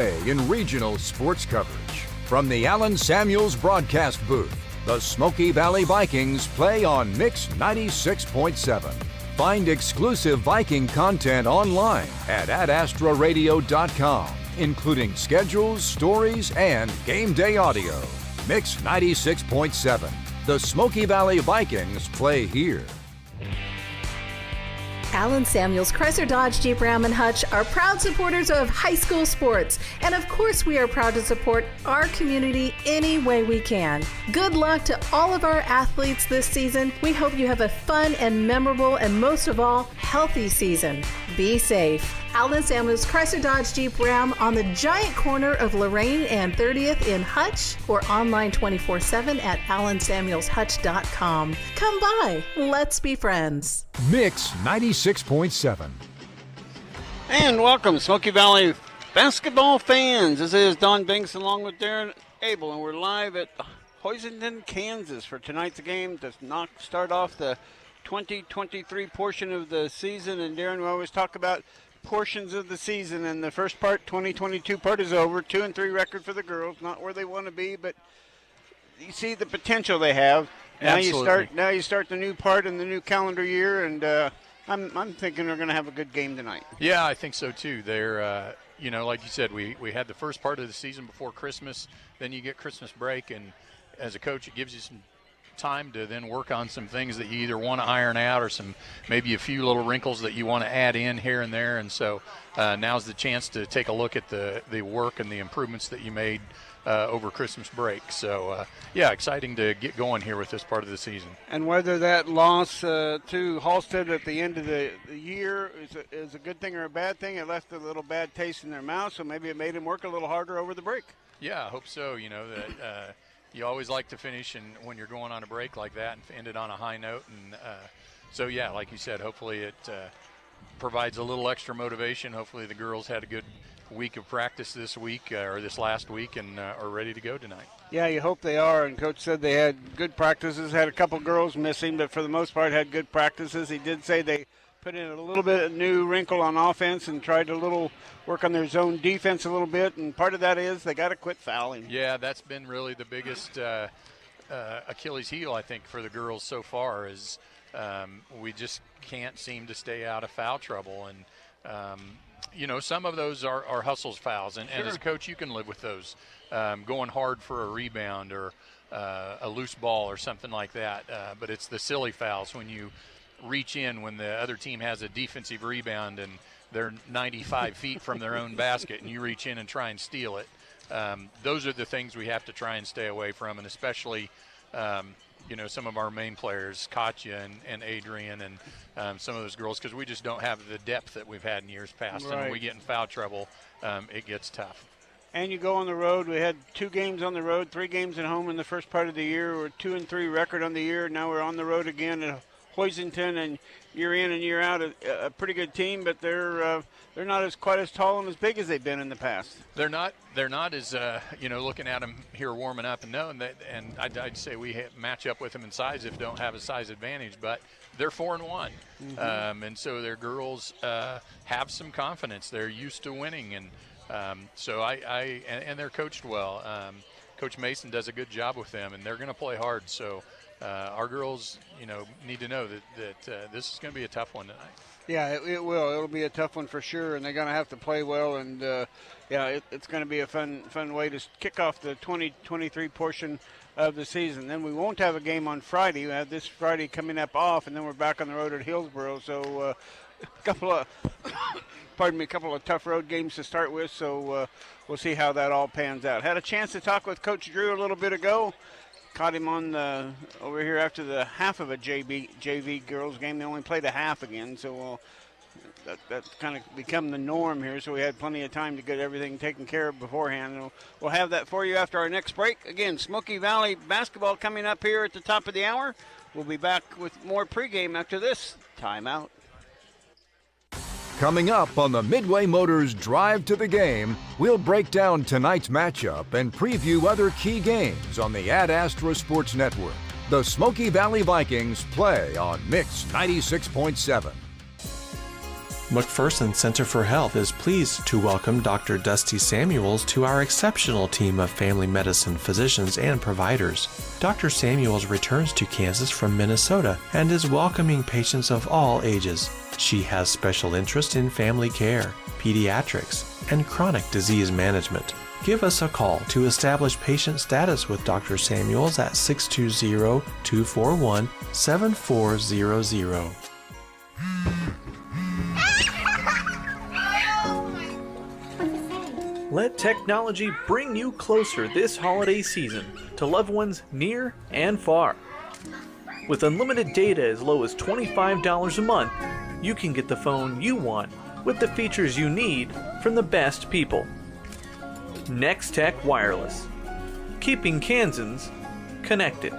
In regional sports coverage. From the Allen Samuels broadcast booth, the Smoky Valley Vikings play on Mix 96.7. Find exclusive Viking content online at adastraradio.com, including schedules, stories, and game day audio. Mix 96.7. The Smoky Valley Vikings play here. Allen Samuels, Chrysler Dodge Jeep Ram and Hutch are proud supporters of high school sports. And of course, we are proud to support our community any way we can. Good luck to all of our athletes this season. We hope you have a fun and memorable and most of all, healthy season. Be safe. Allen Samuels, Chrysler Dodge Jeep Ram on the giant corner of Lorraine and 30th in Hutch, or online 24/7 at allensamuelshutch.com. Come by. Let's be friends. Mix 96.7. And welcome, Smoky Valley basketball fans. This is Don Binks along with Darren Abel, and we're live at Hoisington, Kansas for tonight's game to start off the 2023 portion of the season. And Darren, we always talk about portions of the season, and the first part, 2022 part, is over. 2-3 record for the girls, not where they want to be, but you see the potential they have. Absolutely. Now you start the new part in the new calendar year, and I'm thinking they're going to have a good game tonight. Yeah, I think so too. They're like you said, we had the first part of the season before Christmas, then you get Christmas break, and as a coach it gives you some time to then work on some things that you either want to iron out or maybe a few little wrinkles that you want to add in here and there. And so now's the chance to take a look at the work and the improvements that you made over Christmas break. So exciting to get going here with this part of the season. And whether that loss to Halstead at the end of the year is a good thing or a bad thing, it left a little bad taste in their mouth, so maybe it made them work a little harder over the break. Yeah, I hope so. That you always like to finish and when you're going on a break like that and end it on a high note. And like you said, hopefully it provides a little extra motivation. Hopefully the girls had a good week of practice this week or this last week and are ready to go tonight. Yeah, you hope they are. And Coach said they had good practices, had a couple girls missing, but for the most part had good practices. He did say they put in a little bit of new wrinkle on offense and tried a work on their zone defense a little bit, and part of that is they got to quit fouling. Yeah, that's been really the biggest Achilles heel, I think, for the girls so far is we just can't seem to stay out of foul trouble. And, some of those are hustles fouls, and as a coach you can live with those, going hard for a rebound or a loose ball or something like that, but it's the silly fouls when you reach in when the other team has a defensive rebound and they're 95 feet from their own basket and you reach in and try and steal it. Those are the things we have to try and stay away from, and especially some of our main players, Katya and Adrian and some of those girls, because we just don't have the depth that we've had in years past. Right. And when we get in foul trouble, it gets tough. And you go on the road. We had 2 games on the road, 3 games at home in the first part of the year. We're 2-3 record on the year. Now we're on the road again at Hoisington, and year in and year out a pretty good team, but they're not quite as tall and as big as they've been in the past. They're not as looking at them here warming up and knowing that, and I'd say we match up with them in size if don't have a size advantage, but they're 4-1, and so their girls have some confidence. They're used to winning, and so and they're coached well. Coach Mason does a good job with them, and they're going to play hard. So our girls, need to know that this is going to be a tough one tonight. Yeah, it will. It'll be a tough one for sure, and they're going to have to play well. And it's going to be a fun way to kick off the 2023 portion of the season. Then we won't have a game on Friday. We have this Friday coming up off, and then we're back on the road at Hillsboro. So a couple of tough road games to start with. So we'll see how that all pans out. Had a chance to talk with Coach Drew a little bit ago. Caught him on over here after the half of a JV girls game. They only played a half again, so that's kind of become the norm here. So we had plenty of time to get everything taken care of beforehand. And we'll have that for you after our next break. Again, Smoky Valley basketball coming up here at the top of the hour. We'll be back with more pregame after this timeout. Coming up on the Midway Motors Drive to the Game, we'll break down tonight's matchup and preview other key games on the Ad Astra Sports Network. The Smoky Valley Vikings play on Mix 96.7. McPherson Center for Health is pleased to welcome Dr. Dusty Samuels to our exceptional team of family medicine physicians and providers. Dr. Samuels returns to Kansas from Minnesota and is welcoming patients of all ages. She has special interest in family care, pediatrics, and chronic disease management. Give us a call to establish patient status with Dr. Samuels at 620-241-7400. Let technology bring you closer this holiday season to loved ones near and far. With unlimited data as low as $25 a month, you can get the phone you want with the features you need from the best people. Next Tech Wireless, keeping Kansans connected.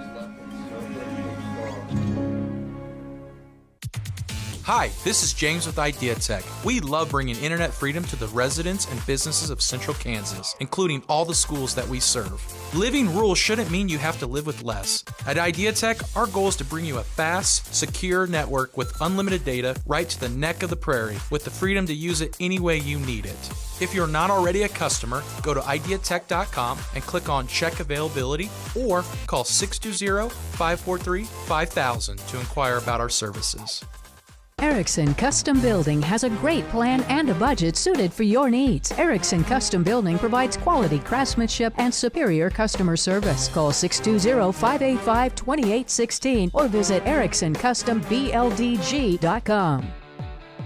Hi, this is James with Idea Tech. We love bringing internet freedom to the residents and businesses of Central Kansas, including all the schools that we serve. Living rural shouldn't mean you have to live with less. At Idea Tech, our goal is to bring you a fast, secure network with unlimited data right to the neck of the prairie, with the freedom to use it any way you need it. If you're not already a customer, go to ideatech.com and click on Check Availability or call 620-543-5000 to inquire about our services. Erickson Custom Building has a great plan and a budget suited for your needs. Erickson Custom Building provides quality craftsmanship and superior customer service. Call 620-585-2816 or visit ericksoncustombldg.com.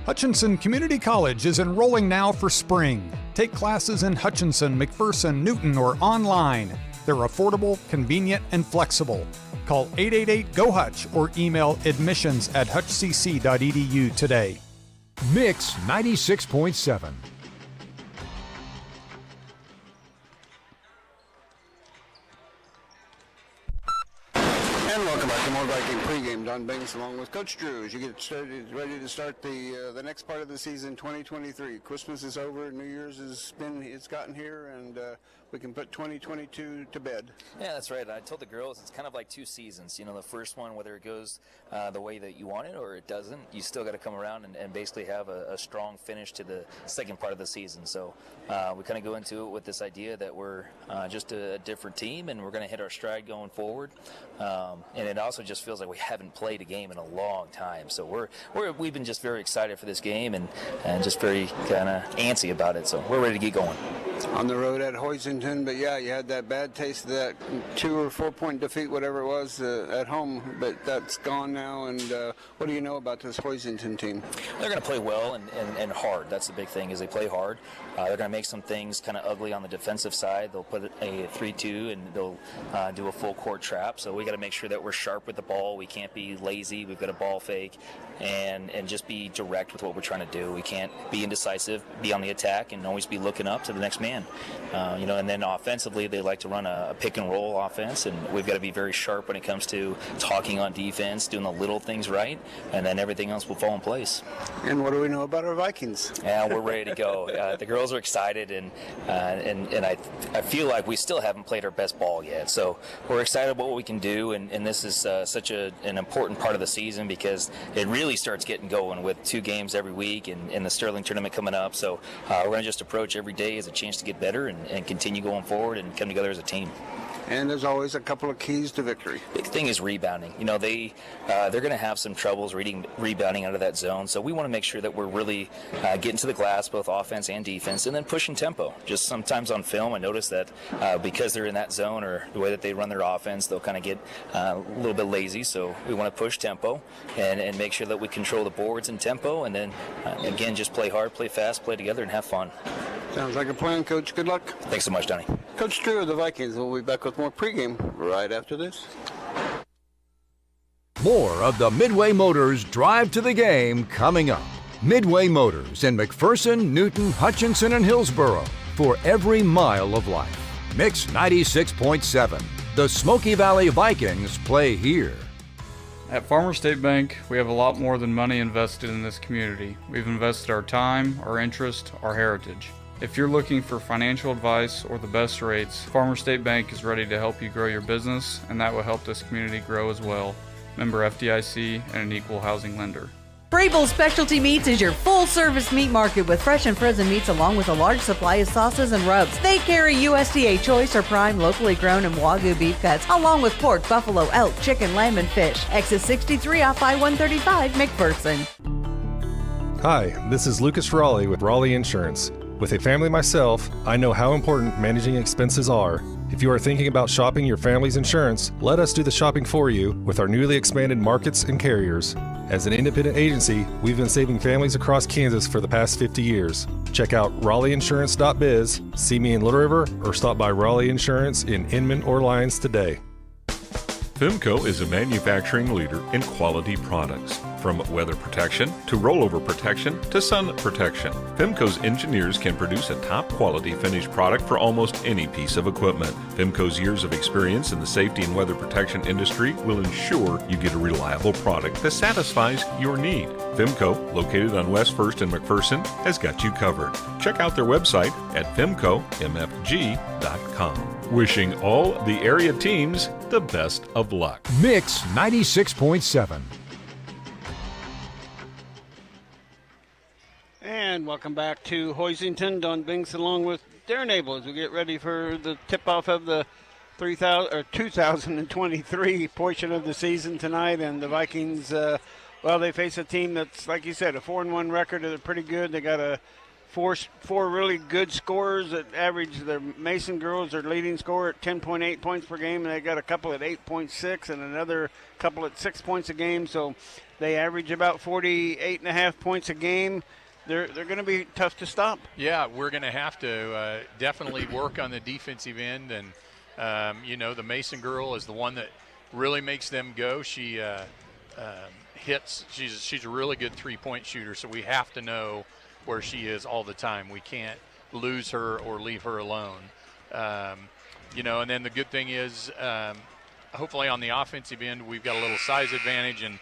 Hutchinson Community College is enrolling now for spring. Take classes in Hutchinson, McPherson, Newton, or online. They're affordable, convenient, and flexible. Call 888-GO-HUTCH or email admissions@hutchcc.edu today. Mix 96.7. And welcome back to more Viking Pregame. Don Banks along with Coach Drew as you get started, ready to start the next part of the season, 2023. Christmas is over, New Year's it's gotten here, and we can put 2022 to bed. Yeah, that's right. I told the girls it's kind of like two seasons. You know, the first one, whether it goes the way that you want it or it doesn't, you still got to come around and basically have a strong finish to the second part of the season. So we kind of go into it with this idea that we're just a different team and we're going to hit our stride going forward. And it also just feels like we haven't played a game in a long time. So we've been just very excited for this game and just very kind of antsy about it. So we're ready to get going. On the road at Hoisington, but yeah, you had that bad taste of that 2 or 4 point defeat, whatever it was, at home, but that's gone now. And what do you know about this Hoisington team? They're going to play well and hard. That's the big thing, is they play hard. They're going to make some things kind of ugly on the defensive side. They'll put a 3-2 and they'll do a full court trap. So we got to make sure that we're sharp with the ball. We can't be lazy. We've got to ball fake and just be direct with what we're trying to do. We can't be indecisive, be on the attack, and always be looking up to the next man. And then offensively, they like to run a pick and roll offense, and we've got to be very sharp when it comes to talking on defense, doing the little things right, and then everything else will fall in place. And what do we know about our Vikings? Yeah, we're ready to go. The girls are excited, and I feel like we still haven't played our best ball yet. So we're excited about what we can do, and this is such an important part of the season because it really starts getting going with 2 games every week and the Sterling tournament coming up. So we're going to just approach every day as a chance to get better and continue going forward and come together as a team. And there's always a couple of keys to victory. Big thing is rebounding. You know, they're going to have some troubles rebounding out of that zone. So we want to make sure that we're really getting to the glass, both offense and defense, and then pushing tempo. Just sometimes on film, I notice that because they're in that zone or the way that they run their offense, they'll kind of get a little bit lazy. So we want to push tempo and make sure that we control the boards and tempo, and then again, just play hard, play fast, play together, and have fun. Sounds like a plan, Coach. Good luck. Thanks so much, Donnie. Coach Drew of the Vikings will be back with more pregame right after this. More of the Midway Motors Drive to the Game coming up. Midway Motors in McPherson, Newton, Hutchinson, and Hillsboro for every mile of life. Mix 96.7. The Smoky Valley Vikings play here. At Farmers State Bank, we have a lot more than money invested in this community. We've invested our time, our interest, our heritage. If you're looking for financial advice or the best rates, Farmers State Bank is ready to help you grow your business, and that will help this community grow as well. Member FDIC and an equal housing lender. Brable's Specialty Meats is your full-service meat market with fresh and frozen meats along with a large supply of sauces and rubs. They carry USDA Choice or Prime locally grown and Wagyu beef cuts, along with pork, buffalo, elk, chicken, lamb, and fish. Exit 63 off I-135, McPherson. Hi, this is Lucas Raleigh with Raleigh Insurance. With a family myself, I know how important managing expenses are. If you are thinking about shopping your family's insurance, let us do the shopping for you with our newly expanded markets and carriers. As an independent agency, we've been saving families across Kansas for the past 50 years. Check out RaleighInsurance.biz, see me in Little River, or stop by Raleigh Insurance in Inman or Lyons today. FEMCO is a manufacturing leader in quality products. From weather protection to rollover protection to sun protection, FEMCO's engineers can produce a top quality finished product for almost any piece of equipment. FEMCO's years of experience in the safety and weather protection industry will ensure you get a reliable product that satisfies your need. FEMCO, located on West 1st and McPherson, has got you covered. Check out their website at femcomfg.com. Wishing all the area teams the best of luck. Mix 96.7. And welcome back to Hoisington. Don Binks along with Darren Abel as we get ready for the tip-off of the 2023 portion of the season tonight. And the Vikings, they face a team that's, like you said, a 4-1 record. They're pretty good. They got four really good scorers that average. Their Mason girls, their leading scorer at 10.8 points per game, and they got a couple at 8.6 and another couple at 6 points a game. So they average about 48.5 points a game. They're going to be tough to stop. Yeah, we're going to have to definitely work on the defensive end. And, the Mason girl is the one that really makes them go. She hits. She's a really good three-point shooter, so we have to know where she is all the time. We can't lose her or leave her alone. And then the good thing is hopefully on the offensive end we've got a little size advantage. And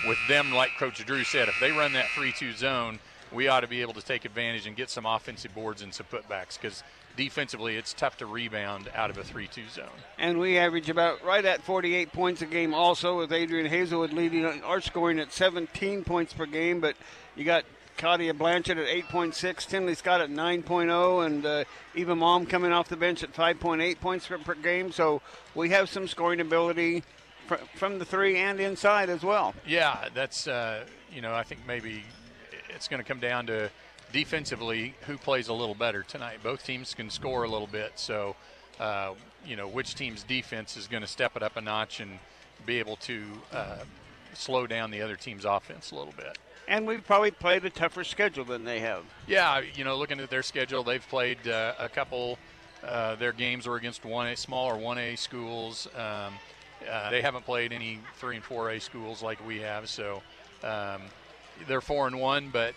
with them, like Coach Drew said, if they run that 3-2 zone, we ought to be able to take advantage and get some offensive boards and some putbacks because defensively it's tough to rebound out of a 3-2 zone. And we average about right at 48 points a game also, with Adrian Hazelwood leading our scoring at 17 points per game. But you got Claudia Blanchett at 8.6, Tinley Scott at 9.0, and Eva Malm coming off the bench at 5.8 points per game. So we have some scoring ability from the three and inside as well. Yeah, that's, I think maybe it's going to come down to defensively who plays a little better tonight. Both teams can score a little bit, so which team's defense is going to step it up a notch and be able to slow down the other team's offense a little bit. And we've probably played a tougher schedule than they have. Yeah, looking at their schedule, they've played a couple. Their games were against smaller 1A schools. They haven't played any 3 and 4A schools like we have, so. They're 4-1, but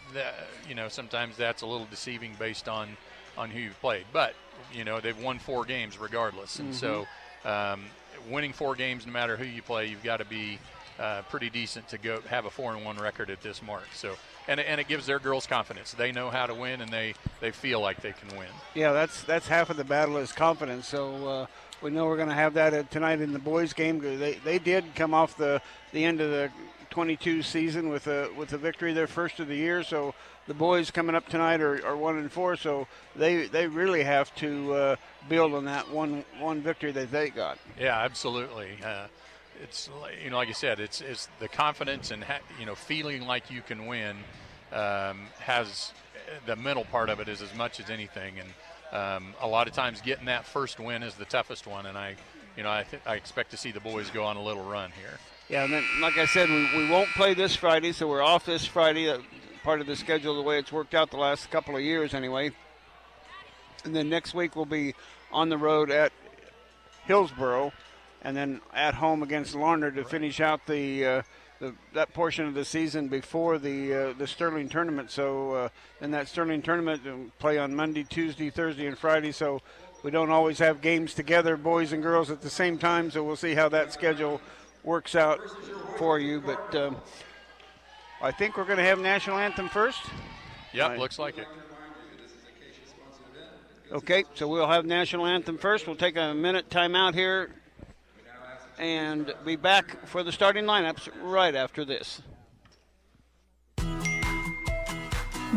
sometimes that's a little deceiving based on who you've played. But they've won 4 games regardless, and so winning 4 games, no matter who you play, you've got to be pretty decent to go have a 4-1 record at this mark. So and it gives their girls confidence. They know how to win, and they feel like they can win. Yeah, that's half of the battle is confidence. So we know we're going to have that tonight in the boys' game. They did come off the end of the 22 season with a victory, their first of the year. So the boys coming up tonight are 1-4. So they really have to build on that one victory that they got. Yeah, absolutely. It's like you said, it's the confidence and feeling like you can win has the mental part of it is as much as anything. And a lot of times getting that first win is the toughest one. And I expect to see the boys go on a little run here. Yeah, and then, like I said, we won't play this Friday, so we're off this Friday, part of the schedule the way it's worked out the last couple of years anyway. And then next week we'll be on the road at Hillsboro and then at home against Larner to finish out that portion of the season before the Sterling tournament. So in that Sterling tournament, we'll play on Monday, Tuesday, Thursday, and Friday, so we don't always have games together, boys and girls, at the same time, so we'll see how that schedule works out for you. But I think we're going to have national anthem first. Yep, looks like it. Okay, so we'll have national anthem first. We'll take a minute timeout here and be back for the starting lineups right after this.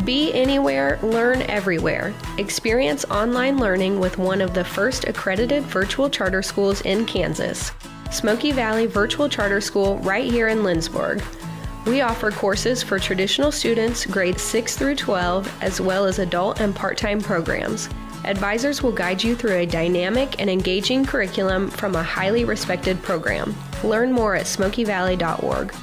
Be anywhere, learn everywhere. Experience online learning with one of the first accredited virtual charter schools in Kansas. Smoky Valley Virtual Charter School right here in Lindsborg. We offer courses for traditional students grades 6 through 12, as well as adult and part-time programs. Advisors will guide you through a dynamic and engaging curriculum from a highly respected program. Learn more at smokyvalley.org.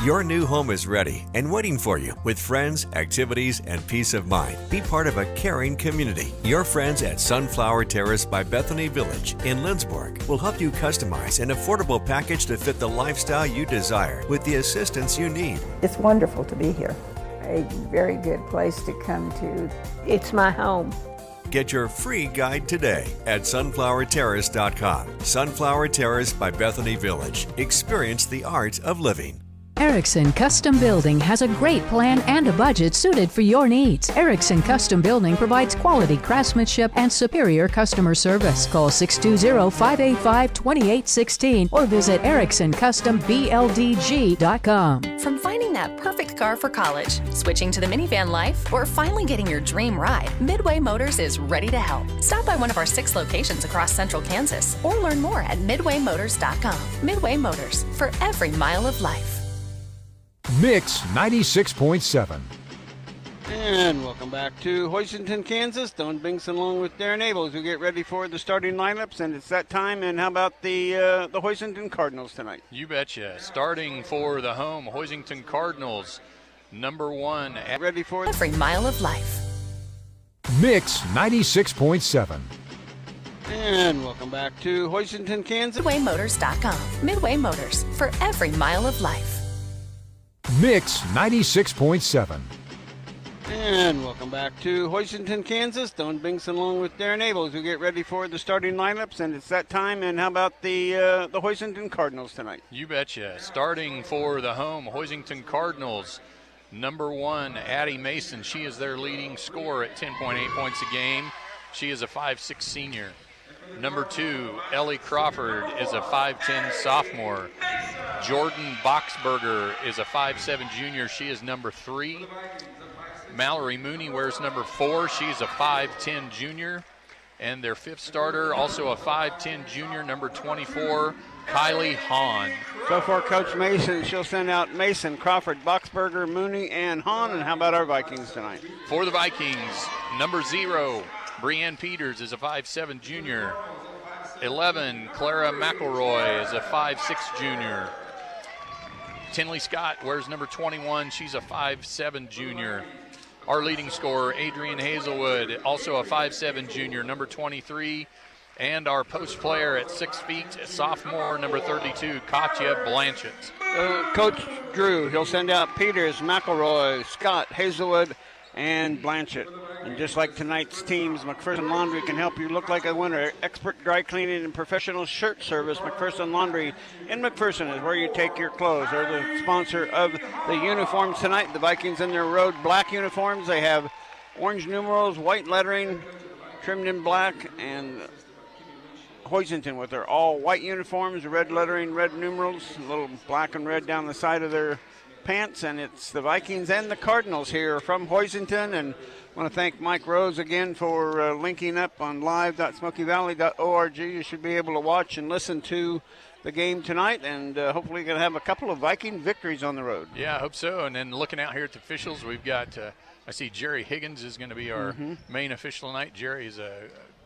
Your new home is ready and waiting for you with friends, activities, and peace of mind. Be part of a caring community. Your friends at Sunflower Terrace by Bethany Village in Lindsborg will help you customize an affordable package to fit the lifestyle you desire with the assistance you need. It's wonderful to be here. A very good place to come to. It's my home. Get your free guide today at sunflowerterrace.com. Sunflower Terrace by Bethany Village. Experience the art of living. Erickson Custom Building has a great plan and a budget suited for your needs. Erickson Custom Building provides quality craftsmanship and superior customer service. Call 620-585-2816 or visit ericksoncustombldg.com. From finding that perfect car for college, switching to the minivan life, or finally getting your dream ride, Midway Motors is ready to help. Stop by one of our 6 locations across central Kansas or learn more at midwaymotors.com. Midway Motors, for every mile of life. Mix 96.7. And welcome back to Hoisington, Kansas. Don Binks along with Darren Abels who get ready for the starting lineups, and it's that time. And how about the Hoisington Cardinals tonight? You betcha. Starting for the home Hoisington Cardinals, number 1. Ready for every mile of life. Mix 96.7. And welcome back to Hoisington, Kansas. Midwaymotors.com. Midway Motors, for every mile of life. Mix 96.7. And welcome back to Hoisington, Kansas. Don Binks along with Darren Abels who get ready for the starting lineups, and it's that time. And how about the Hoisington Cardinals tonight? You betcha. Starting for the home Hoisington Cardinals, number 1, Addie Mason. She is their leading scorer at 10.8 points a game. She is a 5'6" senior. Number 2, Ellie Crawford is a 5'10" sophomore. Jordan Boxberger is a 5'7" junior. She is number 3. Mallory Mooney wears number 4. She's a 5'10" junior. And their 5th starter, also a 5'10" junior, number 24, Kylie Hahn. So for Coach Mason, she'll send out Mason, Crawford, Boxberger, Mooney, and Hahn. And how about our Vikings tonight? For the Vikings, number 0, Breanne Peters is a 5'7" junior. 11, Clara McElroy is a 5'6" junior. Tinley Scott wears number 21. She's a 5'7" junior. Our leading scorer, Adrian Hazelwood, also a 5'7" junior, number 23. And our post player at 6 feet, sophomore, number 32, Katya Blanchett. Coach Drew, he'll send out Peters, McElroy, Scott, Hazelwood, and Blanchett. And just like tonight's teams, McPherson Laundry can help you look like a winner. Expert dry cleaning and professional shirt service. McPherson Laundry in McPherson is where you take your clothes. They're the sponsor of the uniforms tonight. The Vikings in their road black uniforms. They have orange numerals, white lettering, trimmed in black, and Hoisington with their all white uniforms, red lettering, red numerals, a little black and red down the side of their pants. And it's the Vikings and the Cardinals here from Hoisington. And I want to thank Mike Rose again for linking up on live.smokyvalley.org. You should be able to watch and listen to the game tonight, and hopefully you're going to have a couple of Viking victories on the road. Yeah, I hope so. And then looking out here at the officials, we've got, I see Jerry Higgins is going to be our main official tonight. Jerry is a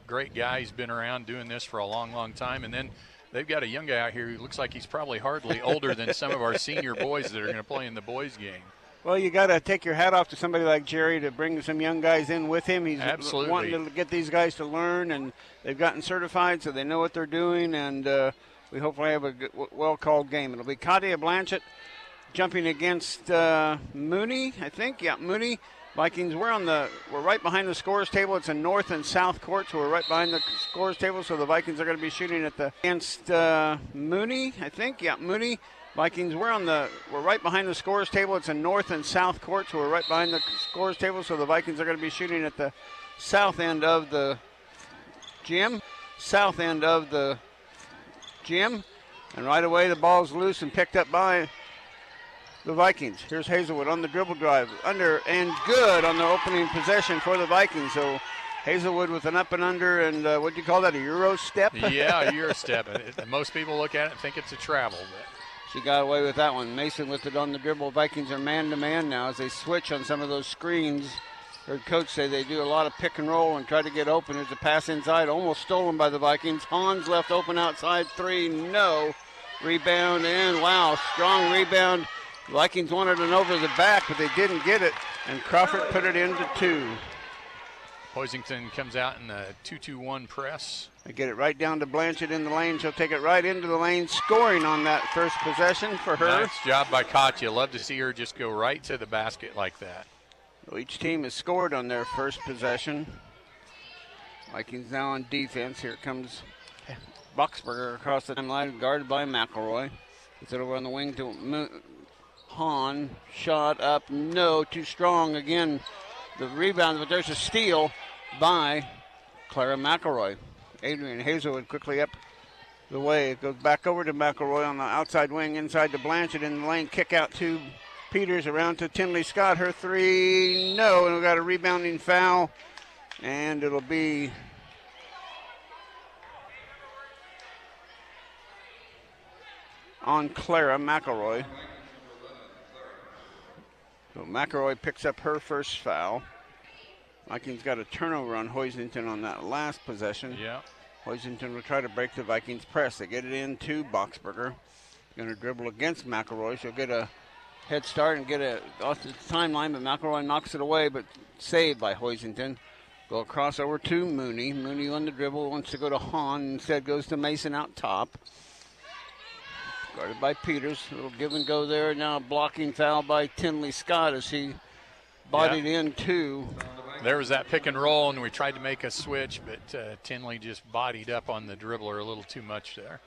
great guy. He's been around doing this for a long, long time. And then they've got a young guy out here who looks like he's probably hardly older than some of our senior boys that are going to play in the boys' game. Well, you got to take your hat off to somebody like Jerry to bring some young guys in with him. He's Absolutely wanting to get these guys to learn, and they've gotten certified, so they know what they're doing, and we hopefully have a good, well-called game. It'll be Katya Blanchett jumping against Mooney, I think. Yeah, Mooney. Vikings, we're right behind the scores table. It's a north and south court, so we're right behind the scores table, so the Vikings are going to be shooting against Mooney, I think. Yeah, Mooney. Vikings, we're right behind the scores table. It's a north and south court, so we're right behind the scores table, so the Vikings are going to be shooting at the south end of the gym. South end of the gym. And right away the ball's loose and picked up by the Vikings. Here's Hazelwood on the dribble drive. Under and good on the opening possession for the Vikings. So Hazelwood with an up and under, and what do you call that, a Euro step? Yeah, a Euro step. Most people look at it and think it's a travel. But she got away with that one. Mason with it on the dribble. Vikings are man-to-man now as they switch on some of those screens. Heard coach say they do a lot of pick and roll and try to get open. There's a pass inside, almost stolen by the Vikings. Hans left open outside, 3, no. Rebound in, wow, strong rebound. The Vikings wanted an over the back, but they didn't get it, and Crawford put it into 2. Hoisington comes out in a 2-2-1 press. They get it right down to Blanchett in the lane. She'll take it right into the lane, scoring on that first possession for her. Nice job by Katya. Love to see her just go right to the basket like that. So each team has scored on their first possession. Vikings now on defense. Here comes Boxberger across the timeline, guarded by McElroy. Gets it over on the wing to Hahn. Shot up, no, too strong again. The rebound, but there's a steal by Clara McElroy. Adrian Hazelwood quickly up the way. It goes back over to McElroy on the outside wing, inside to Blanchett in the lane. Kick out to Peters, around to Tinley Scott. Her 3, no, and we got a rebounding foul, and it'll be on Clara McElroy. So McElroy picks up her first foul. Vikings got a turnover on Hoisington on that last possession. Yeah. Hoisington will try to break the Vikings press. They get it in to Boxberger. Going to dribble against McElroy. She'll get a head start and get it off the timeline, but McElroy knocks it away, but saved by Hoisington. Go across over to Mooney. Mooney on the dribble, wants to go to Hahn. Instead goes to Mason out top. Guarded by Peters. A little give and go there. Now a blocking foul by Tinley Scott as he bodied in two. There was that pick and roll, and we tried to make a switch, but Tinley just bodied up on the dribbler a little too much there.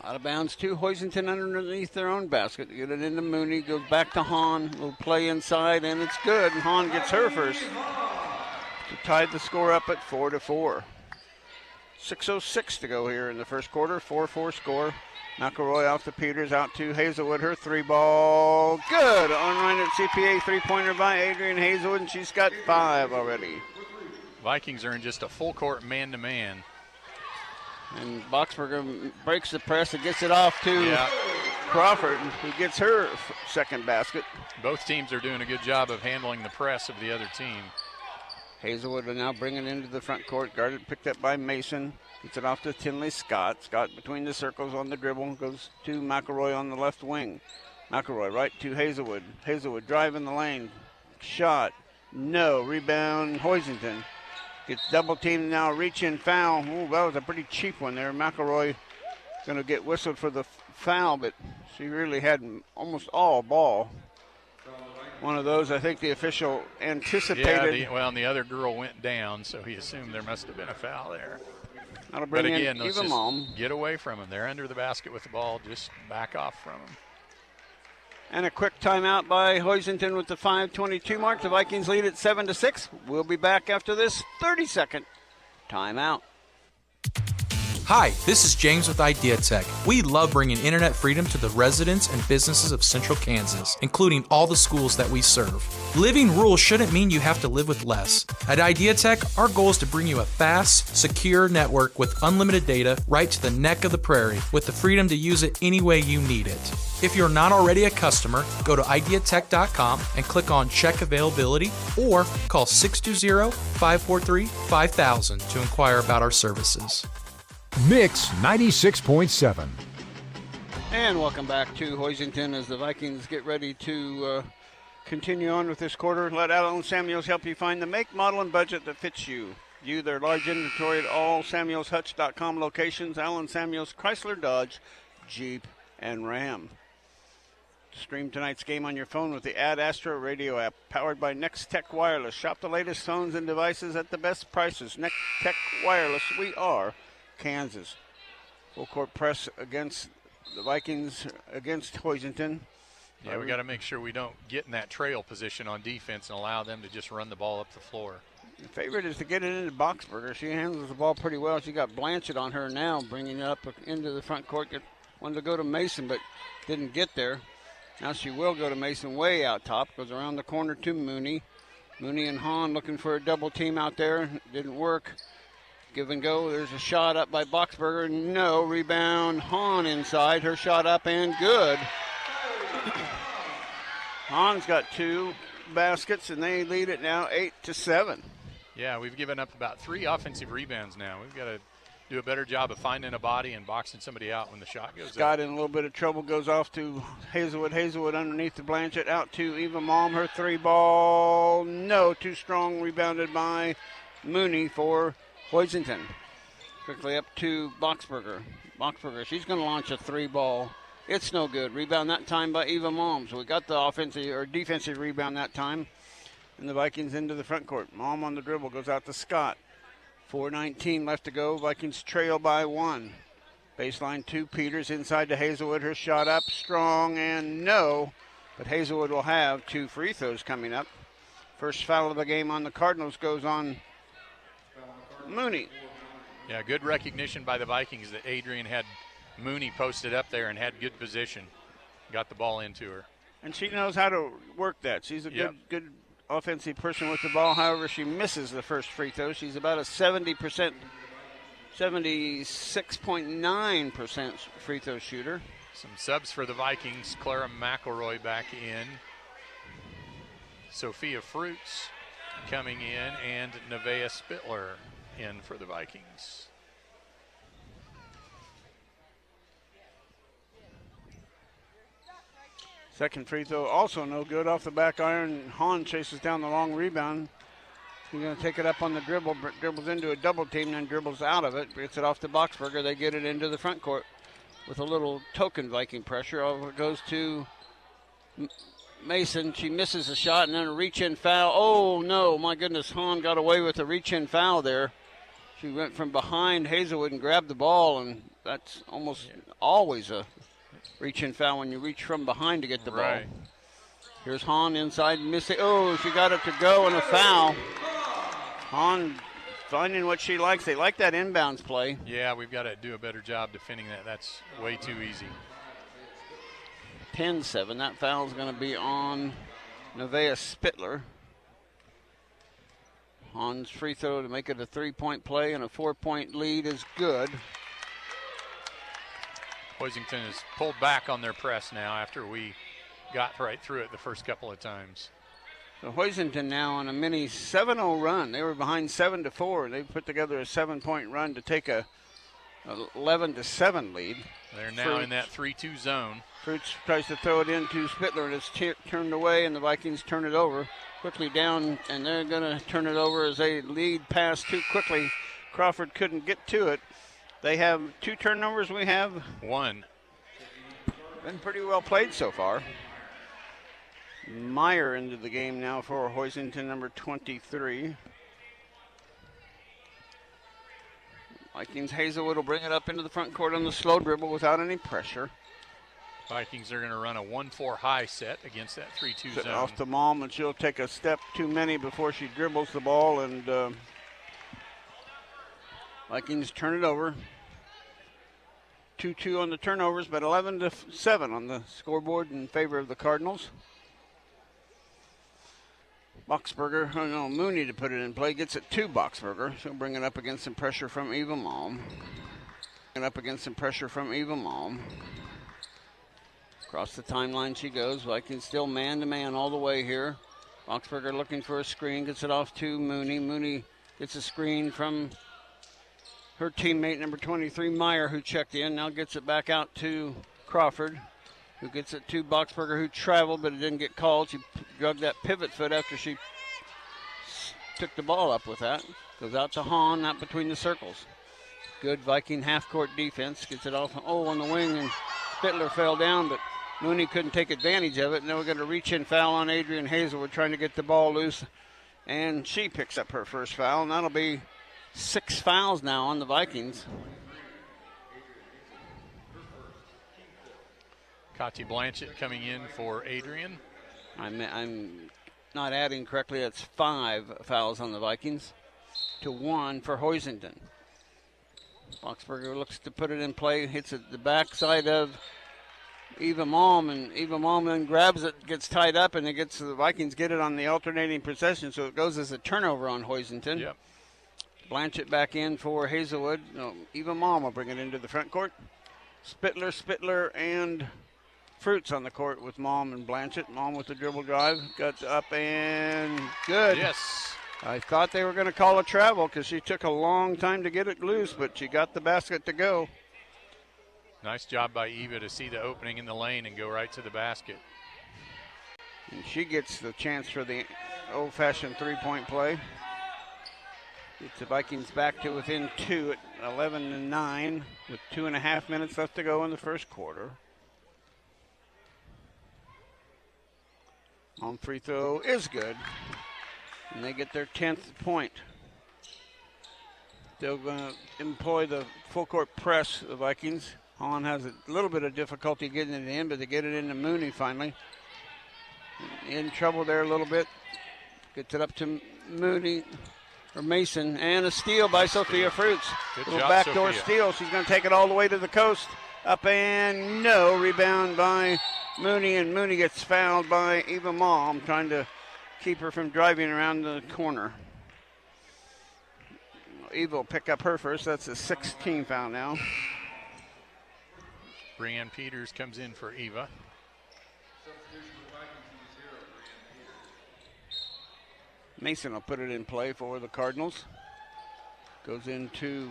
Out of bounds to Hoisington underneath their own basket. Get it into Mooney, goes back to Hahn. Little play inside, and it's good. And Hahn gets her first to tie the score up at 4-4. 6:06 to go here in the first quarter. 4-4 score. McElroy off to Peters, out to Hazelwood. Her 3-ball, good. On at CPA, three-pointer by Adrian Hazelwood, and she's got 5 already. Vikings are in just a full court man-to-man. And Boxberger breaks the press and gets it off to Crawford, who gets her second basket. Both teams are doing a good job of handling the press of the other team. Hazelwood will now bring it into the front court, guarded, picked up by Mason. Gets it off to Tinley Scott. Scott between the circles on the dribble. Goes to McElroy on the left wing. McElroy right to Hazelwood. Hazelwood driving the lane. Shot. No. Rebound. Hoisington. Gets double teamed now. Reach in foul. Ooh, that was a pretty cheap one there. McElroy going to get whistled for the foul, but she really had almost all ball. One of those I think the official anticipated. Yeah, and the other girl went down, so he assumed there must have been a foul there. That'll bring but again, in let's Eva Malm. just get away from them. They're under the basket with the ball. Just back off from them. And a quick timeout by Hoisington with the 5:22 mark. The Vikings lead at 7-6. We'll be back after this 30-second timeout. Hi, this is James with Idea Tech. We love bringing internet freedom to the residents and businesses of Central Kansas, including all the schools that we serve. Living rural shouldn't mean you have to live with less. At Idea Tech, our goal is to bring you a fast, secure network with unlimited data right to the neck of the prairie, with the freedom to use it any way you need it. If you're not already a customer, go to ideatech.com and click on Check Availability or call 620-543-5000 to inquire about our services. Mix 96.7. And welcome back to Hoisington as the Vikings get ready to continue on with this quarter. Let Allen Samuels help you find the make, model, and budget that fits you. View their large inventory at all SamuelsHutch.com locations. Allen Samuels, Chrysler, Dodge, Jeep, and Ram. Stream tonight's game on your phone with the Ad Astra radio app, powered by Next Tech Wireless. Shop the latest phones and devices at the best prices. Next Tech Wireless, we are Kansas. Full court press against the Vikings against Hoisington. Yeah, we got to make sure we don't get in that trail position on defense and allow them to just run the ball up the floor. The favorite is to get it into Boxberger. She handles the ball pretty well. She got Blanchett on her now, bringing it up into the front court. Wanted to go to Mason, but didn't get there. Now she will go to Mason way out top. Goes around the corner to Mooney. Mooney and Hahn looking for a double team out there. Didn't work. Give and go. There's a shot up by Boxberger. No. Rebound. Hahn inside. Her shot up and good. Hahn's got 2 baskets, and they lead it now 8-7. Yeah, we've given up about 3 offensive rebounds now. We've got to do a better job of finding a body and boxing somebody out when the shot goes Scott up. in a little bit of trouble, goes off to Hazelwood. Hazelwood underneath to Blanchett, out to Eva Malm. Her 3 ball, no, too strong, rebounded by Mooney for Hoisington. Quickly up to Boxberger. Boxberger, she's going to launch a 3 ball. It's no good. Rebound that time by Eva Malm. So we got the offensive or defensive rebound that time. And the Vikings into the front court. Malm on the dribble, goes out to Scott. 4:19 left to go. Vikings trail by 1. Baseline 2, Peters inside to Hazelwood. Her shot up, strong and no. But Hazelwood will have 2 free throws coming up. First foul of the game on the Cardinals goes on Mooney. Yeah, good recognition by the Vikings that Adrian had Mooney posted up there and had good position. Got the ball into her. And she knows how to work that. She's a good offensive person with the ball. However, she misses the first free throw. She's about a 76.9% free throw shooter. Some subs for the Vikings. Clara McElroy back in. Sophia Fruits coming in, and Nevaeh Spittler in for the Vikings. Second free throw also no good, off the back iron. Hahn chases down the long rebound. He's going to take it up on the dribble, dribbles into a double team, then dribbles out of it, gets it off to Boxberger. They get it into the front court with a little token Viking pressure. Over it goes to Mason. She misses a shot, and then a reach-in foul. Oh, no, my goodness, Hahn got away with a reach-in foul there. She went from behind Hazelwood and grabbed the ball, and that's almost always a reach-in foul when you reach from behind to get the ball. Here's Hahn inside, missing. Oh, she got it to go, and a foul. Hahn finding what she likes. They like that inbounds play. Yeah, we've got to do a better job defending that. That's way too easy. 10-7. That foul is going to be on Nevaeh Spittler. Hahn's free throw to make it a 3-point play, and a 4-point lead is good. Hoisington has pulled back on their press now after we got right through it the first couple of times. So Hoisington now on a mini 7-0 run. They were behind 7-4. They put together a 7-point run to take a 11-7 lead. They're now in that 3-2 zone. Fruits tries to throw it into Spittler, and it's turned away, and the Vikings turn it over. Quickly down, and they're going to turn it over as they lead past too quickly. Crawford couldn't get to it. They have 2 turnovers. We have 1. Been pretty well played so far. Meyer into the game now for Hoisington, number 23. Vikings, Hazelwood will bring it up into the front court on the slow dribble without any pressure. Vikings are going to run a 1-4 high set against that 3-2 zone. Off to Malm, and she'll take a step too many before she dribbles the ball, and Vikings turn it over. 2-2 on the turnovers, but 11-7 on the scoreboard in favor of the Cardinals. Boxberger, oh no, Mooney to put it in play, gets it to Boxberger. She'll bring it up against some pressure from Eva Malm. Across the timeline she goes. Vikings still man-to-man all the way here. Boxberger looking for a screen, gets it off to Mooney. Mooney gets a screen from her teammate, number 23, Meyer, who checked in. Now gets it back out to Crawford, who gets it to Boxberger, who traveled, but it didn't get called. She drugged that pivot foot after she took the ball up with that. Goes out to Hahn, not between the circles. Good Viking half-court defense. Gets it off, on the wing, and Spittler fell down, but Mooney couldn't take advantage of it. And then we're going to reach in foul on Adrian Hazelwood, trying to get the ball loose. And she picks up her first foul, and that'll be 6 fouls now on the Vikings. Kati Blanchett coming in for Adrian. I'm not adding correctly. That's 5 fouls on the Vikings to 1 for Hoisington. Boxberger looks to put it in play, hits it the backside of Eva Malm, and Eva Malm then grabs it, gets tied up, and the Vikings get it on the alternating possession, so it goes as a turnover on Hoisington. Yep. Blanchett back in for Hazelwood. No, Eva Malm will bring it into the front court. Spittler, and Fruits on the court with Malm and Blanchett. Malm with the dribble drive. Got up and good. Yes. I thought they were going to call a travel because she took a long time to get it loose, but she got the basket to go. Nice job by Eva to see the opening in the lane and go right to the basket. And she gets the chance for the old-fashioned three-point play. Gets the Vikings back to within 2 at 11-9 with 2.5 minutes left to go in the first quarter. On free throw is good. And they get their 10th point. They're going to employ the full court press, the Vikings. Hahn has a little bit of difficulty getting it in, but they get it into Mooney finally. In trouble there a little bit. Gets it up to Mooney or Mason, and a steal by Sophia Fruits. Good Little job, backdoor Sophia. steal. She's going to take it all the way to the coast. Up and no. Rebound by Mooney, and Mooney gets fouled by Eva Malm, trying to keep her from driving around the corner. Eva will pick up her first. That's a 16 foul now. Brianne Peters comes in for Eva. Mason will put it in play for the Cardinals. Goes into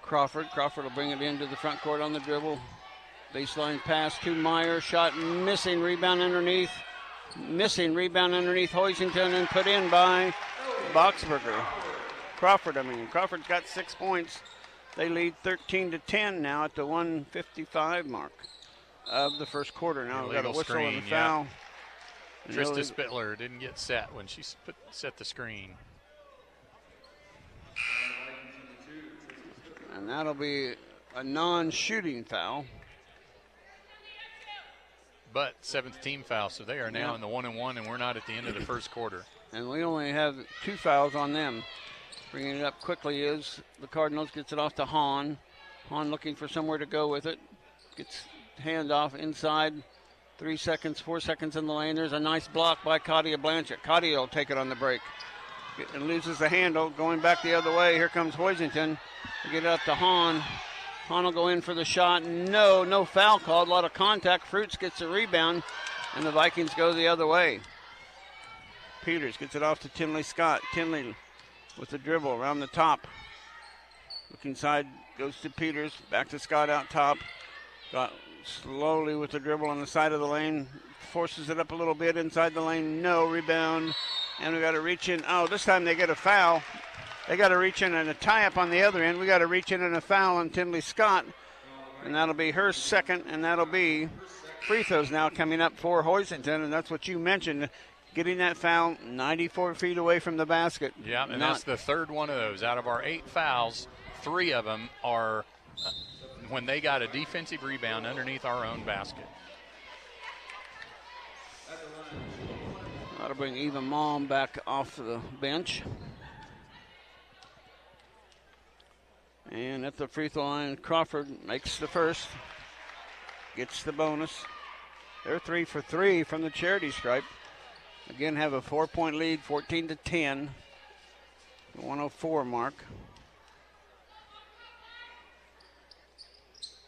Crawford. Crawford will bring it into the front court on the dribble. Baseline pass to Meyer. Shot missing. Rebound underneath. Hoisington, and put in by Boxberger. Crawford's got 6 points. They lead 13-10 now at the 1:55 mark of the first quarter. Now we've got a whistle and a foul. Trista Spittler didn't get set when she set the screen. And that'll be a non-shooting foul. But seventh team foul, so they are now in the 1-1, and we're not at the end of the first quarter. And we only have 2 fouls on them. Bringing it up quickly is the Cardinals. Gets it off to Hahn. Hahn looking for somewhere to go with it. Gets handoff inside. 3 seconds, 4 seconds in the lane. There's a nice block by Katia Blanchett. Katia will take it on the break. And loses the handle, going back the other way. Here comes Hoisington. They get it up to Hahn. Hahn will go in for the shot. No foul called. A lot of contact. Fruits gets the rebound, and the Vikings go the other way. Peters gets it off to Tinley Scott. Tinley with the dribble around the top. Looking side, goes to Peters. Back to Scott out top. Got slowly with the dribble on the side of the lane. Forces it up a little bit inside the lane. No rebound. And we got to reach in. Oh, this time they get a foul. They got to reach in and a tie-up on the other end. We got to reach in and a foul on Tinley Scott. And that'll be her second, and that'll be free throws now coming up for Hoisington. And that's what you mentioned, getting that foul 94 feet away from the basket. Yeah, and that's the third one of those. Out of our 8 fouls, 3 of them are when they got a defensive rebound underneath our own basket. That'll bring Eva Malm back off the bench. And at the free throw line, Crawford makes the first. Gets the bonus. They're 3 for 3 from the charity stripe. Again, have a 4-point lead, 14-10. The 104 mark.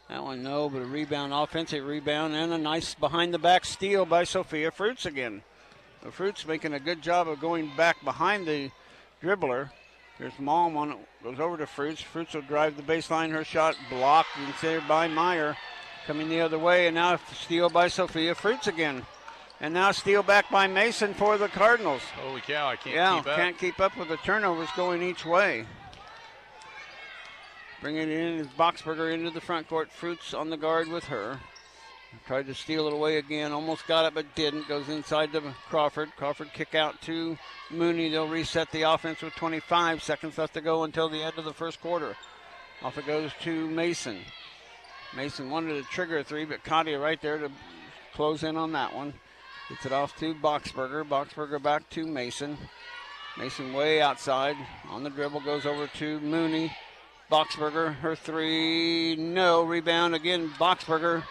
That one, no, but a rebound, offensive rebound, and a nice behind-the-back steal by Sophia Fruits again. The Fruits making a good job of going back behind the dribbler. There's Malm on it, goes over to Fruits. Fruits will drive the baseline. Her shot blocked and saved by Meyer. Coming the other way, and now a steal by Sophia Fruits again. And now steal back by Mason for the Cardinals. Holy cow, I can't keep up. Can't keep up with the turnovers going each way. Bringing it in is Boxberger into the front court. Fruits on the guard with her. Tried to steal it away again. Almost got it, but didn't. Goes inside to Crawford. Crawford kick out to Mooney. They'll reset the offense with 25 seconds left to go until the end of the first quarter. Off it goes to Mason. Mason wanted to trigger a 3, but Katia right there to close in on that one. Gets it off to Boxberger. Boxberger back to Mason. Mason way outside. On the dribble goes over to Mooney. Boxberger, her 3, no. Rebound again, Boxberger.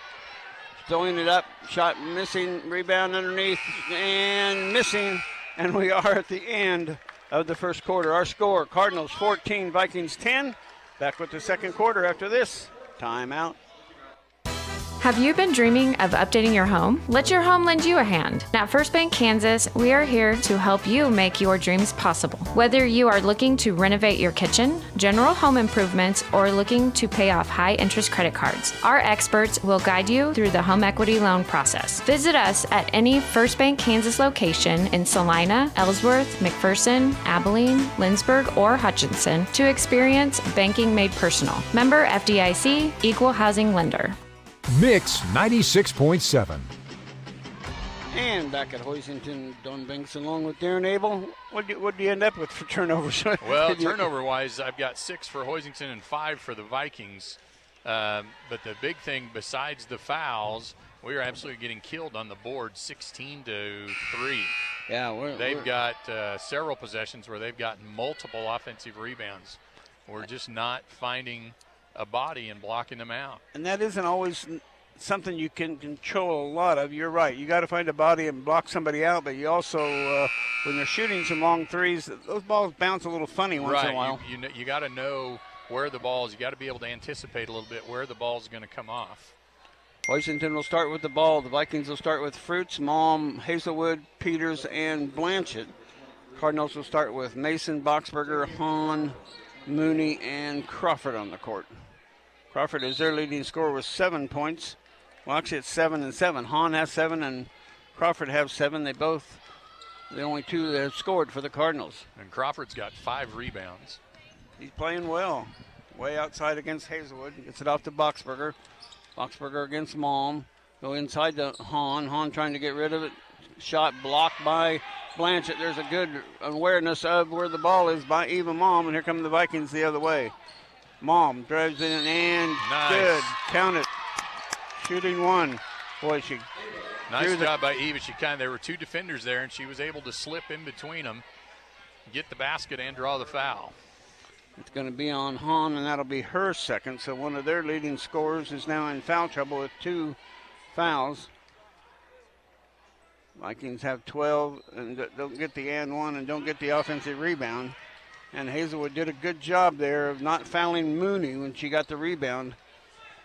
throwing it up, shot missing, rebound underneath, and missing. And we are at the end of the first quarter. Our score, Cardinals 14, Vikings 10. Back with the second quarter after this timeout. Have you been dreaming of updating your home? Let your home lend you a hand. At First Bank Kansas, we are here to help you make your dreams possible. Whether you are looking to renovate your kitchen, general home improvements, or looking to pay off high-interest credit cards, our experts will guide you through the home equity loan process. Visit us at any First Bank Kansas location in Salina, Ellsworth, McPherson, Abilene, Lindsborg, or Hutchinson to experience banking made personal. Member FDIC, Equal Housing Lender. Mix 96.7. And back at Hoisington, Don Banks along with Darren Abel. What do you end up with for turnovers? Well, turnover-wise, I've got 6 for Hoisington and 5 for the Vikings. But the big thing besides the fouls, we are absolutely getting killed on the board, 16-3. Yeah, they've got several possessions where they've gotten multiple offensive rebounds. We're just not finding a body and blocking them out. And that isn't always something you can control a lot of. You're right. You got to find a body and block somebody out, but you also, when they're shooting some long threes, those balls bounce a little funny once in a while. You got to know where the ball is. You got to be able to anticipate a little bit where the ball is going to come off. Hoisington will start with the ball. The Vikings will start with Fruits, Malm, Hazelwood, Peters, and Blanchett. Cardinals will start with Mason, Boxberger, Hahn, Mooney, and Crawford on the court. Crawford is their leading scorer with 7 points. Well, actually, it's 7 and 7. Hahn has 7 and Crawford have 7. They both, the only two that have scored for the Cardinals. And Crawford's got 5 rebounds. He's playing well. Way outside against Hazelwood. Gets it off to Boxberger. Boxberger against Malm. Go inside to Hahn. Hahn trying to get rid of it. Shot blocked by Blanchett. There's a good awareness of where the ball is by Eva Malm, and here come the Vikings the other way. Malm drives in and nice. Good. Count it. Shooting one. Boy, she nice job by Eva. There were 2 defenders there, and she was able to slip in between them, get the basket, and draw the foul. It's going to be on Hahn, and that'll be her second. So one of their leading scorers is now in foul trouble with 2 fouls. Vikings have 12 and don't get the and one and don't get the offensive rebound. And Hazelwood did a good job there of not fouling Mooney when she got the rebound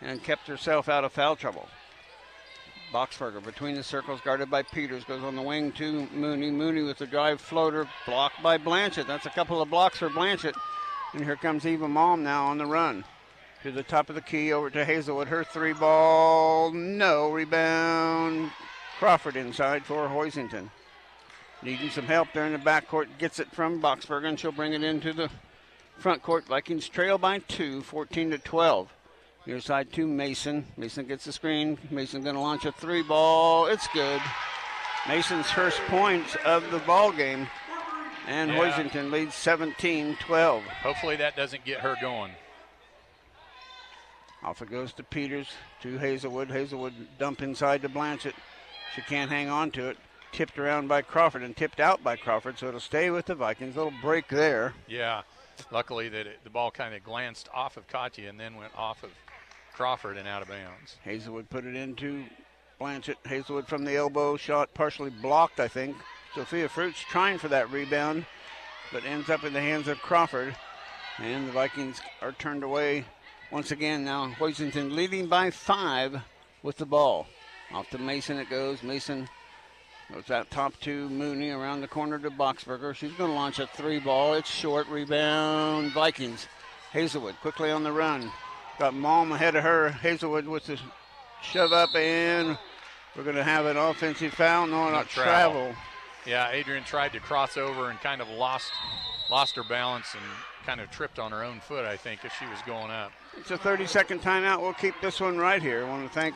and kept herself out of foul trouble. Boxberger between the circles, guarded by Peters, goes on the wing to Mooney. Mooney with the drive floater, blocked by Blanchett. That's a couple of blocks for Blanchett. And here comes Eva Malm now on the run. To the top of the key, over to Hazelwood. Her 3 ball, no rebound. Crawford inside for Hoisington. Needing some help there in the backcourt. Gets it from Boxberger, and she'll bring it into the front court. Vikings trail by 2, 14-12. Near side to Mason. Mason gets the screen. Mason going to launch a 3 ball. It's good. Mason's first points of the ball game. And Hoisington leads 17-12. Hopefully that doesn't get her going. Off it goes to Peters, to Hazelwood. Hazelwood dump inside to Blanchett. She can't hang on to it. Tipped around by Crawford and tipped out by Crawford, so it'll stay with the Vikings. Little break there. Yeah, luckily that the ball kind of glanced off of Katya and then went off of Crawford and out of bounds. Hazelwood put it into Blanchett. Hazelwood from the elbow, shot partially blocked, I think. Sophia Fruits trying for that rebound, but ends up in the hands of Crawford. And the Vikings are turned away once again now. Hoisington leading by 5 with the ball. Off to Mason it goes. Mason goes out top to Mooney, around the corner to Boxberger. She's going to launch a 3 ball. It's short. Rebound Vikings. Hazelwood quickly on the run. Got Malm ahead of her. Hazelwood with the shove up, and we're going to have an offensive foul. No, not travel. Yeah, Adrian tried to cross over and kind of lost her balance and kind of tripped on her own foot, I think, as she was going up. It's a 30-second timeout. We'll keep this one right here. I want to thank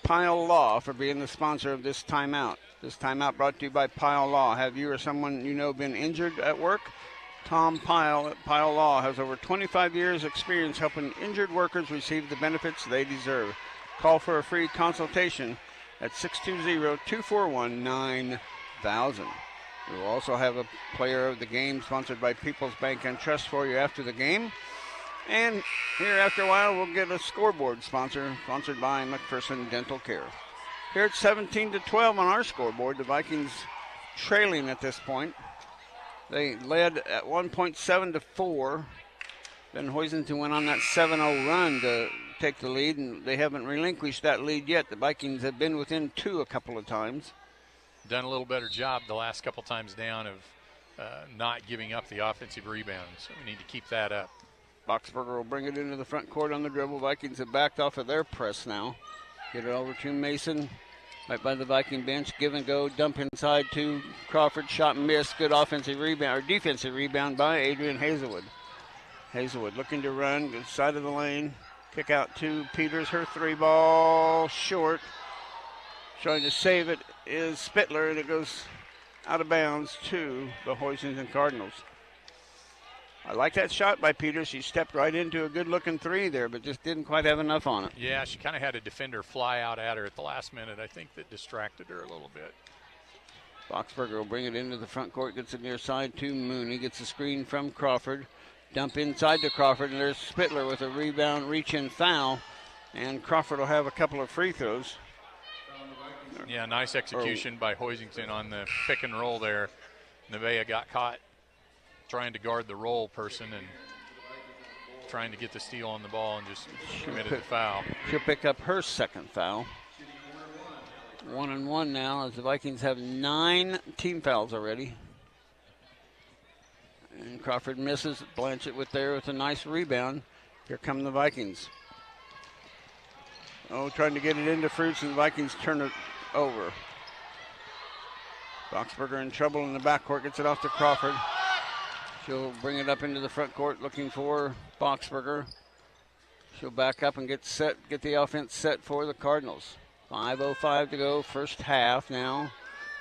Pyle Law for being the sponsor of this timeout. This timeout brought to you by Pyle Law. Have you or someone you know been injured at work? Tom Pyle at Pyle Law has over 25 years experience helping injured workers receive the benefits they deserve. Call for a free consultation at 620-241-9000. We will also have a player of the game sponsored by People's Bank and Trust for you after the game. And here after a while, we'll get a scoreboard sponsored by McPherson Dental Care. Here it's 17-12 on our scoreboard. The Vikings trailing at this point. They led at 1.7-4. Then Hoisington went on that 7-0 run to take the lead, and they haven't relinquished that lead yet. The Vikings have been within 2 a couple of times. Done a little better job the last couple times down of not giving up the offensive rebounds. So we need to keep that up. Boxberger will bring it into the front court on the dribble. Vikings have backed off of their press now. Get it over to Mason. Right by the Viking bench. Give and go. Dump inside to Crawford. Shot and miss. Good offensive rebound, or defensive rebound by Adrian Hazelwood. Hazelwood looking to run. Good side of the lane. Kick out to Peters. Her 3 ball short. Trying to save it is Spittler, and it goes out of bounds to the Hoisington Cardinals. I like that shot by Peters. She stepped right into a good-looking 3 there, but just didn't quite have enough on it. Yeah, she kind of had a defender fly out at her at the last minute. I think that distracted her a little bit. Boxberger will bring it into the front court. Gets it near side to Mooney. Gets a screen from Crawford. Dump inside to Crawford, and there's Spittler with a rebound, reach-in foul. And Crawford will have a couple of free throws. Yeah, nice execution by Hoisington on the pick and roll there. Nevaeh got caught trying to guard the roll person and trying to get the steal on the ball and just committed the foul. She'll pick up her second foul. 1-1 now as the Vikings have 9 team fouls already. And Crawford misses. Blanchett with a nice rebound. Here come the Vikings. Trying to get it into Fruits, and the Vikings turn it over. Boxberger in trouble in the backcourt. Gets it off to Crawford. She'll bring it up into the front court looking for Boxberger. She'll back up and get the offense set for the Cardinals. 5:05 to go, first half now.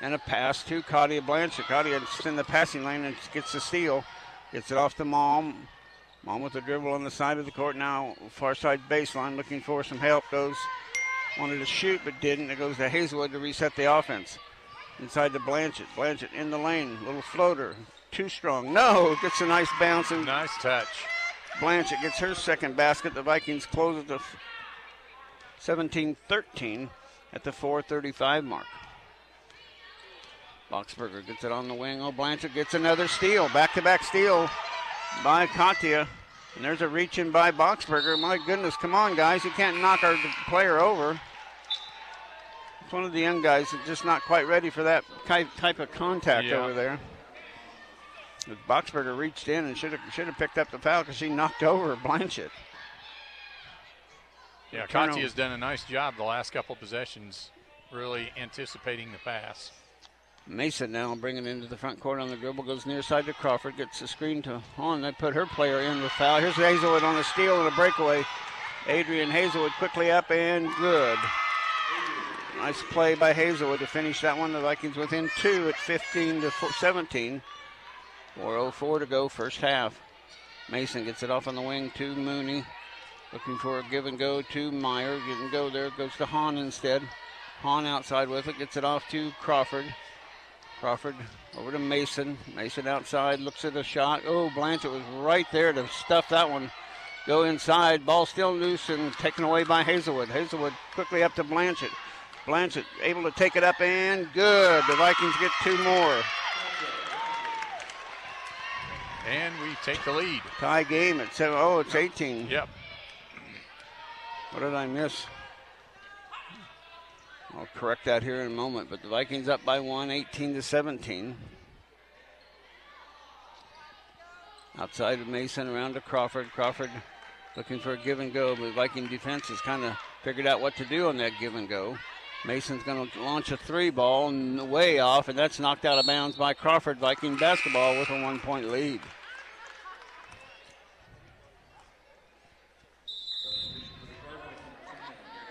And a pass to Katia Blanchett. Katia's in the passing lane and gets the steal. Gets it off to Malm. Malm with the dribble on the side of the court now. Far side baseline looking for some help. Wanted to shoot but didn't. It goes to Hazelwood to reset the offense. Inside to Blanchett. Blanchett in the lane. Little floater. Too strong. No, gets a nice bounce. And nice touch. Blanchett gets her second basket. The Vikings close it to 17-13 at the 4:35 mark. Boxberger gets it on the wing. Blanchett gets another steal. Back-to-back steal by Katia. And there's a reach in by Boxberger. My goodness, come on, guys. You can't knock our player over. It's one of the young guys that's just not quite ready for that type of contact over there. Boxberger reached in and should have picked up the foul because she knocked over Blanchett. Yeah, Katia has done a nice job the last couple possessions, really anticipating the pass. Mason now bringing it into the front court on the dribble, goes near side to Crawford, gets the screen to Hahn. They put her player in with foul. Here's Hazelwood on the steal and a breakaway. Adrian Hazelwood quickly up and good. Nice play by Hazelwood to finish that one. The Vikings within 2 at 15-17. 4:04 to go, first half. Mason gets it off on the wing to Mooney. Looking for a give and go to Meyer. Didn't go there. Goes to Hahn instead. Hahn outside with it. Gets it off to Crawford. Crawford over to Mason. Mason outside. Looks at a shot. Blanchett was right there to stuff that one. Go inside. Ball still loose and taken away by Hazelwood. Hazelwood quickly up to Blanchett. Blanchett able to take it up and good. The Vikings get 2 more. And we take the lead. Tie game at 7. It's 18. Yep. What did I miss? I'll correct that here in a moment. But the Vikings up by 1, 18-17. Outside of Mason, around to Crawford. Crawford looking for a give and go. But the Viking defense has kind of figured out what to do on that give and go. Mason's going to launch a 3 ball and way off, and that's knocked out of bounds by Crawford. Viking basketball with a 1-point lead.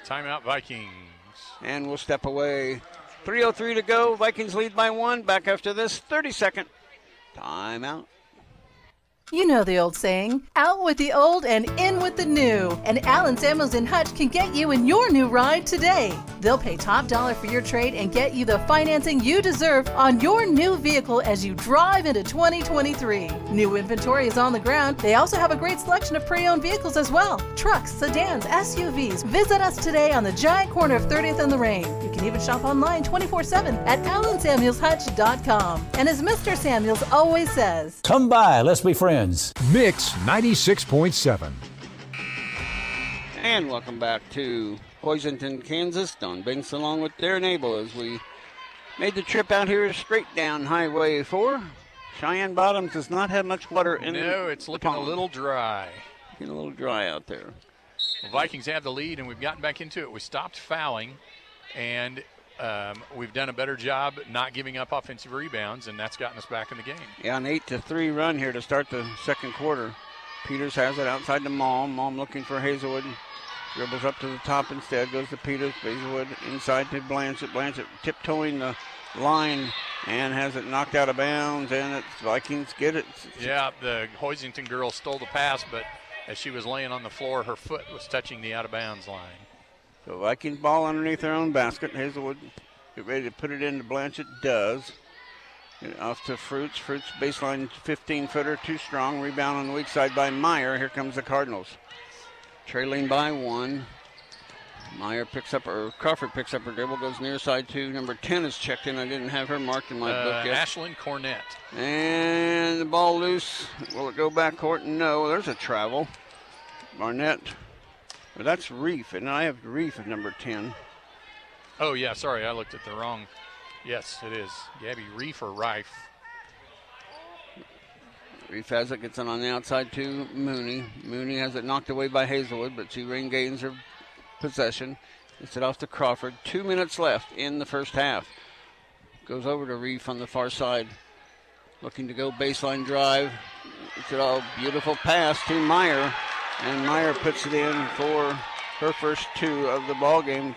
Timeout, Vikings. And we'll step away. 3:03 to go. Vikings lead by 1. Back after this 30-second timeout. You know the old saying, out with the old and in with the new. And Allen Samuels and Hutch can get you in your new ride today. They'll pay top dollar for your trade and get you the financing you deserve on your new vehicle as you drive into 2023. New inventory is on the ground. They also have a great selection of pre-owned vehicles as well. Trucks, sedans, SUVs. Visit us today on the giant corner of 30th and Lorraine. You can even shop online 24/7 at AllenSamuelsHutch.com. And as Mr. Samuels always says, come by, let's be friends. Mix 96.7. And welcome back to Hoisington, Kansas. Don Binks along with Darren Abel as we made the trip out here straight down Highway 4. Cheyenne Bottoms does not have much water in it. No, it's looking a little dry. Getting a little dry out there. The Vikings have the lead, and we've gotten back into it. We stopped fouling, and we've done a better job not giving up offensive rebounds, and that's gotten us back in the game. Yeah, an 8-3 run here to start the second quarter. Peters has it outside to Malm. Malm looking for Hazelwood. Dribbles up to the top instead. Goes to Peters. Hazelwood inside to Blanchett. Blanchett tiptoeing the line and has it knocked out of bounds, and it's Vikings get it. Yeah, the Hoisington girl stole the pass, but as she was laying on the floor, her foot was touching the out-of-bounds line. So Vikings ball underneath their own basket. Hazelwood get ready to put it into Blanchett. Does. Get it off to Fruits. Fruits baseline 15-footer, too strong. Rebound on the weak side by Meyer. Here comes the Cardinals. Trailing by one. Crawford picks up her dribble, goes near side two. Number 10 is checked in. I didn't have her marked in my book yet. Ashlyn Cornett. And the ball loose. Will it go back court? No, there's a travel. Barnett. Well, that's Reef, and I have Reef at number 10. Oh, yeah, sorry, I looked at the wrong. Yes, it is. Gabby Reef or Rife. Reef has it, gets it on the outside to Mooney. Mooney has it knocked away by Hazelwood, but she regains her possession. Gets it off to Crawford. 2 minutes left in the first half. Goes over to Reef on the far side. Looking to go baseline drive. It's a beautiful pass to Meyer. And Meyer puts it in for her first two of the ball game.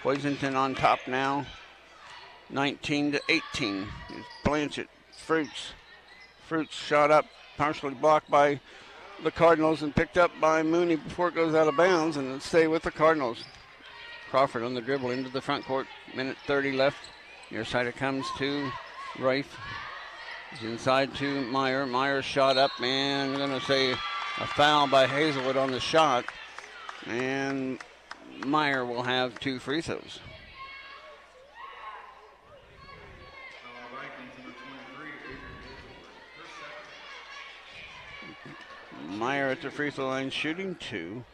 Hoisington on top now, 19-18. It's Blanchett. Fruits shot up, partially blocked by the Cardinals and picked up by Mooney before it goes out of bounds, and it'll stay with the Cardinals. Crawford on the dribble into the front court. Minute 30 left. Near side it comes to Rife. It's inside to Meyer. Meyer shot up, and we're going to say a foul by Hazelwood on the shot. And Meyer will have two free throws. Meyer at the free throw line shooting two.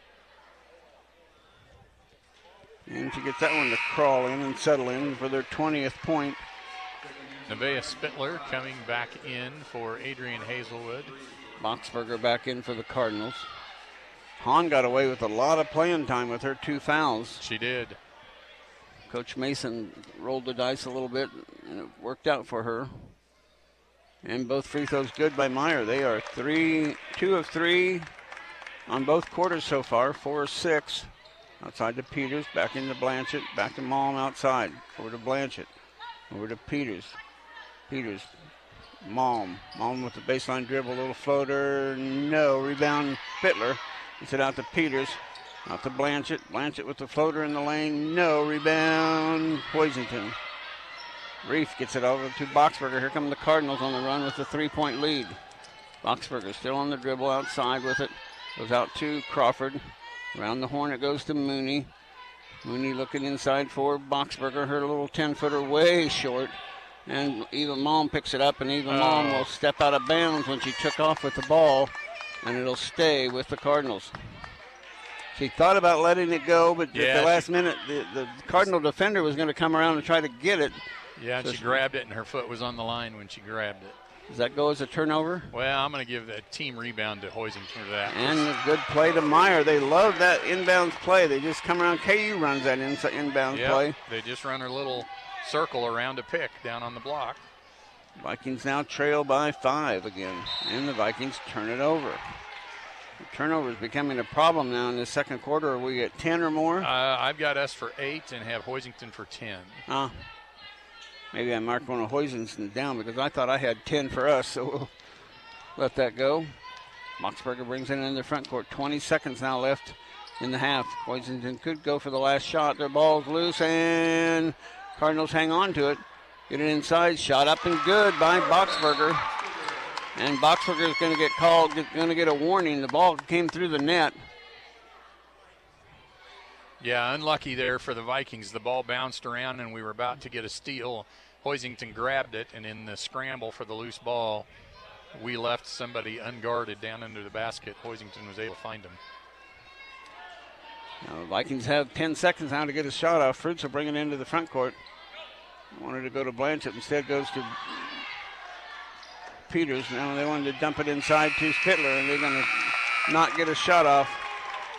And she gets that one to crawl in and settle in for their 20th point. Nevaeh Spittler coming back in for Adrian Hazelwood. Boxberger back in for the Cardinals. Hahn got away with a lot of playing time with her two fouls. She did. Coach Mason rolled the dice a little bit, and it worked out for her. And both free throws good by Meyer. They are 2 of 3 on both quarters so far, 4 of 6. Outside to Peters, back into Blanchett, back to Malm outside. Over to Blanchett, over to Peters. Peters, Malm with the baseline dribble, little floater, no. Rebound, Spittler. Gets it out to Peters, out to Blanchett. Blanchett with the floater in the lane, no. Rebound, Hoisington. Reef gets it over to Boxberger. Here come the Cardinals on the run with the 3-point lead. Boxberger still on the dribble outside with it. Goes out to Crawford. Around the horn it goes to Mooney. Mooney looking inside for Boxberger. Her little 10-footer way short. And Eva Malm picks it up, and Eva Malm will step out of bounds when she took off with the ball, and it'll stay with the Cardinals. She thought about letting it go, but at the last minute, the Cardinal defender was going to come around and try to get it. Yeah, and so she grabbed it, and her foot was on the line when she grabbed it. Does that go as a turnover? Well, I'm going to give the team rebound to Hoisington for that. And a good play to Meyer. They love that inbounds play. They just come around. KU runs that inbounds play. They just run a little circle around a pick down on the block. Vikings now trail by 5 again, and the Vikings turn it over. The turnover is becoming a problem now in the second quarter. Are we at 10 or more? I've got us for 8 and have Hoisington for 10. Maybe I marked one of Hoisington down because I thought I had 10 for us, so we'll let that go. Boxberger brings it in the front court. 20 seconds now left in the half. Hoisington could go for the last shot. Their ball's loose, and Cardinals hang on to it. Get it inside. Shot up and good by Boxberger. And Boxberger is going to get called, going to get a warning. The ball came through the net. Yeah, unlucky there for the Vikings. The ball bounced around, and we were about to get a steal. Hoisington grabbed it, and in the scramble for the loose ball, we left somebody unguarded down under the basket. Hoisington was able to find him. Now the Vikings have 10 seconds now to get a shot off. Fruits will bring it into the front court. Wanted to go to Blanchett. Instead goes to Peters. Now they wanted to dump it inside to Spittler, and they're going to not get a shot off.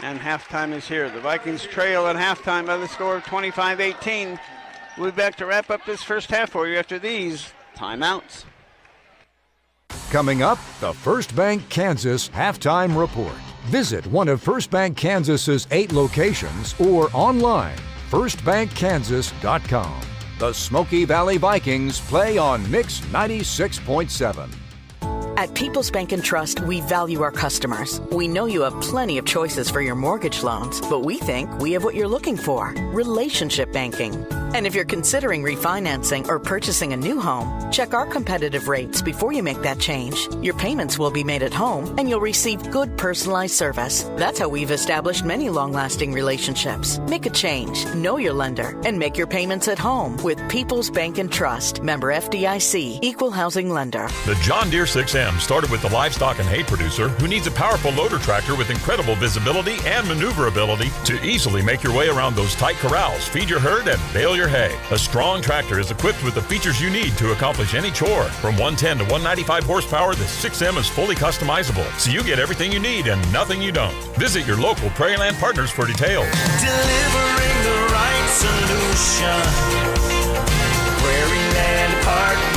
And halftime is here. The Vikings trail at halftime by the score of 25-18. We'll be back to wrap up this first half for you after these timeouts. Coming up, the First Bank Kansas Halftime Report. Visit one of First Bank Kansas's 8 locations or online, firstbankkansas.com. The Smoky Valley Vikings play on Mix 96.7. At People's Bank and Trust, we value our customers. We know you have plenty of choices for your mortgage loans, but we think we have what you're looking for: relationship banking. And if you're considering refinancing or purchasing a new home, check our competitive rates before you make that change. Your payments will be made at home, and you'll receive good personalized service. That's how we've established many long-lasting relationships. Make a change, know your lender, and make your payments at home with People's Bank and Trust. Member FDIC, Equal Housing Lender. The John Deere 6M started with the livestock and hay producer who needs a powerful loader tractor with incredible visibility and maneuverability to easily make your way around those tight corrals, feed your herd, and bale your hay. A strong tractor is equipped with the features you need to accomplish any chore. From 110 to 195 horsepower, the 6M is fully customizable, so you get everything you need and nothing you don't. Visit your local Prairie Land partners for details. Delivering the right solution. Prairie Land Partners.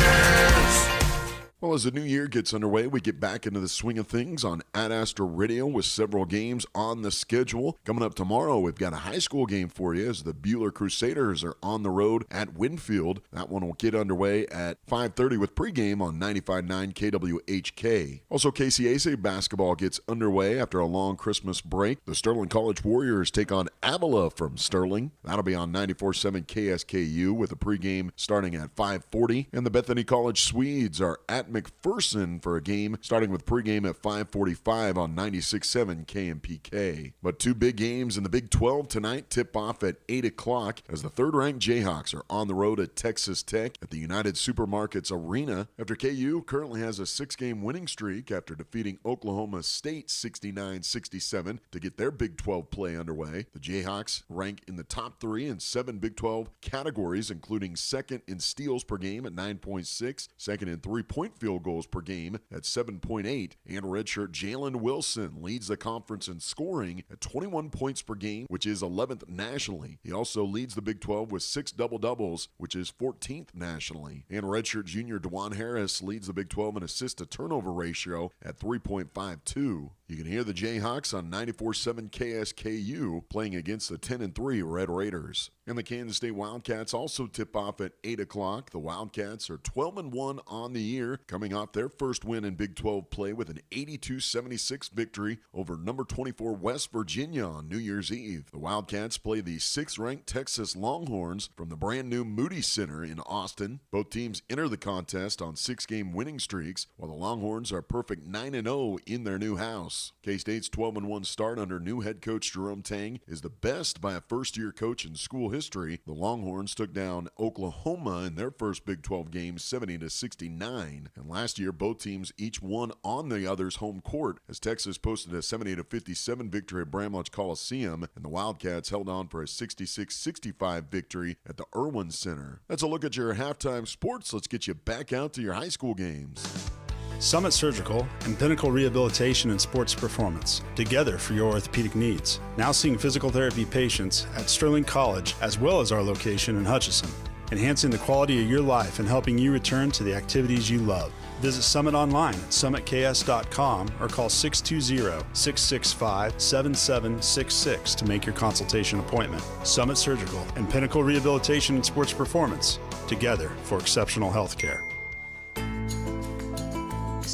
Well, as the new year gets underway, we get back into the swing of things on Ad Astra Radio with several games on the schedule. Coming up tomorrow, we've got a high school game for you as the Buhler Crusaders are on the road at Winfield. That one will get underway at 5:30 with pregame on 95.9 KWHK. Also, KCAC basketball gets underway after a long Christmas break. The Sterling College Warriors take on Avila from Sterling. That'll be on 94.7 KSKU with a pregame starting at 5:40. And the Bethany College Swedes are at McPherson for a game starting with pregame at 5:45 on 96.7 KMPK. But 2 big games in the Big 12 tonight tip off at 8 o'clock as the third-ranked Jayhawks are on the road at Texas Tech at the United Supermarkets Arena after KU currently has a 6-game winning streak after defeating Oklahoma State 69-67 to get their Big 12 play underway. The Jayhawks rank in the top 3 in 7 Big 12 categories, including second in steals per game at 9.6, second in three-point field goals per game at 7.8, and redshirt Jalen Wilson leads the conference in scoring at 21 points per game, which is 11th nationally. He also leads the Big 12 with 6 double-doubles, which is 14th nationally. And redshirt junior DeJuan Harris leads the Big 12 in assist-to-turnover ratio at 3.52. You can hear the Jayhawks on 94.7 KSKU playing against the 10-3 Red Raiders. And the Kansas State Wildcats also tip off at 8 o'clock. The Wildcats are 12-1 on the year, coming off their first win in Big 12 play with an 82-76 victory over number 24 West Virginia on New Year's Eve. The Wildcats play the 6th-ranked Texas Longhorns from the brand-new Moody Center in Austin. Both teams enter the contest on 6-game winning streaks, while the Longhorns are perfect 9-0 in their new house. K-State's 12-1 start under new head coach Jerome Tang is the best by a first-year coach in school history. The Longhorns took down Oklahoma in their first Big 12 game 70-69. And last year, both teams each won on the other's home court as Texas posted a 70-57 victory at Bramlage Coliseum, and the Wildcats held on for a 66-65 victory at the Irwin Center. That's a look at your halftime sports. Let's get you back out to your high school games. Summit Surgical and Pinnacle Rehabilitation and Sports Performance, together for your orthopedic needs. Now seeing physical therapy patients at Sterling College as well as our location in Hutchinson, enhancing the quality of your life and helping you return to the activities you love. Visit Summit online at summitks.com or call 620-665-7766 to make your consultation appointment. Summit Surgical and Pinnacle Rehabilitation and Sports Performance, together for exceptional health care.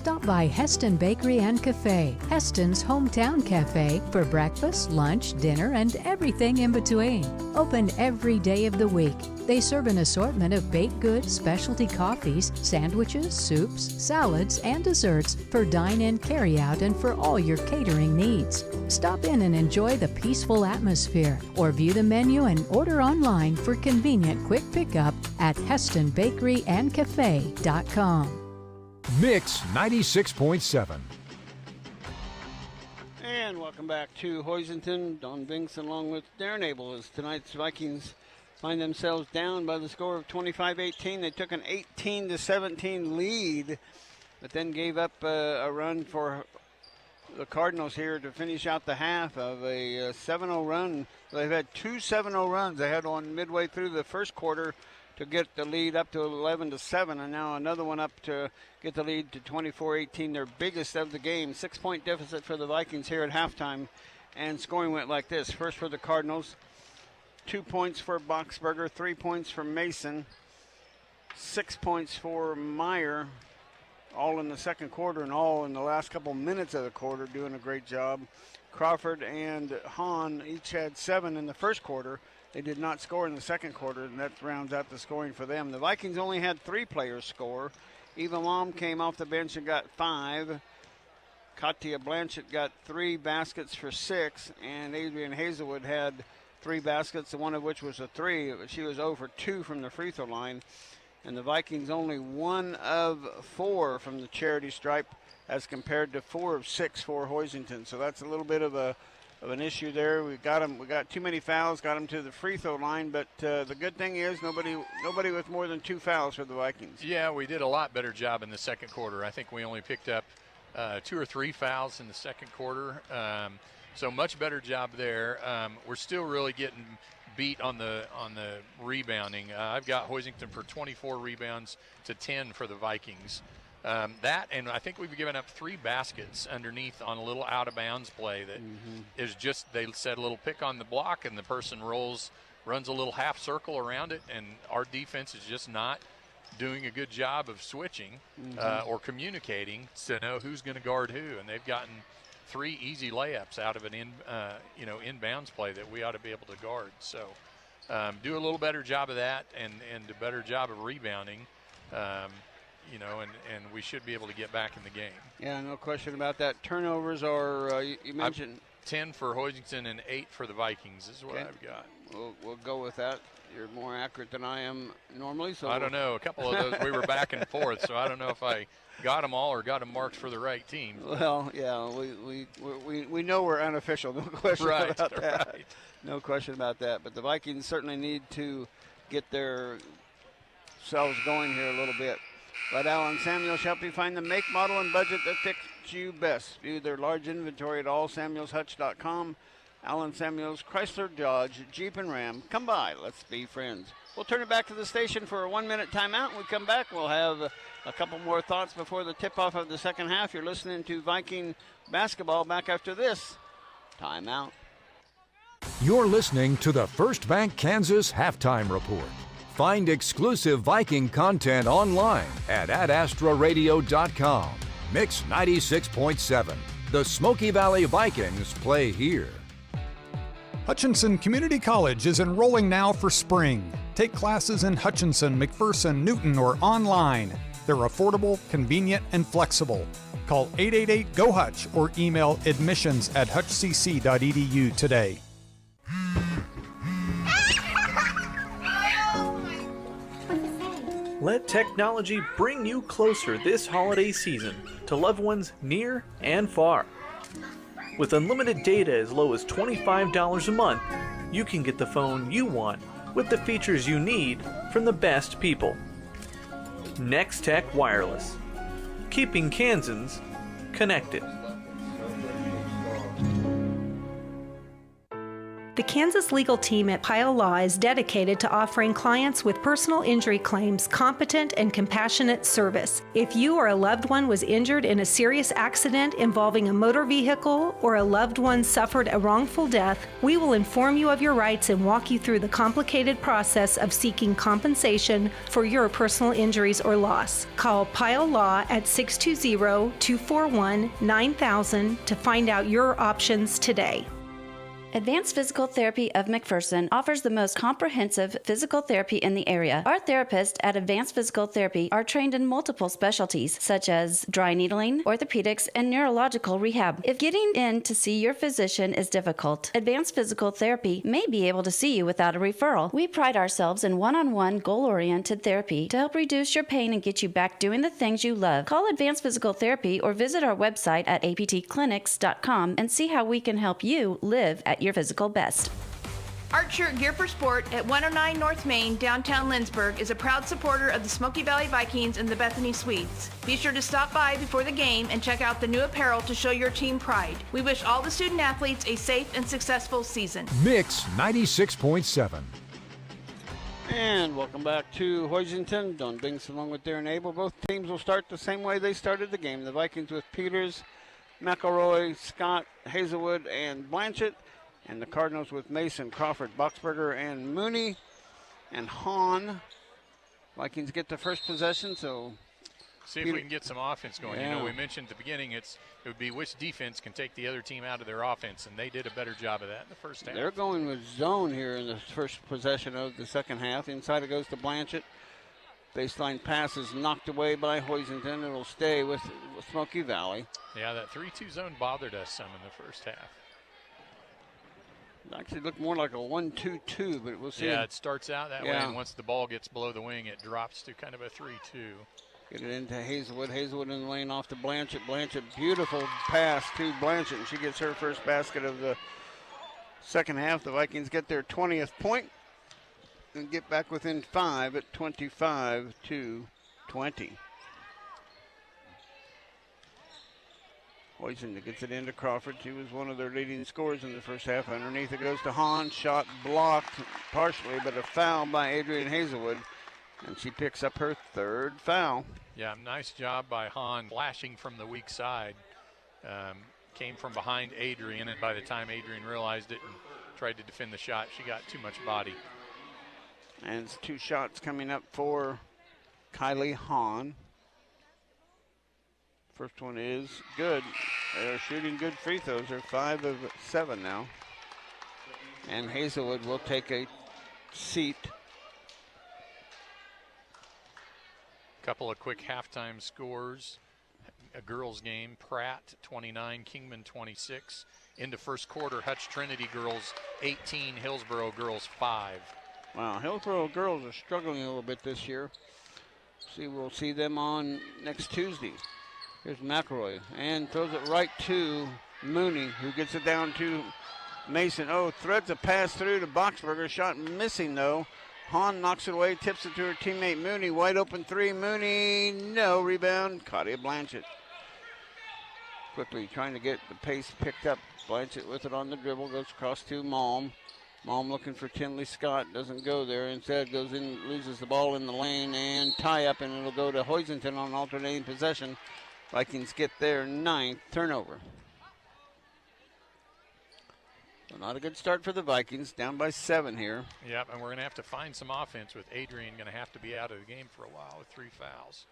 Stop by Heston Bakery and Cafe, Heston's hometown cafe, for breakfast, lunch, dinner, and everything in between. Open every day of the week. They serve an assortment of baked goods, specialty coffees, sandwiches, soups, salads, and desserts for dine-in, carry-out, and for all your catering needs. Stop in and enjoy the peaceful atmosphere, or view the menu and order online for convenient quick pickup at HestonBakeryAndCafe.com. Mix 96.7. And welcome back to Hoisington. Don Binks along with Darren Abel as tonight's Vikings find themselves down by the score of 25-18. They took an 18-17 lead, but then gave up a run for the Cardinals here to finish out the half of a 7-0 run. They've had two 7-0 runs. They had one midway through the first quarter to get the lead up to 11-7, and now another one up to get the lead to 24-18, their biggest of the game. 6-point deficit for the Vikings here at halftime, and scoring went like this. First for the Cardinals, 2 points for Boxberger, 3 points for Mason, 6 points for Meyer, all in the second quarter and all in the last couple minutes of the quarter, doing a great job. Crawford and Hahn each had 7 in the first quarter. They did not score in the second quarter, and that rounds out the scoring for them. The Vikings only had 3 players score. Eva Lom came off the bench and got 5. Katia Blanchett got 3 baskets for 6, and Adrian Hazelwood had 3 baskets, one of which was a 3. She was 0 for 2 from the free throw line. And the Vikings only 1 of 4 from the charity stripe as compared to 4 of 6 for Hoisington. So that's a little bit of an issue there. We got too many fouls, got them to the free throw line, but the good thing is nobody with more than 2 fouls for the Vikings. Yeah, we did a lot better job in the second quarter. I think we only picked up 2 or 3 fouls in the second quarter. So much better job there. We're still really getting beat on the rebounding. I've got Hoisington for 24 rebounds to 10 for the Vikings. That, and I think we've given up 3 baskets underneath on a little out-of-bounds play that is just, they set a little pick on the block, and the person runs a little half circle around it, and our defense is just not doing a good job of switching or communicating to know who's going to guard who, and they've gotten 3 easy layups out of an inbounds play that we ought to be able to guard. So do a little better job of that, and a better job of rebounding. And we should be able to get back in the game. Yeah, no question about that. Turnovers are, you mentioned. 10 for Hoisington and 8 for the Vikings is what I've got. We'll go with that. You're more accurate than I am normally. So I don't know. A couple of those, we were back and forth, so I don't know if I got them all or got them marked for the right team. Well, yeah, we know we're unofficial. No question about that. Right. No question about that. But the Vikings certainly need to get their selves going here a little bit. Let Alan Samuels help you find the make, model, and budget that fits you best. View their large inventory at allsamuelshutch.com. Alan Samuels, Chrysler, Dodge, Jeep, and Ram. Come by. Let's be friends. We'll turn it back to the station for a 1-minute timeout. When we come back, we'll have a couple more thoughts before the tip-off of the second half. You're listening to Viking basketball. Back after this timeout. You're listening to the First Bank Kansas Halftime Report. Find exclusive Viking content online at adastraradio.com. Mix 96.7. The Smoky Valley Vikings play here. Hutchinson Community College is enrolling now for spring. Take classes in Hutchinson, McPherson, Newton, or online. They're affordable, convenient, and flexible. Call 888-GO-HUTCH or email admissions@hutchcc.edu today. Let technology bring you closer this holiday season to loved ones near and far. With unlimited data as low as $25 a month, you can get the phone you want with the features you need from the best people. Next Tech Wireless. Keeping Kansans connected. The Kansas legal team at Pyle Law is dedicated to offering clients with personal injury claims competent and compassionate service. If you or a loved one was injured in a serious accident involving a motor vehicle or a loved one suffered a wrongful death, we will inform you of your rights and walk you through the complicated process of seeking compensation for your personal injuries or loss. Call Pyle Law at 620-241-9000 to find out your options today. Advanced Physical Therapy of McPherson offers the most comprehensive physical therapy in the area. Our therapists at Advanced Physical Therapy are trained in multiple specialties, such as dry needling, orthopedics, and neurological rehab. If getting in to see your physician is difficult, Advanced Physical Therapy may be able to see you without a referral. We pride ourselves in one-on-one, goal-oriented therapy to help reduce your pain and get you back doing the things you love. Call Advanced Physical Therapy or visit our website at aptclinics.com and see how we can help you live at your physical best. Art Shirt Gear for Sport at 109 North Main, downtown Lynchburg, is a proud supporter of the Smoky Valley Vikings and the Bethany Swedes. Be sure to stop by before the game and check out the new apparel to show your team pride. We wish all the student athletes a safe and successful season. Mix 96.7. And welcome back to Hoisington. Don Binks along with Darren Abel. Both teams will start the same way they started the game. The Vikings with Peters, McElroy, Scott, Hazelwood, and Blanchett. And the Cardinals with Mason, Crawford, Boxberger, and Mooney, and Hahn. Vikings get the first possession, so see if we can get some offense going. Yeah. You know, we mentioned at the beginning it would be which defense can take the other team out of their offense, and they did a better job of that in the first half. They're going with zone here in the first possession of the second half. Inside it goes to Blanchett. Baseline pass is knocked away by Hoisington. It'll stay with Smoky Valley. Yeah, that 3-2 zone bothered us some in the first half. Actually looked more like a 1-2-2, but we'll see. Yeah, it starts out that way, and once the ball gets below the wing, it drops to kind of a 3-2. Get it into Hazelwood. Hazelwood in the lane off to Blanchett. Blanchett, beautiful pass to Blanchett, and she gets her first basket of the second half. The Vikings get their 20th point and get back within 5 at 25-20. Hoisington gets it into Crawford. She was one of their leading scorers in the first half. Underneath it goes to Hahn. Shot blocked partially, but a foul by Adrian Hazelwood. And she picks up her third foul. Yeah, nice job by Hahn flashing from the weak side. Came from behind Adrian, and by the time Adrian realized it and tried to defend the shot, she got too much body. And it's 2 shots coming up for Kylie Hahn. First one is good. They're shooting good free throws. They're 5 of 7 now. And Hazelwood will take a seat. Couple of quick halftime scores. A girls game, Pratt 29, Kingman 26. Into first quarter, Hutch Trinity girls 18, Hillsboro girls 5. Wow, Hillsboro girls are struggling a little bit this year. We'll see them on next Tuesday. Here's McElroy and throws it right to Mooney, who gets it down to Mason. Oh, threads a pass through to Boxberger. Shot missing, though. Hahn knocks it away, tips it to her teammate Mooney. Wide open 3. Mooney, no. Rebound, Claudia Blanchett. Quickly trying to get the pace picked up. Blanchett with it on the dribble, goes across to Malm. Malm looking for Tinley Scott, doesn't go there. Instead goes in, loses the ball in the lane, and tie up, and it'll go to Hoisington on alternating possession. Vikings get their 9th turnover. So not a good start for the Vikings, down by 7 here. Yep, and we're going to have to find some offense with Adrian going to have to be out of the game for a while with 3 fouls.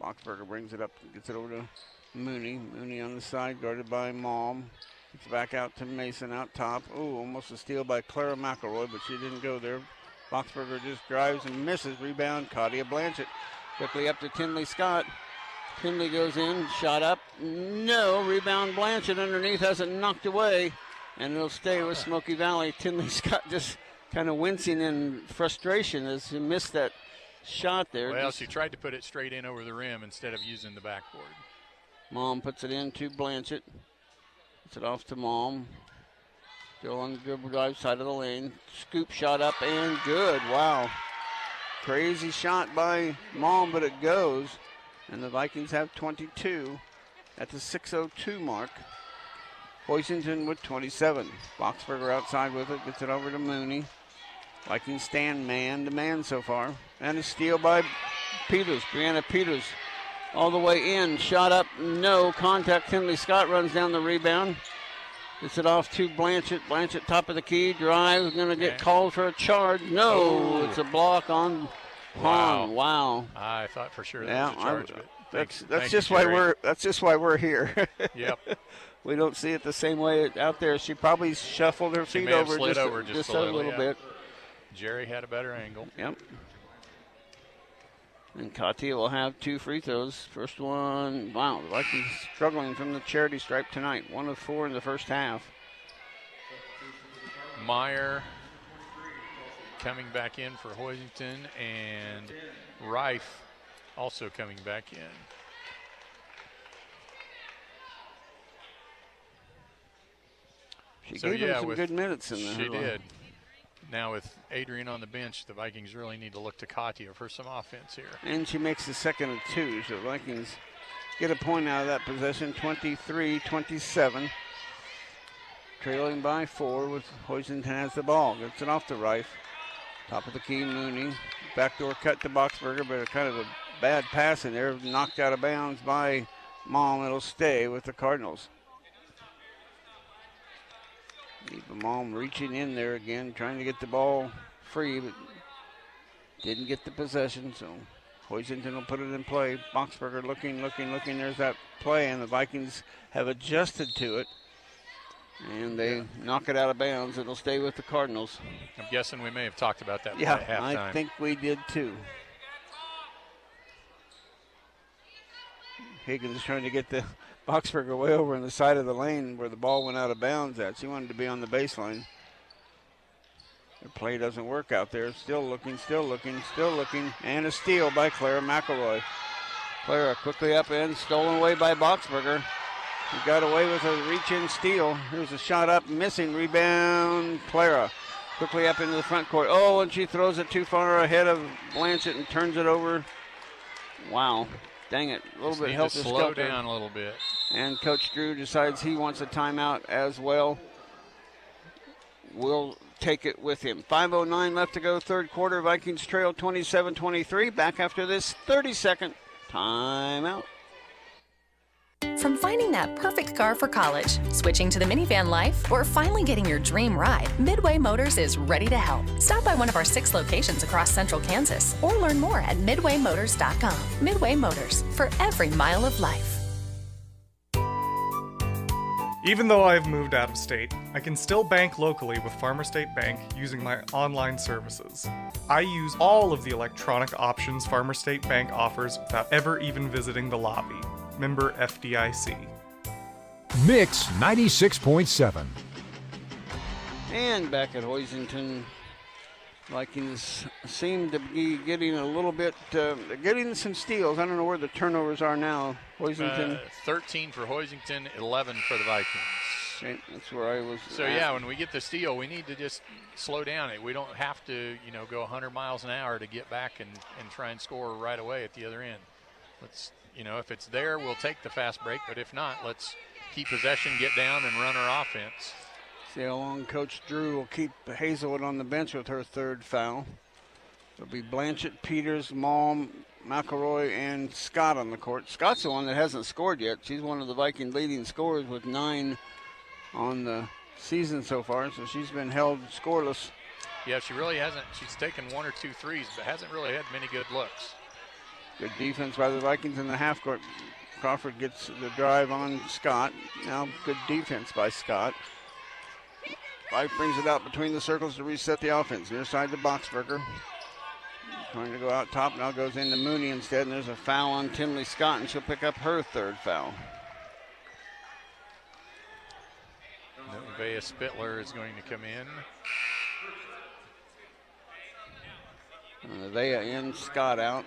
Boxberger brings it up, gets it over to Mooney. Mooney on the side, guarded by Malm. It's back out to Mason out top. Ooh, almost a steal by Clara McElroy, but she didn't go there. Boxberger just drives and misses. Rebound, Claudia Blanchett. Quickly up to Tinley Scott. Tinley goes in, shot up. No, rebound Blanchett underneath, has it knocked away, and it'll stay with Smoky Valley. Tinley Scott just kind of wincing in frustration as he missed that shot there. Well, she tried to put it straight in over the rim instead of using the backboard. Malm puts it in to Blanchett. Puts it off to Malm. Still on the dribble drive side of the lane. Scoop shot up and good. Wow. Crazy shot by Malm, but it goes. And the Vikings have 22 at the 6:02 mark. Hoisington with 27. Boxberger outside with it, gets it over to Mooney. Vikings stand man-to-man so far. And a steal by Peters, Brianna Peters. All the way in, shot up, no contact. Tinley Scott runs down the rebound. Gets it off to Blanchett. Blanchett top of the key, drive, going to get called for a charge. No, it's a block on Hahn. Wow. I thought for sure that was a charge, but that's just why we're here. Yep. We don't see it the same way out there. She probably shuffled her feet over just a little bit. Jerry had a better angle. Yep. And Katia will have 2 free throws. First one, wow, the Vikings struggling from the charity stripe tonight. 1 of 4 in the first half. Meyer coming back in for Hoisington, and Reif also coming back in. She gave him some good minutes in there. She did. Now with Adrian on the bench, the Vikings really need to look to Katia for some offense here. And she makes the second of 2, so the Vikings get a point out of that possession, 23-27. Trailing by 4 with Hoisington has the ball. Gets it off to Reif. Top of the key, Mooney. Backdoor cut to Boxberger, but kind of a bad pass in there. Knocked out of bounds by Mom. It'll stay with the Cardinals. Eva Malm reaching in there again, trying to get the ball free, but didn't get the possession, so Hoisington will put it in play. Boxberger looking. There's that play, and the Vikings have adjusted to it, and they knock it out of bounds. It'll stay with the Cardinals. I'm guessing we may have talked about that at halftime. I think we did too. Higgins trying to get the Boxberger way over on the side of the lane where the ball went out of bounds at. She wanted to be on the baseline. The play doesn't work out there. Still looking. And a steal by Clara McElroy. Clara quickly up and stolen away by Boxberger. He got away with a reach-in steal. Here's a shot up, missing. Rebound, Clara. Quickly up into the front court. Oh, and she throws it too far ahead of Blanchett and turns it over. Wow. Dang it, a little bit helped us slow down a little bit. And Coach Drew decides he wants a timeout as well. We'll take it with him. 5:09 left to go, third quarter. Vikings trail 27-23. Back after this 30-second timeout. From finding that perfect car for college, switching to the minivan life, or finally getting your dream ride, Midway Motors is ready to help. Stop by one of our 6 locations across central Kansas or learn more at midwaymotors.com. Midway Motors, for every mile of life. Even though I've moved out of state, I can still bank locally with Farmer State Bank using my online services. I use all of the electronic options Farmer State Bank offers without ever even visiting the lobby. Member FDIC. Mix 96.7. And back at Hoisington, Vikings seem to be getting a little bit, getting some steals. I don't know where the turnovers are now. Hoisington. 13 for Hoisington, 11 for the Vikings. Okay, that's where I was. So yeah, when we get the steal, we need to just slow down it. We don't have to, go 100 miles an hour to get back and try and score right away at the other end. Let's, if it's there, we'll take the fast break. But if not, let's keep possession, get down, and run our offense. See how long Coach Drew will keep Hazelwood on the bench with her third foul. It'll be Blanchett, Peters, Malm, McElroy, and Scott on the court. Scott's the one that hasn't scored yet. She's one of the Viking leading scorers with 9 on the season so far, so she's been held scoreless. Yeah, she really hasn't. She's taken 1 or 2 threes, but hasn't really had many good looks. Good defense by the Vikings in the half court. Crawford gets the drive on Scott. Now good defense by Scott. Fife brings it out between the circles to reset the offense. Near side to Boxberger. Trying to go out top, now goes into Mooney instead, and there's a foul on Tinley Scott, and she'll pick up her third foul. Nevaeh Spittler is going to come in. Nevaeh in, Scott out.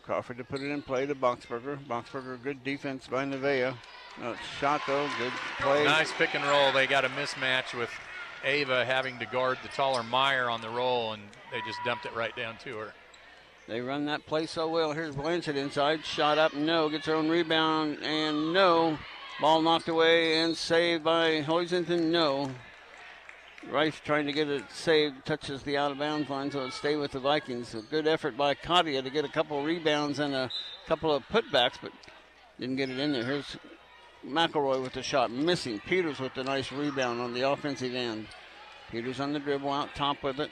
Crawford to put it in play to Boxberger. Boxberger, good defense by Nevaeh. Shot though, good play. Nice pick and roll. They got a mismatch with Ava having to guard the taller Meyer on the roll, and they just dumped it right down to her. They run that play so well. Here's Blanchett inside. Shot up, no. Gets her own rebound, and no. Ball knocked away and saved by Hoisington, no. Rife trying to get it saved, touches the out-of-bounds line, so it'll stay with the Vikings. A good effort by Katia to get a couple of rebounds and a couple of putbacks, but didn't get it in there. Here's McElroy with the shot, missing. Peters with the nice rebound on the offensive end. Peters on the dribble, out top with it.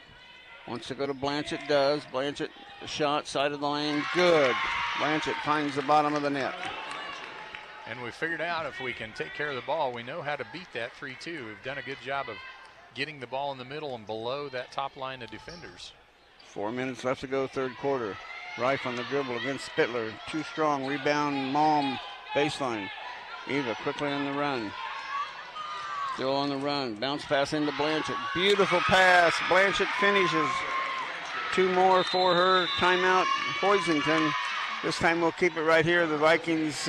Wants to go to Blanchett, does. Blanchett, shot, side of the lane, good. Blanchett finds the bottom of the net. And we figured out if we can take care of the ball, we know how to beat that 3-2. We've done a good job of getting the ball in the middle and below that top line of defenders. 4 minutes left to go, third quarter. Rife on the dribble against Spittler. Too strong, rebound, Malm, baseline. Eva quickly on the run. Still on the run. Bounce pass into Blanchett. Beautiful pass. Blanchett finishes. 2 more for her. Timeout, Hoisington. This time we'll keep it right here. The Vikings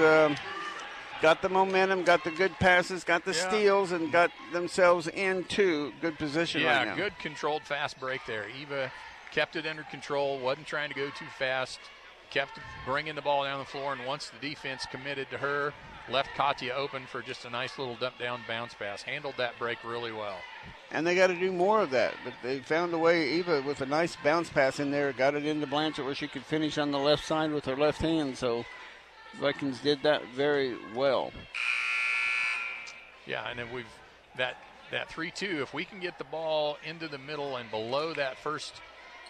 got the momentum, got the good passes, got the steals, and got themselves into good position right now. Yeah, good controlled fast break there. Eva kept it under control, wasn't trying to go too fast, kept bringing the ball down the floor, and once the defense committed to her, left Katia open for just a nice little dump down bounce pass. Handled that break really well. And they got to do more of that, but they found a way. Eva with a nice bounce pass in there, got it into Blanchett where she could finish on the left side with her left hand, so Vikings did that very well. Yeah, and then we've that 3-2, if we can get the ball into the middle and below that first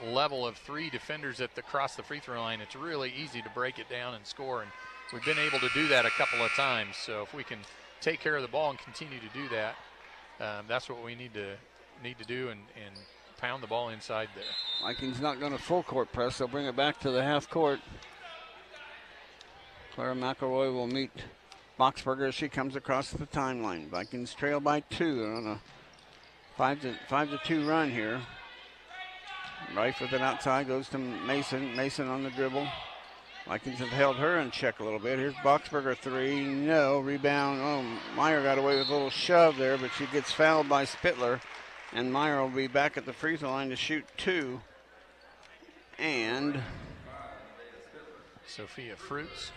level of 3 defenders at the cross the free throw line, it's really easy to break it down and score, and we've been able to do that a couple of times. So if we can take care of the ball and continue to do that, that's what we need to do and pound the ball inside there. Vikings not going to full court press. They'll bring it back to the half court. Clara McElroy will meet Boxberger as she comes across the timeline. Vikings trail by 2 on a 5-2 run here. Rife with it outside, goes to Mason. Mason on the dribble. Vikings have held her in check a little bit. Here's Boxberger 3, no, rebound. Oh, Meyer got away with a little shove there, but she gets fouled by Spittler. And Meyer will be back at the free throw line to shoot 2. And Sophia Fruits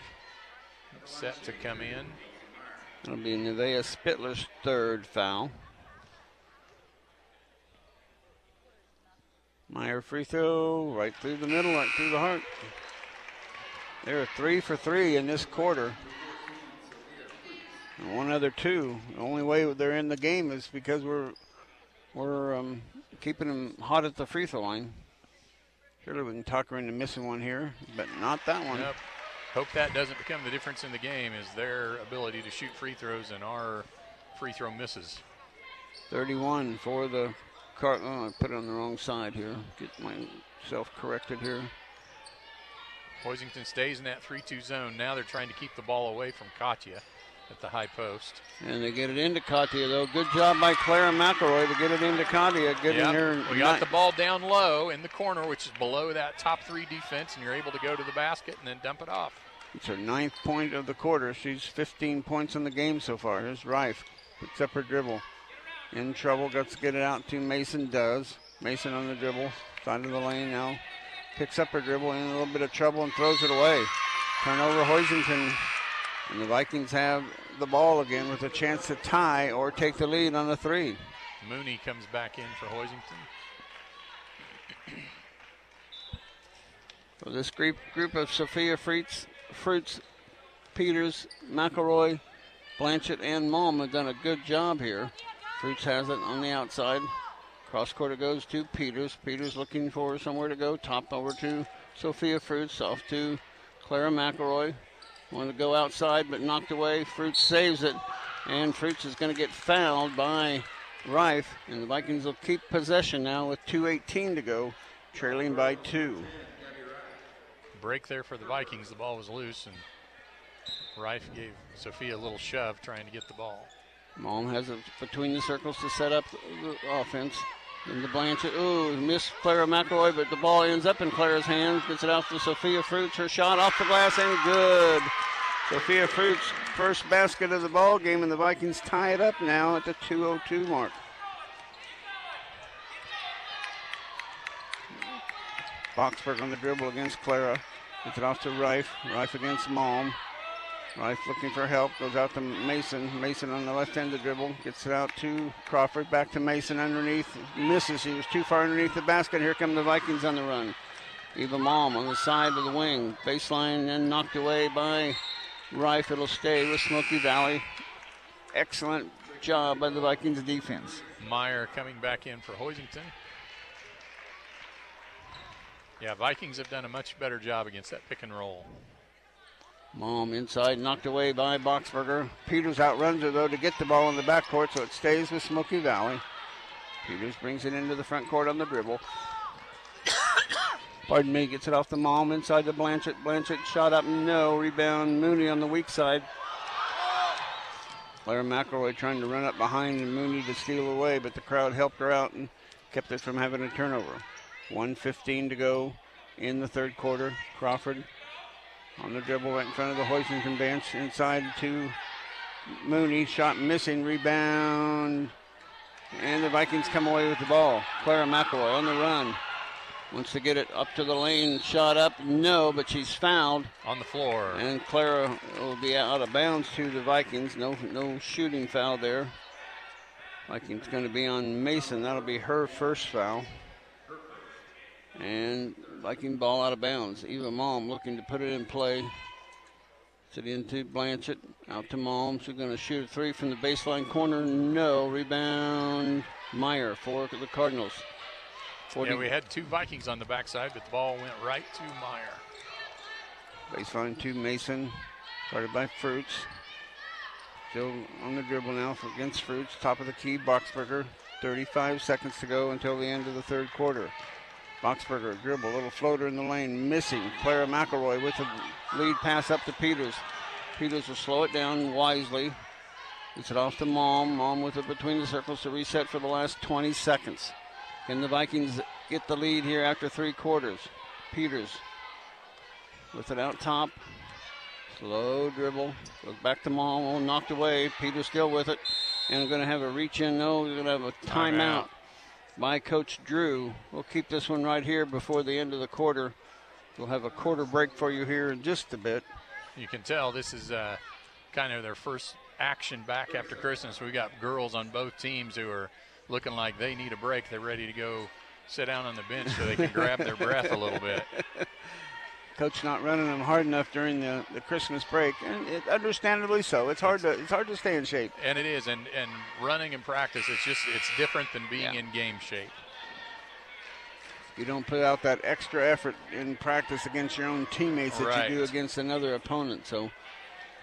set to come in. It'll be Nevaeh Spittler's 3rd foul. Meyer free throw, right through the middle, right through the heart. They're 3 for 3 in this quarter. And one other 2. The only way they're in the game is because we're keeping them hot at the free throw line. Surely we can talk her into missing one here, but not that one. Yep. Hope that doesn't become the difference in the game, is their ability to shoot free throws and our free throw misses. 31 for the I put it on the wrong side here. Get myself corrected here. Hoisington stays in that 3-2 zone. Now they're trying to keep the ball away from Katia at the high post. And they get it into Katia, though. Good job by Clara McElroy to get it into Katia. We got the ball down low in the corner, which is below that top 3 defense, and you're able to go to the basket and then dump it off. It's her 9th point of the quarter. She's 15 points in the game so far. Here's Rife. Puts up her dribble. In trouble. Got to get it out to Mason. Does. Mason on the dribble. Side of the lane now. Picks up her dribble in a little bit of trouble and throws it away. Turnover Hoisington. And the Vikings have the ball again with a chance to tie or take the lead on a 3. Mooney comes back in for Hoisington. So this group of Sophia Fruits, Peters, McElroy, Blanchett, and Malm have done a good job here. Fruits has it on the outside. Cross court it goes to Peters. Peters looking for somewhere to go. Top over to Sophia Fruits. Off to Clara McElroy. Wanted to go outside, but knocked away. Fruits saves it. And Fruits is going to get fouled by Rife. And the Vikings will keep possession now with 2:18 to go, trailing by 2. Break there for the Vikings. The ball was loose, and Rife gave Sophia a little shove trying to get the ball. Malm has it between the circles to set up the offense. And the Blanchett, missed Clara McElroy, but the ball ends up in Clara's hands. Gets it out to Sophia Fruits. Her shot off the glass and good. Sophia Fruits' first basket of the ball game, and the Vikings tie it up now at the 2:02 mark. Boxberg on the dribble against Clara. Gets it off to Reif. Reif against Malm. Reif looking for help. Goes out to Mason. Mason on the left end of the dribble. Gets it out to Crawford. Back to Mason underneath. Misses. He was too far underneath the basket. Here come the Vikings on the run. Eva Malm on the side of the wing. Baseline and knocked away by Reif. It'll stay with Smoky Valley. Excellent job by the Vikings defense. Meyer coming back in for Hoisington. Yeah, Vikings have done a much better job against that pick and roll. Malm inside, knocked away by Boxberger. Peters outruns her, though, to get the ball in the backcourt, so it stays with Smoky Valley. Peters brings it into the front court on the dribble. Pardon me, gets it off the Malm inside to Blanchett. Blanchett shot up, no. Rebound, Mooney on the weak side. Clara McElroy trying to run up behind and Mooney to steal away, but the crowd helped her out and kept it from having a turnover. 1:15 to go in the third quarter. Crawford on the dribble right in front of the Hoisington bench. Inside to Mooney. Shot missing. Rebound. And the Vikings come away with the ball. Clara McElroy on the run. Wants to get it up to the lane. Shot up. No, but she's fouled. On the floor. And Clara will be out of bounds to the Vikings. No shooting foul there. Vikings going to be on Mason. That'll be her first foul. And Viking ball out of bounds. Eva Malm looking to put it in play. Sit into Blanchett. Out to Malm. She's going to shoot a three from the baseline corner. No. Rebound. Meyer for the Cardinals. 40. Yeah, we had two Vikings on the backside, but the ball went right to Meyer. Baseline to Mason. Guarded by Fruits. Still on the dribble now against Fruits. Top of the key. Boxberger. 35 seconds to go until the end of the third quarter. Boxberger dribble, little floater in the lane, missing. Clara McElroy with the lead pass up to Peters. Peters will slow it down wisely. Gets it off to Malm. Malm with it between the circles to reset for the last 20 seconds. Can the Vikings get the lead here after three quarters? Peters with it out top. Slow dribble. Goes back to Malm. Oh, knocked away. Peters still with it. And we're going to have a reach in. No, we're going to have a timeout by Coach Drew. We'll keep this one right here before the end of the quarter. We'll have a quarter break for you here in just a bit. You can tell this is kind of their first action back after Christmas. We got girls on both teams who are looking like they need a break. They're ready to go sit down on the bench so they can grab their breath a little bit. Coach not running them hard enough during the Christmas break, and understandably so. It's hard to stay in shape. And it is, and running in practice, it's different than being in game shape. You don't put out that extra effort in practice against your own teammates that you do against another opponent. So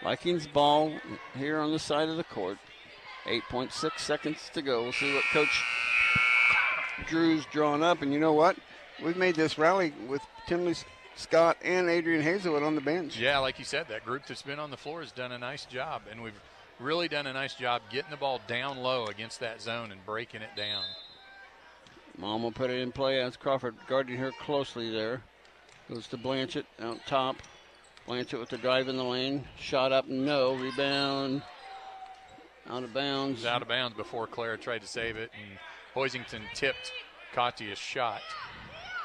Vikings ball here on the side of the court. 8.6 seconds to go. We'll see what Coach Drew's drawn up. And you know what? We've made this rally with Timley Scott and Adrian Hazelwood on the bench. Yeah, like you said, that group that's been on the floor has done a nice job. And we've really done a nice job getting the ball down low against that zone and breaking it down. Mom will put it in play as Crawford guarding her closely there. Goes to Blanchett out top. Blanchett with the drive in the lane. Shot up, no. Rebound. Out of bounds. It was out of bounds before Clara tried to save it. And Hoisington tipped Katya's shot.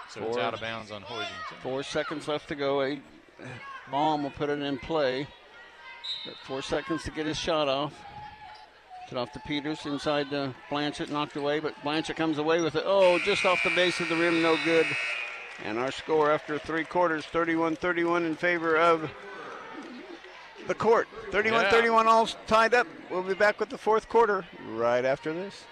So it's out of bounds on Hoisington. 4 seconds left to go. Mom will put it in play. Got 4 seconds to get his shot off. It off to Peters inside the Blanchett, knocked away, but Blanchett comes away with it. Oh, just off the base of the rim, no good. And our score after three quarters, 31-31 in favor of the court. 31-31 all tied up. We'll be back with the fourth quarter right after this.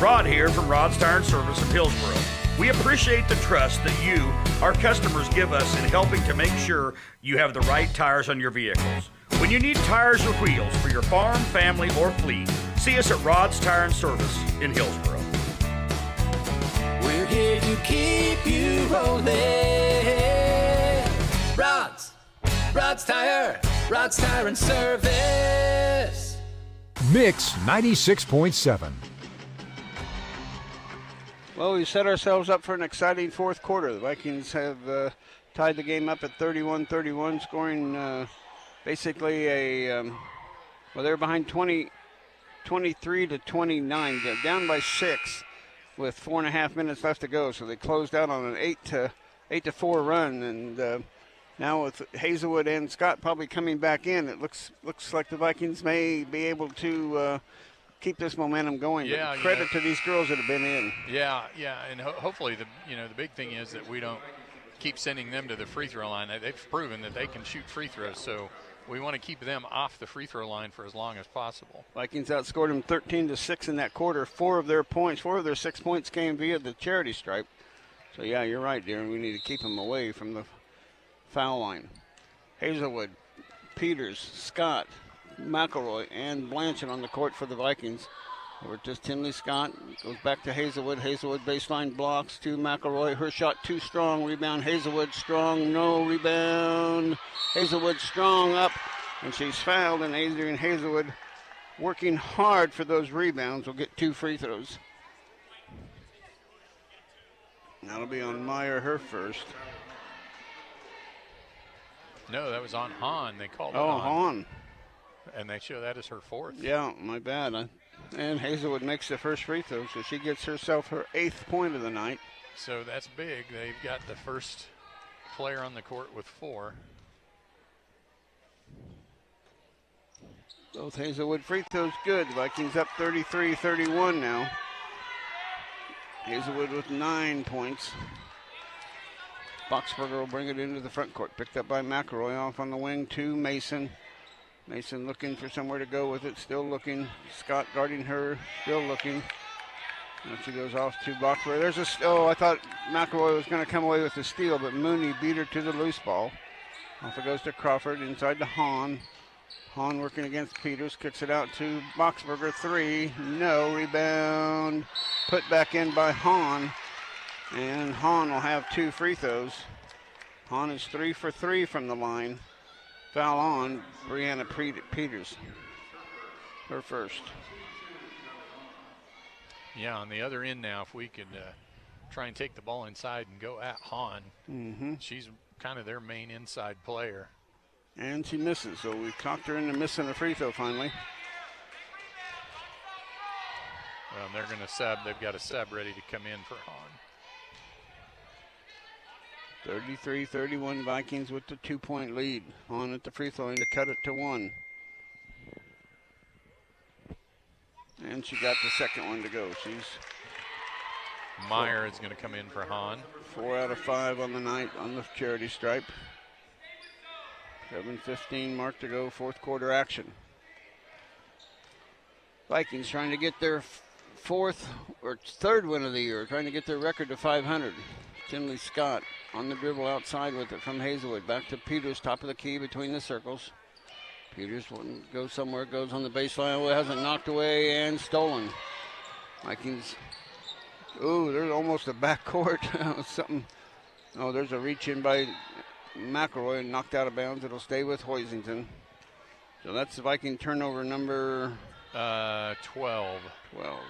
Rod here from Rod's Tire and Service of Hillsboro. We appreciate the trust that you, our customers, give us in helping to make sure you have the right tires on your vehicles. When you need tires or wheels for your farm, family, or fleet, see us at Rod's Tire and Service in Hillsboro. We're here to keep you rolling. Rod's Tire and Service. Mix 96.7. Well, we set ourselves up for an exciting fourth quarter. The Vikings have tied the game up at 31-31, scoring basically they're behind 23 to 29. They're down by 6. with 4.5 minutes left to go. So they closed out on an 8-4 run, and now with Hazelwood and Scott probably coming back in, it looks like the Vikings may be able to keep this momentum going. Yeah, but credit to these girls that have been in. Yeah, and hopefully the big thing is that we don't keep sending them to the free throw line. They've proven that they can shoot free throws, so we want to keep them off the free throw line for as long as possible. Vikings outscored them 13-6 in that quarter. 4 of their 6 points came via the charity stripe. So yeah, you're right, Darren. We need to keep them away from the foul line. Hazelwood, Peters, Scott, McElroy, and Blanchett on the court for the Vikings. Over to Tinley Scott, goes back to Hazelwood. Hazelwood baseline blocks to McElroy. Her shot too strong. Rebound Hazelwood, strong, no rebound. Hazelwood strong up, and she's fouled, and Adrian Hazelwood working hard for those rebounds will get 2 free throws. That'll be on Meyer, her first. No, that was on Hahn. They called it on. Hahn. And they show that as her 4th. Yeah, my bad. And Hazelwood makes the first free throw, so she gets herself her 8th point of the night. So that's big. They've got the first player on the court with 4. Both Hazelwood free throws good. Vikings up 33-31 now. Hazelwood with 9 points. Boxberger will bring it into the front court. Picked up by McElroy off on the wing to Mason. Mason looking for somewhere to go with it, still looking. Scott guarding her, still looking. And she goes off to Boxberger. I thought McElroy was going to come away with the steal, but Mooney beat her to the loose ball. Off it goes to Crawford, inside to Hahn. Hahn working against Peters, kicks it out to Boxberger, 3. No, rebound. Put back in by Hahn. And Hahn will have 2 free throws. Hahn is 3 for 3 from the line. Foul on Brianna Peters, her first. Yeah, on the other end now, if we could try and take the ball inside and go at Hahn. Mm-hmm. She's kind of their main inside player. And she misses, so we talked her into missing a free throw finally. Well, they're going to sub. They've got a sub ready to come in for Hahn. 33-31 Vikings with the 2-point lead. On at the free throw line to cut it to 1. And she got the second one to go. Meyer is going to come in for Hahn. 4 out of 5 on the night on the charity stripe. 7:15 mark to go, 4th quarter action. Vikings trying to get their 4th or 3rd win of the year, trying to get their record to 500. Tinley Scott on the dribble outside with it from Hazelwood. Back to Peters, top of the key between the circles. Peters goes somewhere, goes on the baseline. Oh, hasn't knocked away and stolen. Vikings. Ooh, there's almost a backcourt. Something. Oh, there's a reach in by McElroy and knocked out of bounds. It'll stay with Hoisington. So that's the Viking turnover number 12. 12.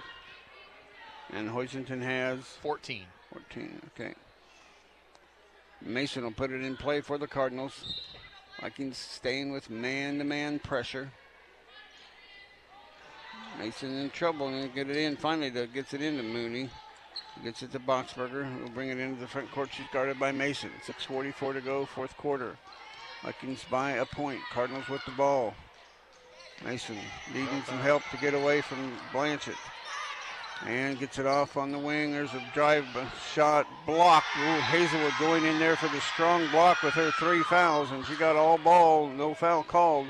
And Hoisington has 14. 14, okay. Mason will put it in play for the Cardinals. Vikings staying with man-to-man pressure. Mason in trouble and get it in. Finally, gets it into Mooney. Gets it to Boxberger. We'll bring it into the front court. She's guarded by Mason. 6:44 to go, 4th quarter. Vikings by a point. Cardinals with the ball. Mason needing some help to get away from Blanchett. And gets it off on the wing. There's a drive shot blocked. Ooh, Hazelwood going in there for the strong block with her 3 fouls. And she got all ball, no foul called.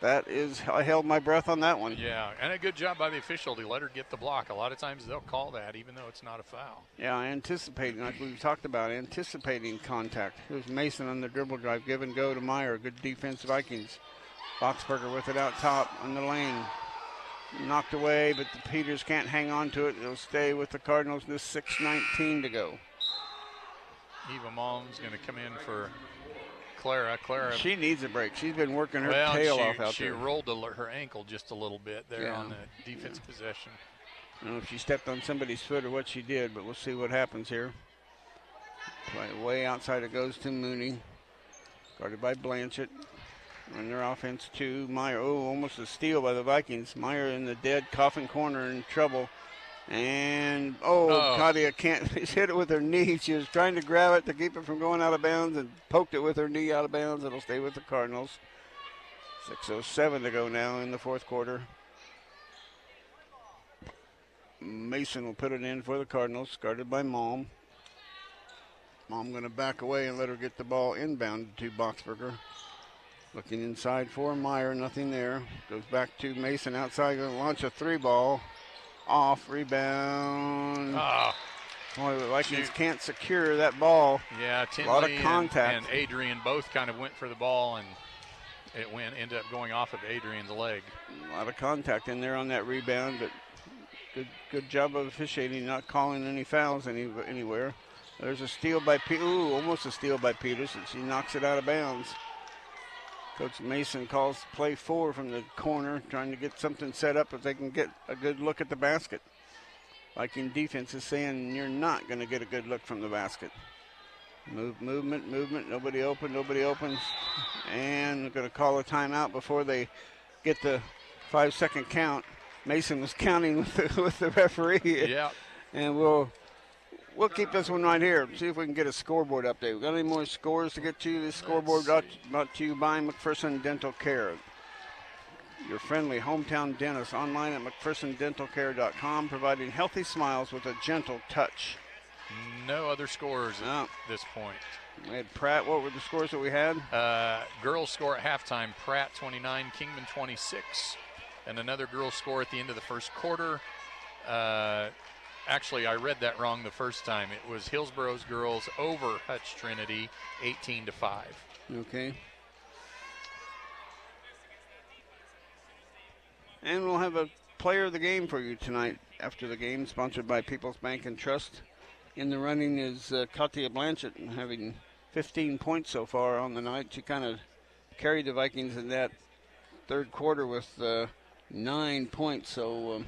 I held my breath on that one. Yeah, and a good job by the official to let her get the block. A lot of times they'll call that even though it's not a foul. Yeah, anticipating, like we've talked about, anticipating contact. Here's Mason on the dribble drive. Give and go to Meyer. Good defense, Vikings. Boxberger with it out top on the lane. Knocked away, but the Peters can't hang on to it. It'll stay with the Cardinals. This 6:19 to go. Eva Malm's going to come in for Clara. She needs a break. She's been working her tail off out there. She rolled her ankle just a little bit there on the defense possession. I don't know if she stepped on somebody's foot or what she did, but we'll see what happens here. Play way outside it goes to Mooney. Guarded by Blanchett. And their offense to Meyer. Oh, almost a steal by the Vikings. Meyer in the dead coffin corner in trouble. And, Katia can't. She's hit it with her knee. She was trying to grab it to keep it from going out of bounds and poked it with her knee out of bounds. It'll stay with the Cardinals. 6:07 to go now in the fourth quarter. Mason will put it in for the Cardinals, guarded by Malm. Malm going to back away and let her get the ball inbound to Boxberger. Looking inside for Meyer, nothing there. Goes back to Mason outside, going to launch a three ball. Off, rebound. Boy, the Vikings can't secure that ball. Yeah, a lot of Tinley contact. and Adrian both kind of went for the ball, and it ended up going off of Adrian's leg. A lot of contact in there on that rebound, but good job of officiating, not calling any fouls anywhere. There's a steal by almost a steal by Peters, and she knocks it out of bounds. Coach Mason calls play 4 from the corner, trying to get something set up if they can get a good look at the basket. Viking defense is saying you're not going to get a good look from the basket. Movement, nobody opens. And they're going to call a timeout before they get the 5-second count. Mason was counting with the referee. Yeah. And we'll keep this one right here. See if we can get a scoreboard update. We got any more scores to get to? This scoreboard brought to you by McPherson Dental Care. Your friendly hometown dentist online at McPhersonDentalCare.com, providing healthy smiles with a gentle touch. No other scores at this point. We had Pratt. What were the scores that we had? Girls score at halftime, Pratt 29, Kingman 26. And another girls score at the end of the first quarter. Actually, I read that wrong the first time. It was Hillsborough's girls over Hutch Trinity, 18-5. Okay. And we'll have a player of the game for you tonight after the game, sponsored by People's Bank and Trust. In the running is Katia Blanchett, having 15 points so far on the night. She kind of carried the Vikings in that third quarter with 9 points, so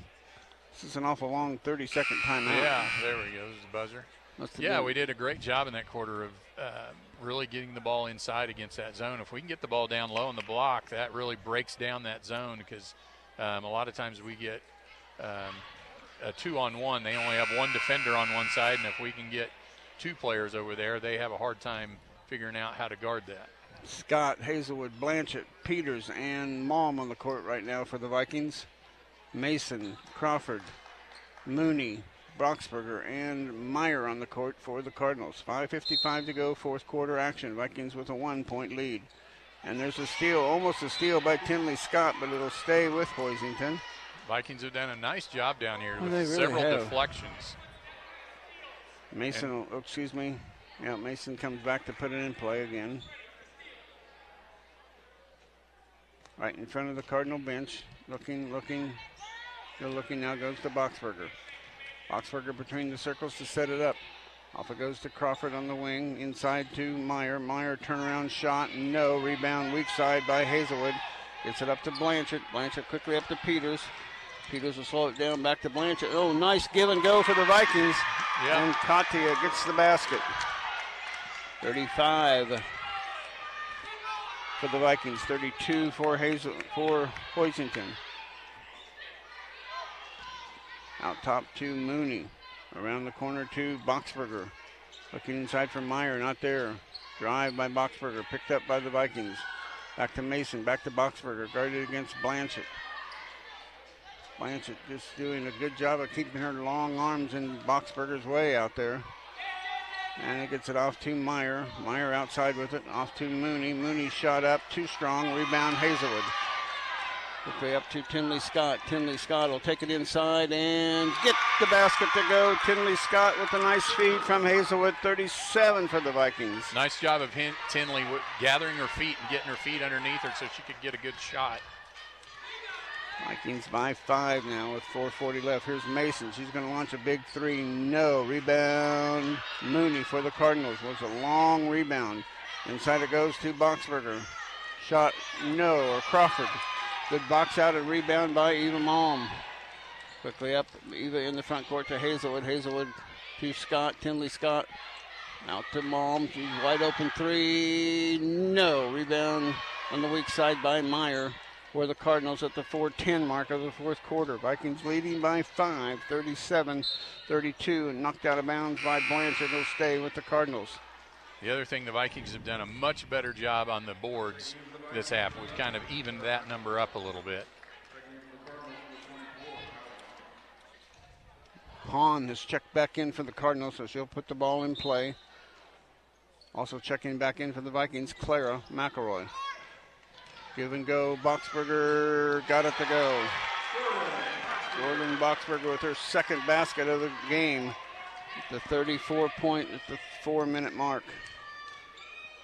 this is an awful long 30-second timeout. Yeah, there we go. There's the buzzer. Yeah, we did a great job in that quarter of really getting the ball inside against that zone. If we can get the ball down low in the block, that really breaks down that zone, because a lot of times we get a 2-on-1. They only have one defender on one side, and if we can get 2 players over there, they have a hard time figuring out how to guard that. Scott, Hazelwood, Blanchett, Peters, and Malm on the court right now for the Vikings. Mason, Crawford, Mooney, Broxberger, and Meyer on the court for the Cardinals. 5:55 to go, fourth quarter action. Vikings with a 1-point lead. And there's a steal, almost a steal by Tinley Scott, but it'll stay with Hoisington. Vikings have done a nice job down here with they really several have. Deflections. Mason, Mason comes back to put it in play again. Right in front of the Cardinal bench, looking. Still looking now, goes to Boxberger. Boxberger between the circles to set it up. Off it goes to Crawford on the wing, inside to Meyer. Meyer turnaround shot, no. Rebound weak side by Hazelwood. Gets it up to Blanchett. Blanchett quickly up to Peters. Peters will slow it down, back to Blanchett. Oh, nice give and go for the Vikings. Yep. And Katia gets the basket. 35 for the Vikings, 32 for Hoisington. Out top to Mooney. Around the corner to Boxberger. Looking inside for Meyer, not there. Drive by Boxberger, picked up by the Vikings. Back to Mason, back to Boxberger, guarded against Blanchett. Blanchett just doing a good job of keeping her long arms in Boxberger's way out there. And it gets it off to Meyer. Meyer outside with it, off to Mooney. Mooney shot up, too strong, rebound Hazelwood. Quickly up to Tinley Scott. Tinley Scott will take it inside and get the basket to go. Tinley Scott with a nice feed from Hazelwood, 37 for the Vikings. Nice job of Tinley gathering her feet and getting her feet underneath her so she could get a good shot. Vikings by 5 now with 4:40 left. Here's Mason. She's going to launch a big 3. No. Rebound. Mooney for the Cardinals. Was a long rebound. Inside it goes to Boxberger. Shot. No. Or Crawford. Good box out and rebound by Eva Malm. Quickly up. Eva in the front court to Hazelwood. Hazelwood to Scott. Tinley Scott. Out to Malm. She's wide open 3. No. Rebound on the weak side by Meyer. for the Cardinals at the 4:10 mark of the fourth quarter. Vikings leading by 5, 37-32, and knocked out of bounds by Blanchard. Will stay with the Cardinals. The other thing, the Vikings have done a much better job on the boards this half. We've kind of evened that number up a little bit. Hahn has checked back in for the Cardinals, so she'll put the ball in play. Also checking back in for the Vikings, Clara McElroy. Give and go, Boxberger got it to go. Jordan Boxberger with her second basket of the game. The 34-point at the 4-minute mark.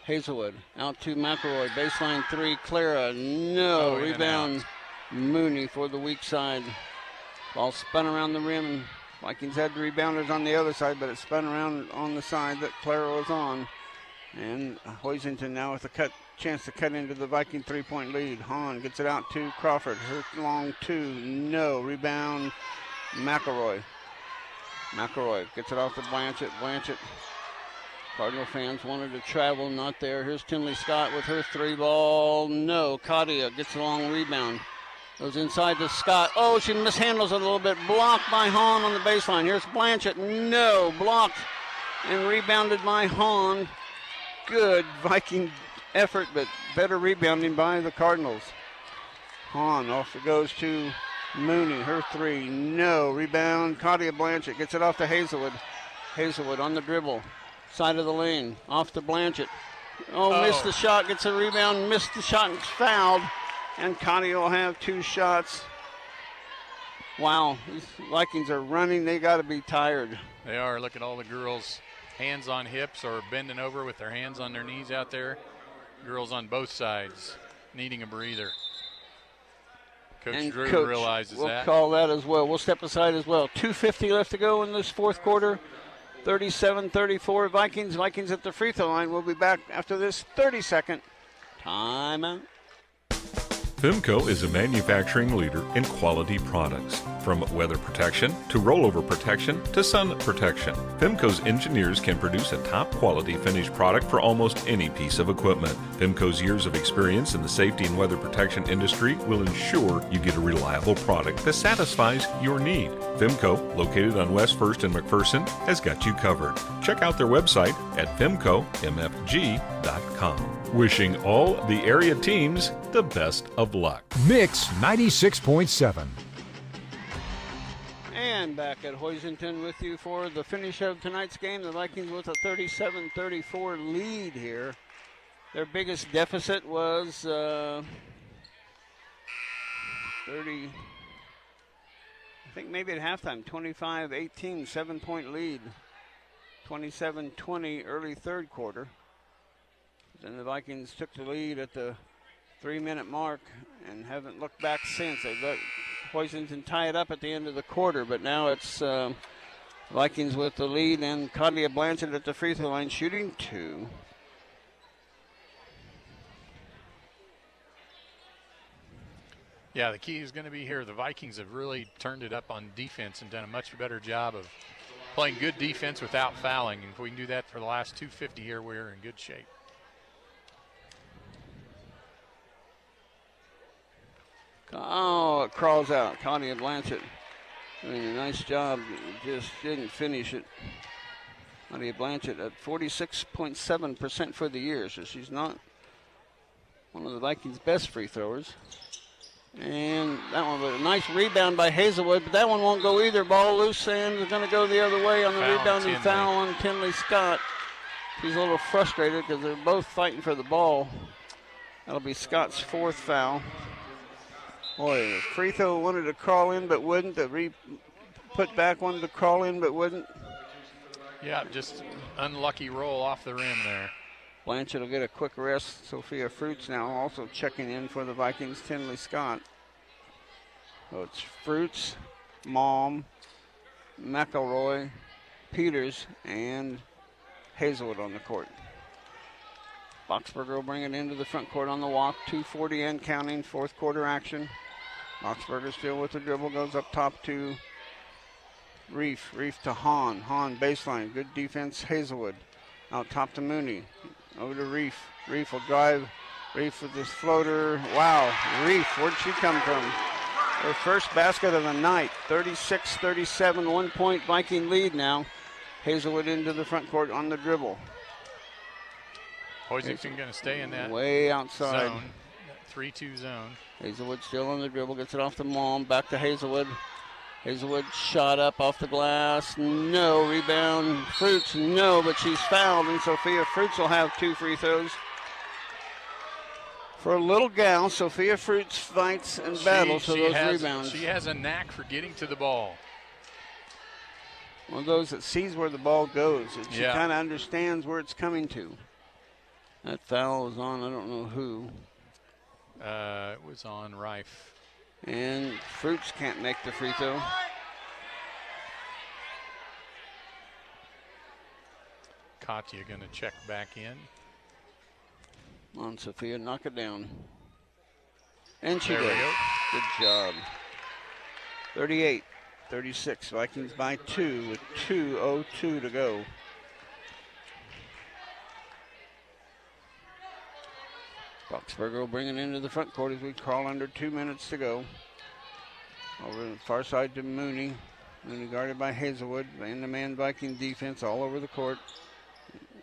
Hazelwood out to McElroy, baseline three, Clara, no, rebound, Mooney for the weak side. Ball spun around the rim. Vikings had the rebounders on the other side, but it spun around on the side that Clara was on. And Hoisington now with a chance to cut into the Viking 3-point lead. Hahn gets it out to Crawford. Her long two, no. Rebound, McElroy. McElroy gets it off to Blanchett. Blanchett. Cardinal fans wanted to travel, not there. Here's Tinley Scott with her three ball. No. Kadia gets a long rebound. Goes inside to Scott. Oh, she mishandles it a little bit. Blocked by Hahn on the baseline. Here's Blanchett. No. Blocked and rebounded by Hahn. Good Viking effort, but better rebounding by the Cardinals. Hahn off it goes to Mooney. Her three. No. Rebound. Kadia Blanchett gets it off to Hazelwood. Hazelwood on the dribble. Side of the lane. Off to Blanchett. Oh, missed the shot. Gets a rebound. Missed the shot and fouled. And Kadia will have two shots. Wow. These Vikings are running. They got to be tired. They are. Look at all the girls. Hands on hips or bending over with their hands on their knees out there. Girls on both sides needing a breather. Coach Drew realizes that. We'll call that as well. We'll step aside as well. 2:50 left to go in this fourth quarter. 37-34 Vikings. Vikings at the free throw line. We'll be back after this 30-second timeout. Femco is a manufacturing leader in quality products. From weather protection to rollover protection to sun protection, Femco's engineers can produce a top quality finished product for almost any piece of equipment. Femco's years of experience in the safety and weather protection industry will ensure you get a reliable product that satisfies your need. Femco, located on West 1st and McPherson, has got you covered. Check out their website at femcomfg.com. Wishing all the area teams the best of luck. Mix 96.7. And back at Hoisington with you for the finish of tonight's game. The Vikings with a 37-34 lead here. Their biggest deficit was 30, I think maybe at halftime, 25-18, 7-point lead. 27-20 early third quarter. Then the Vikings took the lead at the 3-minute mark and haven't looked back since. They let Hoisington tie it up at the end of the quarter, but now it's Vikings with the lead and Kadia Blanchett at the free throw line shooting two. Yeah, the key is going to be here. The Vikings have really turned it up on defense and done a much better job of playing good defense without fouling. And if we can do that for the last 2:50 here, we're in good shape. Oh, it crawls out. Kadia Blanchett doing a nice job. Just didn't finish it. Kadia Blanchett at 46.7% for the year, so she's not one of the Vikings' best free throwers. And that one was a nice rebound by Hazelwood, but that one won't go either. Ball loose and is going to go the other way on the rebounding foul on Tinley Scott. She's a little frustrated because they're both fighting for the ball. That'll be Scott's fourth foul. Boy, the free throw wanted to crawl in but wouldn't. The put back wanted to crawl in but wouldn't. Yeah, just unlucky roll off the rim there. Blanchett will get a quick rest. Sophia Fruits now also checking in for the Vikings. Tinley Scott. So it's Fruits, Mom, McElroy, Peters, and Hazelwood on the court. Boxberger will bring it into the front court on the walk. 2:40 and counting, fourth quarter action. Boxberger still with the dribble, goes up top to Reef. Reef to Hahn. Hahn baseline, good defense, Hazelwood. Out top to Mooney. Over to Reef. Reef will drive Reef with this floater. Wow, Reef, where'd she come from? Her first basket of the night. 36-37, 1 point Viking lead now. Hazelwood into the front court on the dribble. Hoisington going to stay in that way outside zone, that 3-2 zone. Hazelwood still on the dribble, gets it off to Malm, back to Hazelwood. Hazelwood shot up off the glass, no. Rebound, Fruits, no, but she's fouled, and Sophia Fruits will have 2 free throws. For a little gal, Sophia Fruits fights and battles for those rebounds. She has a knack for getting to the ball. One of those that sees where the ball goes. She kind of understands where it's coming to. That foul was on, I don't know who. It was on Rife. And Fruits can't make the free throw. Katya going to check back in. Come on, Sophia, knock it down. And she There did. we go. Good job. 38-36, Vikings by 2 with 2:02 to go. Boxberger will bring it into the front court as we crawl under 2 minutes to go. Over the far side to Mooney. Mooney guarded by Hazelwood. Man-to-man Viking defense all over the court.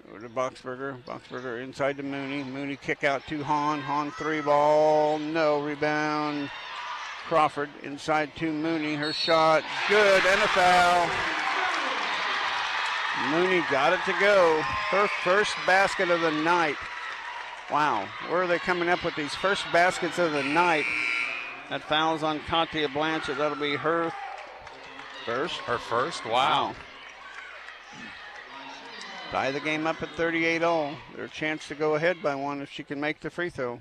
Over to Boxberger. Boxberger inside to Mooney. Mooney kick out to Hahn. Hahn 3-ball. No rebound. Crawford inside to Mooney. Her shot good and a foul. Mooney got it to go. Her first basket of the night. Wow, where are they coming up with these first baskets of the night? That foul's on Katya Blanchett. That'll be her first. Her first? Wow. Tie the game up at 38-all. Their chance to go ahead by 1 if she can make the free throw.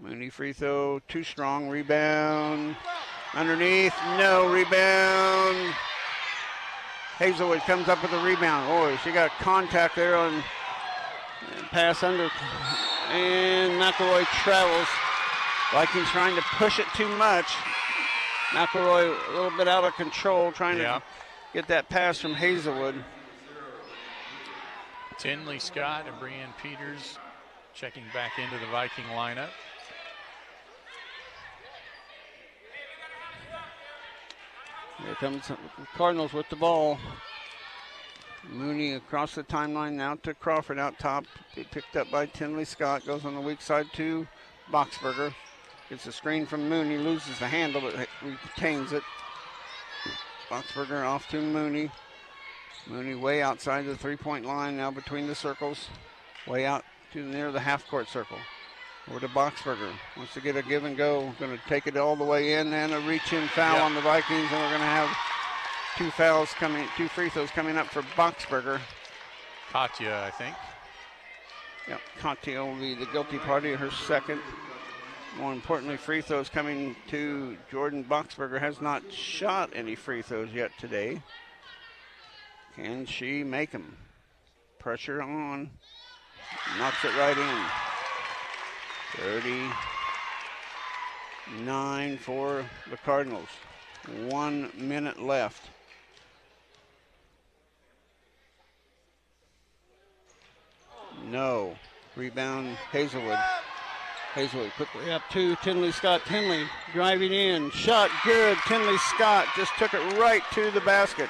Mooney free throw, too strong. Rebound. Underneath, no rebound. Hazelwood comes up with a rebound. Oh, she got contact there on pass under. And McElroy travels. Vikings trying to push it too much. McElroy a little bit out of control, trying to get that pass from Hazelwood. Tinley Scott and Brianne Peters checking back into the Viking lineup. Here comes the Cardinals with the ball. Mooney across the timeline now to Crawford out top. Picked up by Tinley Scott. Goes on the weak side to Boxberger. Gets a screen from Mooney. Loses the handle but retains it. Boxberger off to Mooney. Mooney way outside the three-point line now between the circles. Way out to near the half-court circle. Over to Boxberger. Wants to get a give and go. Going to take it all the way in and a reach-in foul on the Vikings. And we're going to have 2 free throws coming up for Boxberger. Katya, I think. Yep, Katya will be the guilty party, her second. More importantly, free throws coming to Jordan Boxberger. Has not shot any free throws yet today. Can she make them? Pressure on. Knocks it right in. 39 for the Cardinals. 1 minute left. No. Rebound, Hazelwood. Hazelwood quickly up to Tinley Scott. Tinley driving in. Shot good. Tinley Scott just took it right to the basket.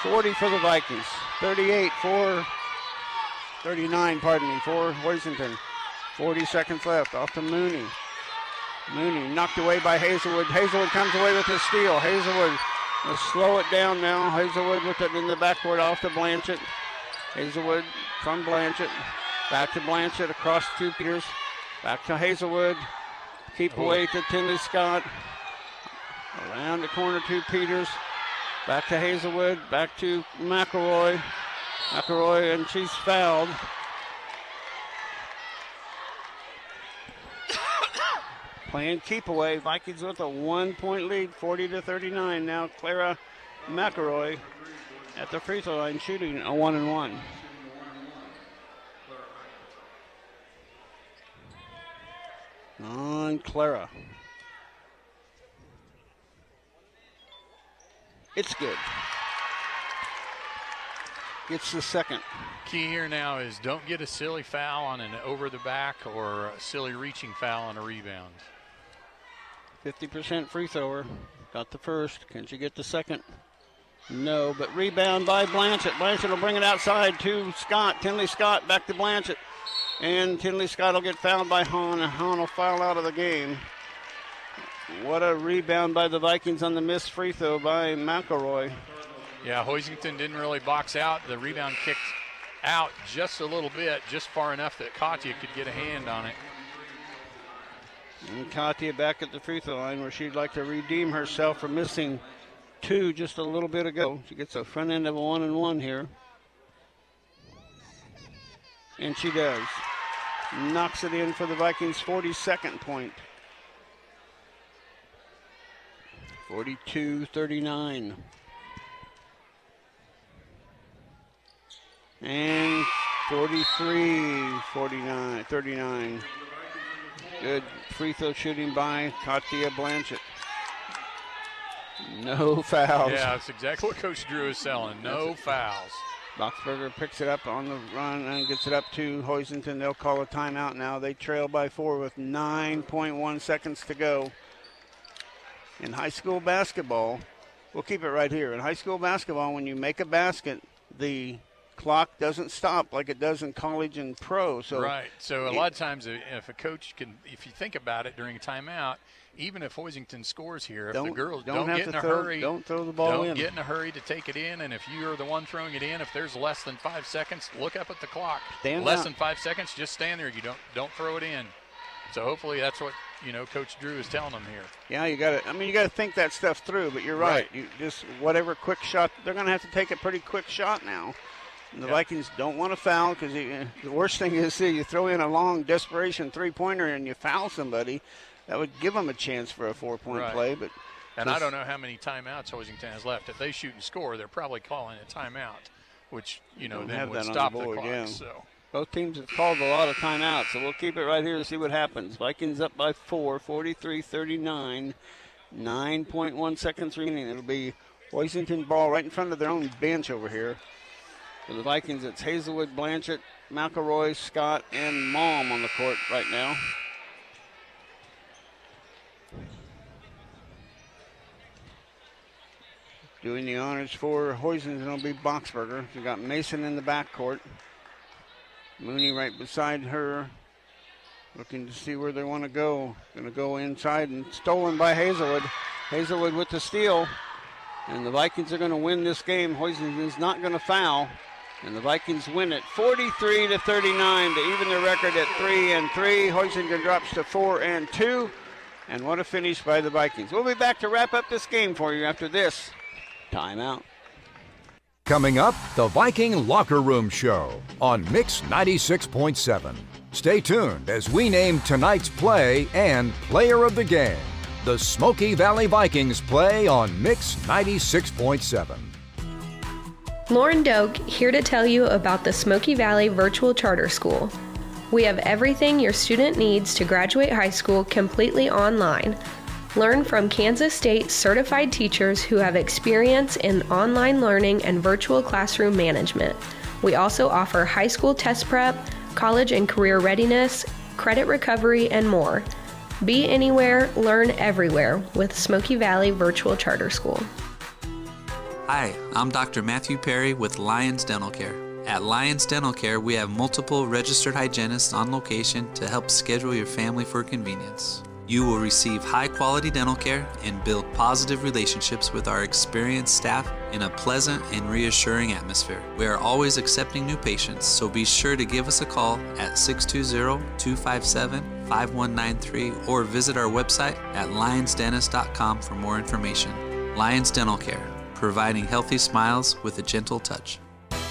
40 for the Vikings. 39, for Hoisington. 40 seconds left. Off to Mooney. Mooney knocked away by Hazelwood. Hazelwood comes away with the steal. Hazelwood will slow it down now. Hazelwood with it in the backcourt off to Blanchett. Hazelwood from Blanchett. Back to Blanchett across to Peters. Back to Hazelwood. Keep away to Tinley Scott. Around the corner to Peters. Back to Hazelwood. Back to McElroy. McElroy, and she's fouled. Playing keep away. Vikings with a 1-point lead, 40-39. Now Clara McElroy at the free throw line shooting a 1-and-1. On Clara. It's good. gets the second. Key here now is don't get a silly foul on an over the back or a silly reaching foul on a rebound. 50% free thrower. Got the first. Can she get the second? No, but rebound by Blanchett. Blanchett will bring it outside to Scott. Tinley Scott back to Blanchett. And Tinley Scott will get fouled by Hahn. And Hahn will foul out of the game. What a rebound by the Vikings on the missed free throw by McElroy. Yeah, Hoisington didn't really box out. The rebound kicked out just a little bit, just far enough that Katya could get a hand on it. And Katya back at the free throw line where she'd like to redeem herself for missing two just a little bit ago. She gets a front end of a 1-and-1 here. And she does. Knocks it in for the Vikings' 42nd point. 42-39. And 39. Good free throw shooting by Katya Blanchett. No fouls. Yeah, that's exactly what Coach Drew is selling. No fouls. Boxberger picks it up on the run and gets it up to Hoisington. They'll call a timeout now. They trail by 4 with 9.1 seconds to go. In high school basketball, we'll keep it right here. In high school basketball, when you make a basket, the clock doesn't stop like it does in college and pro. So right. So a lot of times, if a coach can, if you think about it during a timeout, even if Hoisington scores here, if the girls don't get in a hurry, don't throw the ball in. Don't get in a hurry to take it in. And if you're the one throwing it in, if there's less than 5 seconds, look up at the clock. Less than 5 seconds, just stand there. You don't throw it in. So hopefully that's what Coach Drew is telling them here. Yeah, you got to think that stuff through. But you're right. You just whatever quick shot, they're going to have to take a pretty quick shot now. And the Vikings don't want to foul because the worst thing is you throw in a long desperation three-pointer and you foul somebody. That would give them a chance for a 4-point play. But I don't know how many timeouts Hoisington has left. If they shoot and score, they're probably calling a timeout, which then would stop the clock. Yeah. So both teams have called a lot of timeouts, so we'll keep it right here to see what happens. Vikings up by 4, 43-39, 9.1 seconds remaining. It'll be Hoisington ball right in front of their own bench over here. For the Vikings, it's Hazelwood, Blanchett, McElroy, Scott, and Malm on the court right now. Doing the honors for Hoisington will be Boxberger. We got Mason in the backcourt. Mooney right beside her, looking to see where they want to go. Going to go inside and stolen by Hazelwood. Hazelwood with the steal. And the Vikings are going to win this game. Hoisington's not going to foul. And the Vikings win it 43-39 to even their record at 3-3. Hoisington drops to 4-2. And what a finish by the Vikings. We'll be back to wrap up this game for you after this timeout. Coming up, the Viking Locker Room Show on Mix 96.7. Stay tuned as we name tonight's play and player of the game. The Smoky Valley Vikings play on Mix 96.7. Lauren Doak here to tell you about the Smoky Valley Virtual Charter School. We have everything your student needs to graduate high school completely online. Learn from Kansas State certified teachers who have experience in online learning and virtual classroom management. We also offer high school test prep, college and career readiness, credit recovery, and more. Be anywhere, learn everywhere with Smoky Valley Virtual Charter School. Hi, I'm Dr. Matthew Perry with Lyons Dental Care. At Lyons Dental Care, we have multiple registered hygienists on location to help schedule your family for convenience. You will receive high-quality dental care and build positive relationships with our experienced staff in a pleasant and reassuring atmosphere. We are always accepting new patients, so be sure to give us a call at 620-257-5193 or visit our website at lionsdentist.com for more information. Lyons Dental Care, providing healthy smiles with a gentle touch.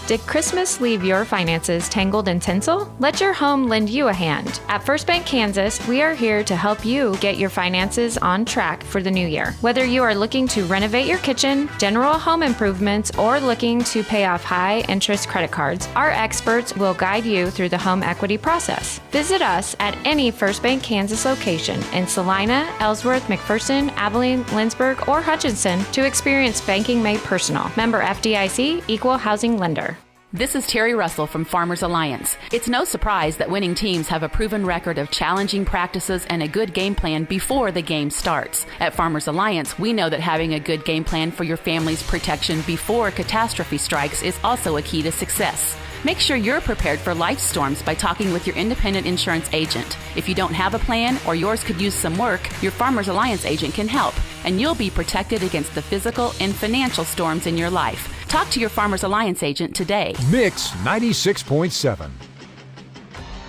Did Christmas leave your finances tangled in tinsel? Let your home lend you a hand. At First Bank Kansas, we are here to help you get your finances on track for the new year. Whether you are looking to renovate your kitchen, general home improvements, or looking to pay off high-interest credit cards, our experts will guide you through the home equity process. Visit us at any First Bank Kansas location in Salina, Ellsworth, McPherson, Abilene, Lindsborg, or Hutchinson to experience banking made personal. Member FDIC, Equal Housing Lender. This is Terry Russell from Farmers Alliance. It's no surprise that winning teams have a proven record of challenging practices and a good game plan before the game starts. At Farmers Alliance, we know that having a good game plan for your family's protection before catastrophe strikes is also a key to success. Make sure you're prepared for life storms by talking with your independent insurance agent. If you don't have a plan or yours could use some work, your Farmers Alliance agent can help, and you'll be protected against the physical and financial storms in your life. Talk to your Farmers Alliance agent today. Mix 96.7.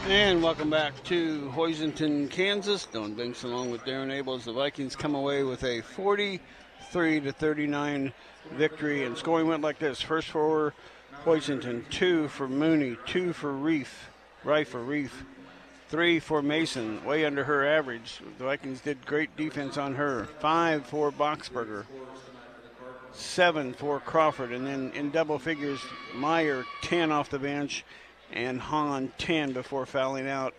And welcome back to Hoisington, Kansas. Dylan Binks along with Darren Abel as the Vikings come away with a 43-39 victory. And scoring went like this. First for Hoisington, 2 for Mooney, 2 for Reef, 3 for Mason, way under her average. The Vikings did great defense on her. 5 for Boxberger, 7 for Crawford, and then in double figures, Meyer 10 off the bench and Hahn 10 before fouling out.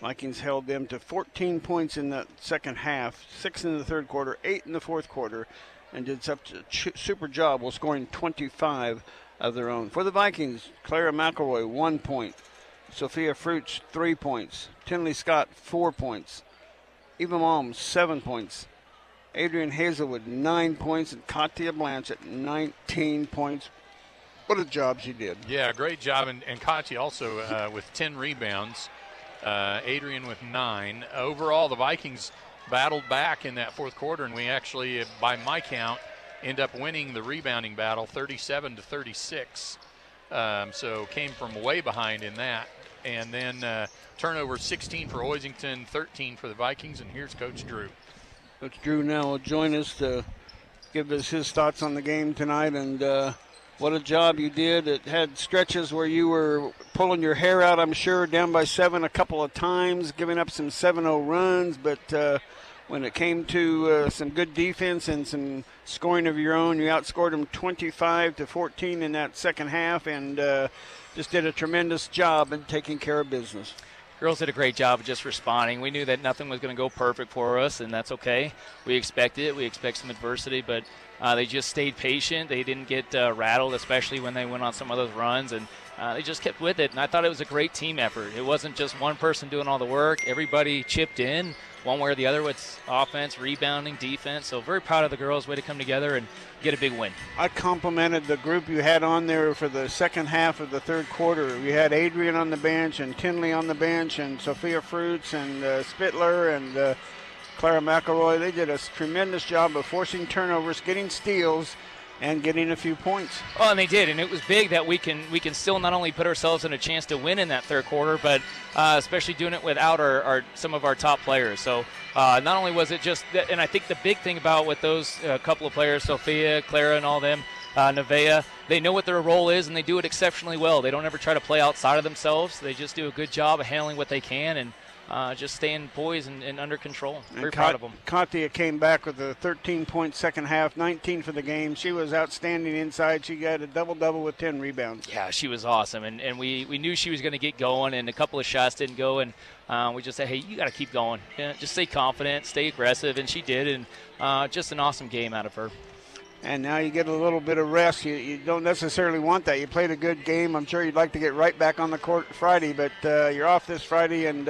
Vikings held them to 14 points in the second half, 6 in the third quarter, 8 in the fourth quarter, and did such a super job while scoring 25 of their own. For the Vikings, Clara McElroy 1 point, Sophia Fruits 3 points, Tinley Scott 4 points, Eva Malm 7 points, Adrian Hazelwood 9 points, and Katia Blanchett 19 points. What a job she did. Yeah, great job. And Katia also with 10 rebounds. Adrian with 9. Overall, the Vikings battled back in that fourth quarter, and we actually, by my count, end up winning the rebounding battle 37-36. So came from way behind in that. And then turnover 16 for Hoisington, 13 for the Vikings, and here's Coach Drew. Coach Drew now will join us to give us his thoughts on the game tonight, and what a job you did. It had stretches where you were pulling your hair out, I'm sure, down by 7 a couple of times, giving up some 7-0 runs, but when it came to some good defense and some scoring of your own, you outscored them 25-14 in that second half, and just did a tremendous job in taking care of business. Girls did a great job of just responding. We knew that nothing was going to go perfect for us, and that's okay. We expected it. We expect some adversity, but they just stayed patient. They didn't get rattled, especially when they went on some of those runs, and they just kept with it. And I thought it was a great team effort. It wasn't just one person doing all the work. Everybody chipped in one way or the other with offense, rebounding, defense. So very proud of the girls' way to come together and get a big win. I complimented the group you had on there for the second half of the third quarter. You had Adrian on the bench and Tinley on the bench and Sophia Fruits and Spittler and Clara McElroy. They did a tremendous job of forcing turnovers, getting steals, and getting a few points. Oh, and they did, and it was big that we can still not only put ourselves in a chance to win in that third quarter, but especially doing it without some of our top players. So not only was it just that, and I think the big thing about with those couple of players, Sophia, Clara, and all them, Nevaeh, they know what their role is, and they do it exceptionally well. They don't ever try to play outside of themselves. They just do a good job of handling what they can and just staying poised and under control. Very proud of them. Katia came back with a 13-point second half, 19 for the game. She was outstanding inside. She got a double-double with 10 rebounds. Yeah, she was awesome, and we knew she was going to get going, and a couple of shots didn't go, and we just said, hey, you got to keep going. Just stay confident, stay aggressive, and she did, and just an awesome game out of her. And now you get a little bit of rest. You don't necessarily want that. You played a good game. I'm sure you'd like to get right back on the court Friday, but you're off this Friday and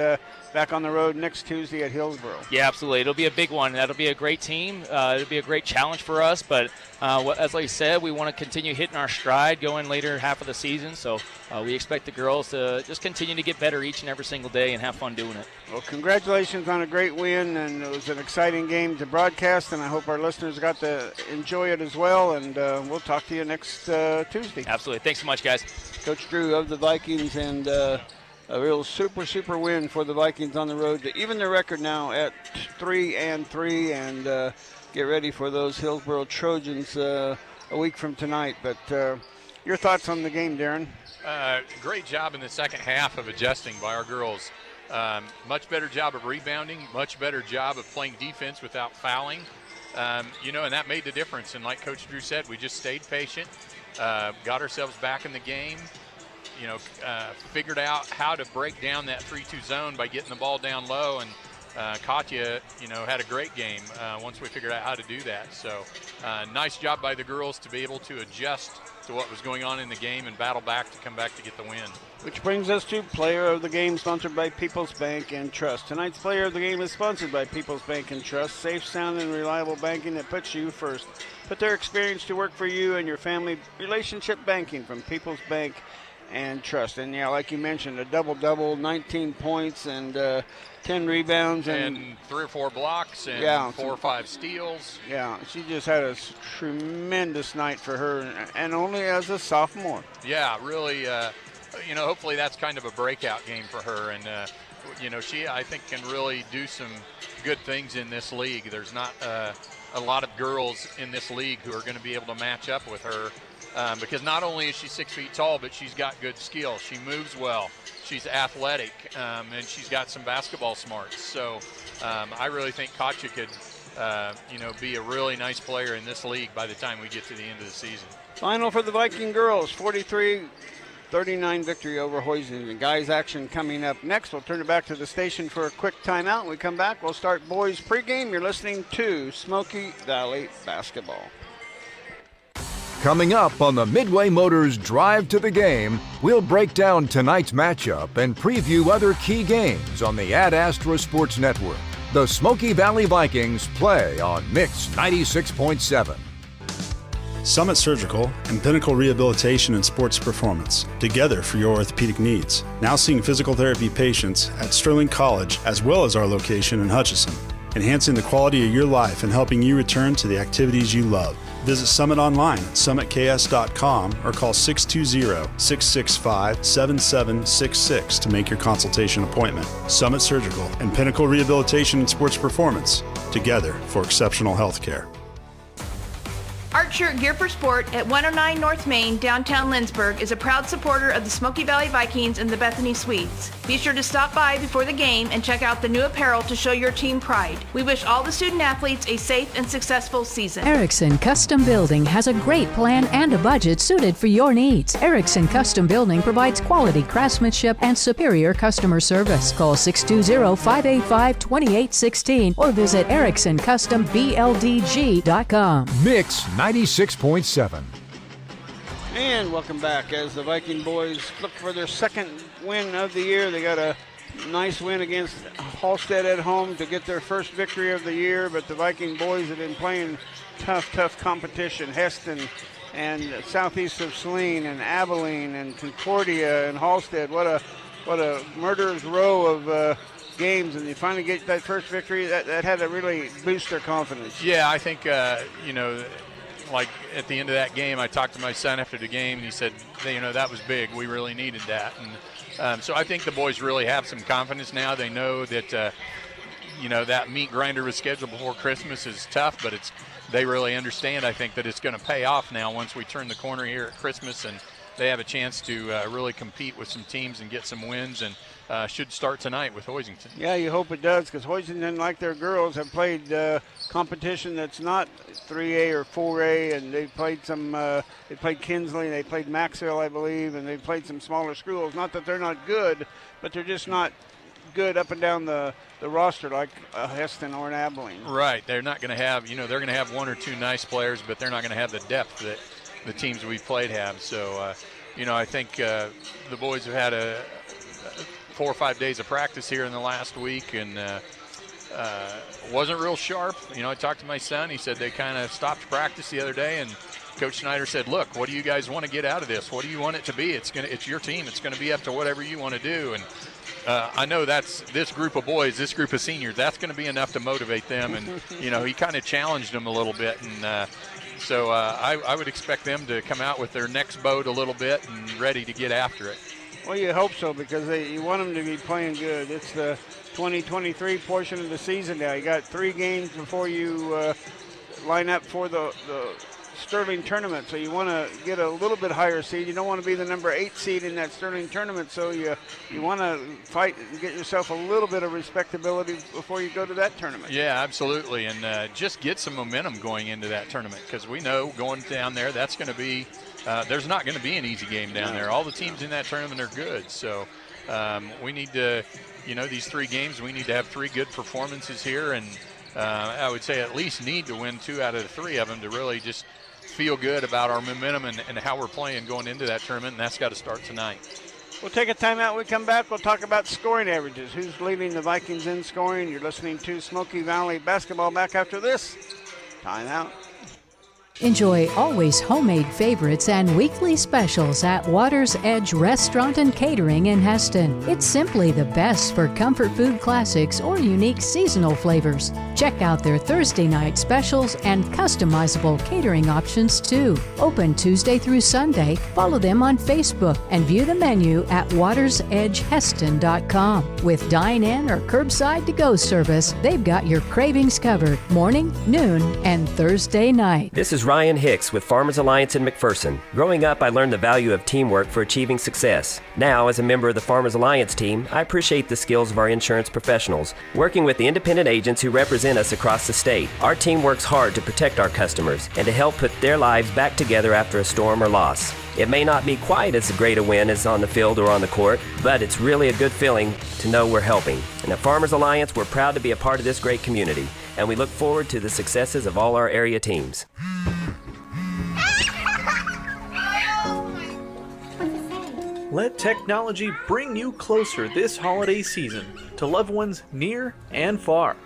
back on the road next Tuesday at Hillsboro. Yeah, absolutely. It'll be a big one. That'll be a great team. It'll be a great challenge for us, but as I said, we want to continue hitting our stride going later half of the season, so we expect the girls to just continue to get better each and every single day and have fun doing it. Well, congratulations on a great win, and it was an exciting game to broadcast, and I hope our listeners got to enjoy it as well, and we'll talk to you next Tuesday. Absolutely. Thanks so much, guys. Coach Drew of the Vikings, and a real super win for the Vikings on the road to even their record now at 3-3, and get ready for those Hillsboro Trojans a week from tonight. But your thoughts on the game, Darren? Great job in the second half of adjusting by our girls. Much better job of rebounding, much better job of playing defense without fouling. And that made the difference. And like Coach Drew said, we just stayed patient, got ourselves back in the game, figured out how to break down that 3-2 zone by getting the ball down low. And Katia, had a great game once we figured out how to do that. So nice job by the girls to be able to adjust to to what was going on in the game and battle back to come back to get the win. Which brings us to Player of the Game, sponsored by People's Bank and Trust. Tonight's Player of the Game is sponsored by People's Bank and Trust. Safe, sound, and reliable banking that puts you first. Put their experience to work for you and your family. Relationship banking from People's Bank and Trust. And yeah, like you mentioned, a double-double, 19 points and 10 rebounds. And 3 or 4 blocks and 4 or 5 steals. Yeah, she just had a tremendous night for her, and only as a sophomore. Yeah, really, hopefully that's kind of a breakout game for her. And, she, I think, can really do some good things in this league. There's not a lot of girls in this league who are going to be able to match up with her. Because not only is she 6 feet tall, but she's got good skill. She moves well. She's athletic, and she's got some basketball smarts. So I really think Katja could, be a really nice player in this league by the time we get to the end of the season. Final for the Viking girls, 43-39 victory over Hoisington. Guys action coming up next. We'll turn it back to the station for a quick timeout. When we come back, we'll start boys pregame. You're listening to Smoky Valley Basketball. Coming up on the Midway Motors Drive to the Game, we'll break down tonight's matchup and preview other key games on the Ad Astra Sports Network. The Smoky Valley Vikings play on Mix 96.7. Summit Surgical and Pinnacle Rehabilitation and Sports Performance, together for your orthopedic needs. Now seeing physical therapy patients at Sterling College as well as our location in Hutchinson, enhancing the quality of your life and helping you return to the activities you love. Visit Summit online at summitks.com or call 620-665-7766 to make your consultation appointment. Summit Surgical and Pinnacle Rehabilitation and Sports Performance, together for exceptional health care. Art Shirt Gear for Sport at 109 North Main, downtown Lindsborg, is a proud supporter of the Smoky Valley Vikings and the Bethany Swedes. Be sure to stop by before the game and check out the new apparel to show your team pride. We wish all the student athletes a safe and successful season. Erickson Custom Building has a great plan and a budget suited for your needs. Erickson Custom Building provides quality craftsmanship and superior customer service. Call 620-585-2816 or visit ericksoncustombldg.com. Mix 96.7. And welcome back as the Viking boys look for their second win of the year. They got a nice win against Halstead at home to get their first victory of the year, but the Viking boys have been playing tough competition. Heston and southeast of Saline and Abilene and Concordia and Halstead. What a murderer's row of games, and you finally get that first victory. That had to really boost their confidence. Yeah, I think, like at the end of that game, I talked to my son after the game, and he said, that was big. We really needed that. And so I think the boys really have some confidence now. They know that, that meat grinder was scheduled before Christmas is tough, but they really understand, I think, that it's going to pay off now once we turn the corner here at Christmas, and they have a chance to really compete with some teams and get some wins, and should start tonight with Hoisington. Yeah, you hope it does, because Hoisington, like their girls, have played competition that's not 3A or 4A, and they've played some. They played Kinsley, they played Maxwell, I believe, and they've played some smaller schools. Not that they're not good, but they're just not good up and down the roster like Heston or an Abilene. Right, they're not going to have. They're going to have 1 or 2 nice players, but they're not going to have the depth that the teams we've played have. So, I think the boys have had a 4 or 5 days of practice here in the last week, and wasn't real sharp. I talked to my son. He said they kind of stopped practice the other day, and Coach Schneider said, look, what do you guys want to get out of this? What do you want it to be? It's your team. It's going to be up to whatever you want to do. And I know that's this group of boys, this group of seniors, that's going to be enough to motivate them. And, he kind of challenged them a little bit. And so I would expect them to come out with their next boat a little bit and ready to get after it. Well, you hope so, because you want them to be playing good. It's the 2023 portion of the season now. You got 3 games before you line up for the Sterling tournament, so you want to get a little bit higher seed. You don't want to be the number 8 seed in that Sterling tournament, so you want to fight and get yourself a little bit of respectability before you go to that tournament. Yeah, absolutely, and just get some momentum going into that tournament, because we know going down there, that's going to be there's not going to be an easy game down there. All the teams in that tournament are good, so we need to, these 3 games, we need to have 3 good performances here, and I would say at least need to win 2 out of the 3 of them to really just feel good about our momentum and how we're playing going into that tournament, and that's got to start tonight. We'll take a timeout. When we come back, we'll talk about scoring averages. Who's leading the Vikings in scoring? You're listening to Smoky Valley Basketball. Back after this timeout. Enjoy always homemade favorites and weekly specials at Water's Edge Restaurant and Catering in Heston. It's simply the best for comfort food classics or unique seasonal flavors. Check out their Thursday night specials and customizable catering options too. Open Tuesday through Sunday. Follow them on Facebook and view the menu at watersedgeheston.com. With dine-in or curbside to-go service, they've got your cravings covered morning, noon, and Thursday night. This is Ryan Hicks with Farmers Alliance in McPherson. Growing up, I learned the value of teamwork for achieving success. Now, as a member of the Farmers Alliance team, I appreciate the skills of our insurance professionals, working with the independent agents who represent us across the state. Our team works hard to protect our customers and to help put their lives back together after a storm or loss. It may not be quite as great a win as on the field or on the court, but it's really a good feeling to know we're helping. And at Farmers Alliance, we're proud to be a part of this great community, and we look forward to the successes of all our area teams. Let technology bring you closer this holiday season to loved ones near and far.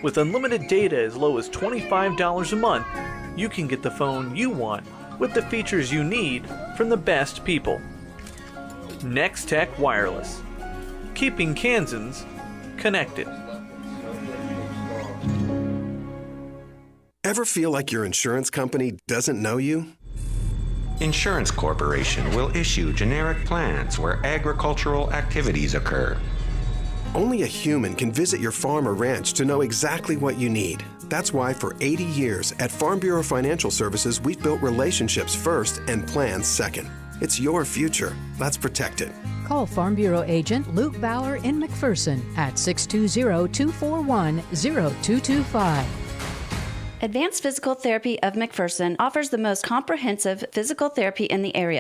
With unlimited data as low as $25 a month, you can get the phone you want with the features you need from the best people. Next Tech Wireless. Keeping Kansans connected. Ever feel like your insurance company doesn't know you? Insurance Corporation will issue generic plans where agricultural activities occur. Only a human can visit your farm or ranch to know exactly what you need. That's why for 80 years at Farm Bureau Financial Services, we've built relationships first and plans second. It's your future. Let's protect it. Call Farm Bureau agent Luke Bauer in McPherson at 620-241-0225. Advanced Physical Therapy of McPherson offers the most comprehensive physical therapy in the area.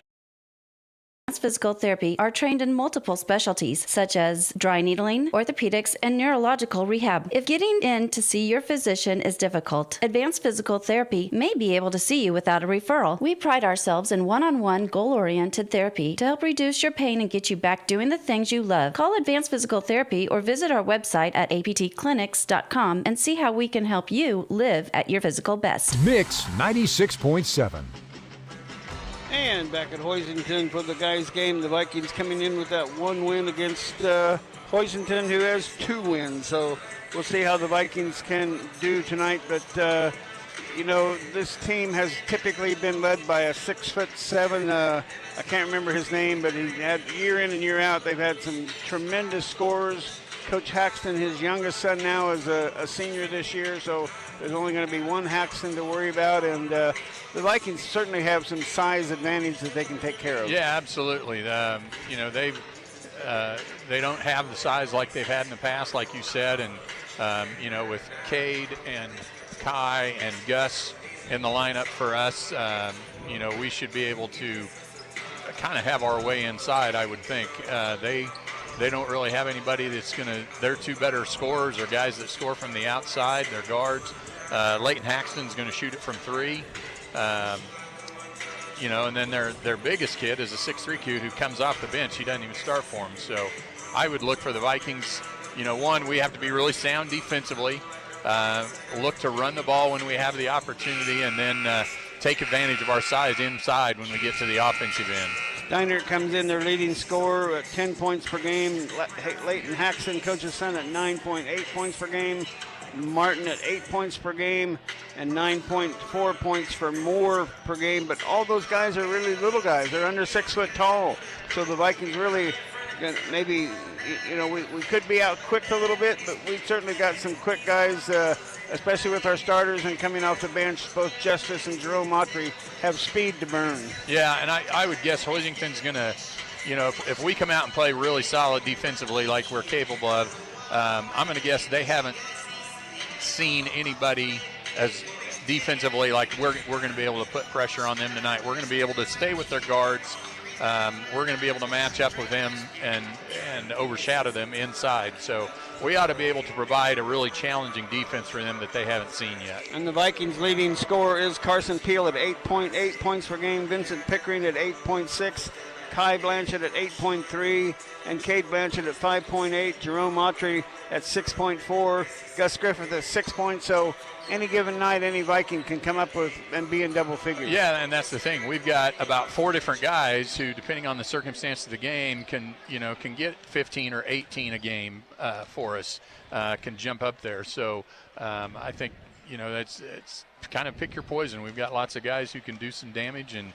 Advanced Physical Therapy are trained in multiple specialties such as dry needling, orthopedics, and neurological rehab. If getting in to see your physician is difficult, Advanced Physical Therapy may be able to see you without a referral. We pride ourselves in one-on-one, goal-oriented therapy to help reduce your pain and get you back doing the things you love. Call Advanced Physical Therapy or visit our website at aptclinics.com and see how we can help you live at your physical best. Mix 96.7. And back at Hoisington for the guys' game, the Vikings coming in with that one win against Hoisington, who has 2 wins. So we'll see how the Vikings can do tonight. But, this team has typically been led by a 6'7". I can't remember his name, but he had year in and year out. They've had some tremendous scorers. Coach Haxton, his youngest son now, is a senior this year, so there's only going to be one Haxton to worry about, and the Vikings certainly have some size advantage that they can take care of. Yeah, absolutely. They don't have the size like they've had in the past, like you said, and with Cade and Kai and Gus in the lineup for us, we should be able to kind of have our way inside, I would think. They don't really have anybody that's they're 2 better scorers or guys that score from the outside. They're guards. Leighton Haxton's going to shoot it from 3. And then their biggest kid is a 6'3" kid who comes off the bench. He doesn't even start for them. So I would look for the Vikings. One, we have to be really sound defensively. Look to run the ball when we have the opportunity, and then take advantage of our size inside when we get to the offensive end. Steiner comes in, their leading scorer at 10 points per game. Leighton Haxton, coach's son, at 9.8 points per game. Martin at 8 points per game and 9.4 points for more per game. But all those guys are really little guys. They're under 6 foot tall. So the Vikings really maybe, we could be out quick a little bit, but we've certainly got some quick guys, especially with our starters and coming off the bench. Both Justice and Jerome Autry have speed to burn. Yeah, and I would guess Hoisington's going to, if we come out and play really solid defensively like we're capable of, I'm going to guess they haven't seen anybody as defensively like we're going to be able to put pressure on them tonight. We're going to be able to stay with their guards we're going to be able to match up with them and overshadow them inside. So we ought to be able to provide a really challenging defense for them that they haven't seen yet. And the Vikings' leading scorer is Carson Peel at 8.8 points per game, Vincent Pickering at 8.6, Kai Blanchett at 8.3, and Cade Blanchett at 5.8, Jerome Autry at 6.4, Gus Griffith at 6 points. So any given night, any Viking can come up with and be in double figures. Yeah, and that's the thing. We've got about 4 different guys who, depending on the circumstance of the game, can get 15 or 18 a game for us, can jump up there. So I think, it's kind of pick your poison. We've got lots of guys who can do some damage and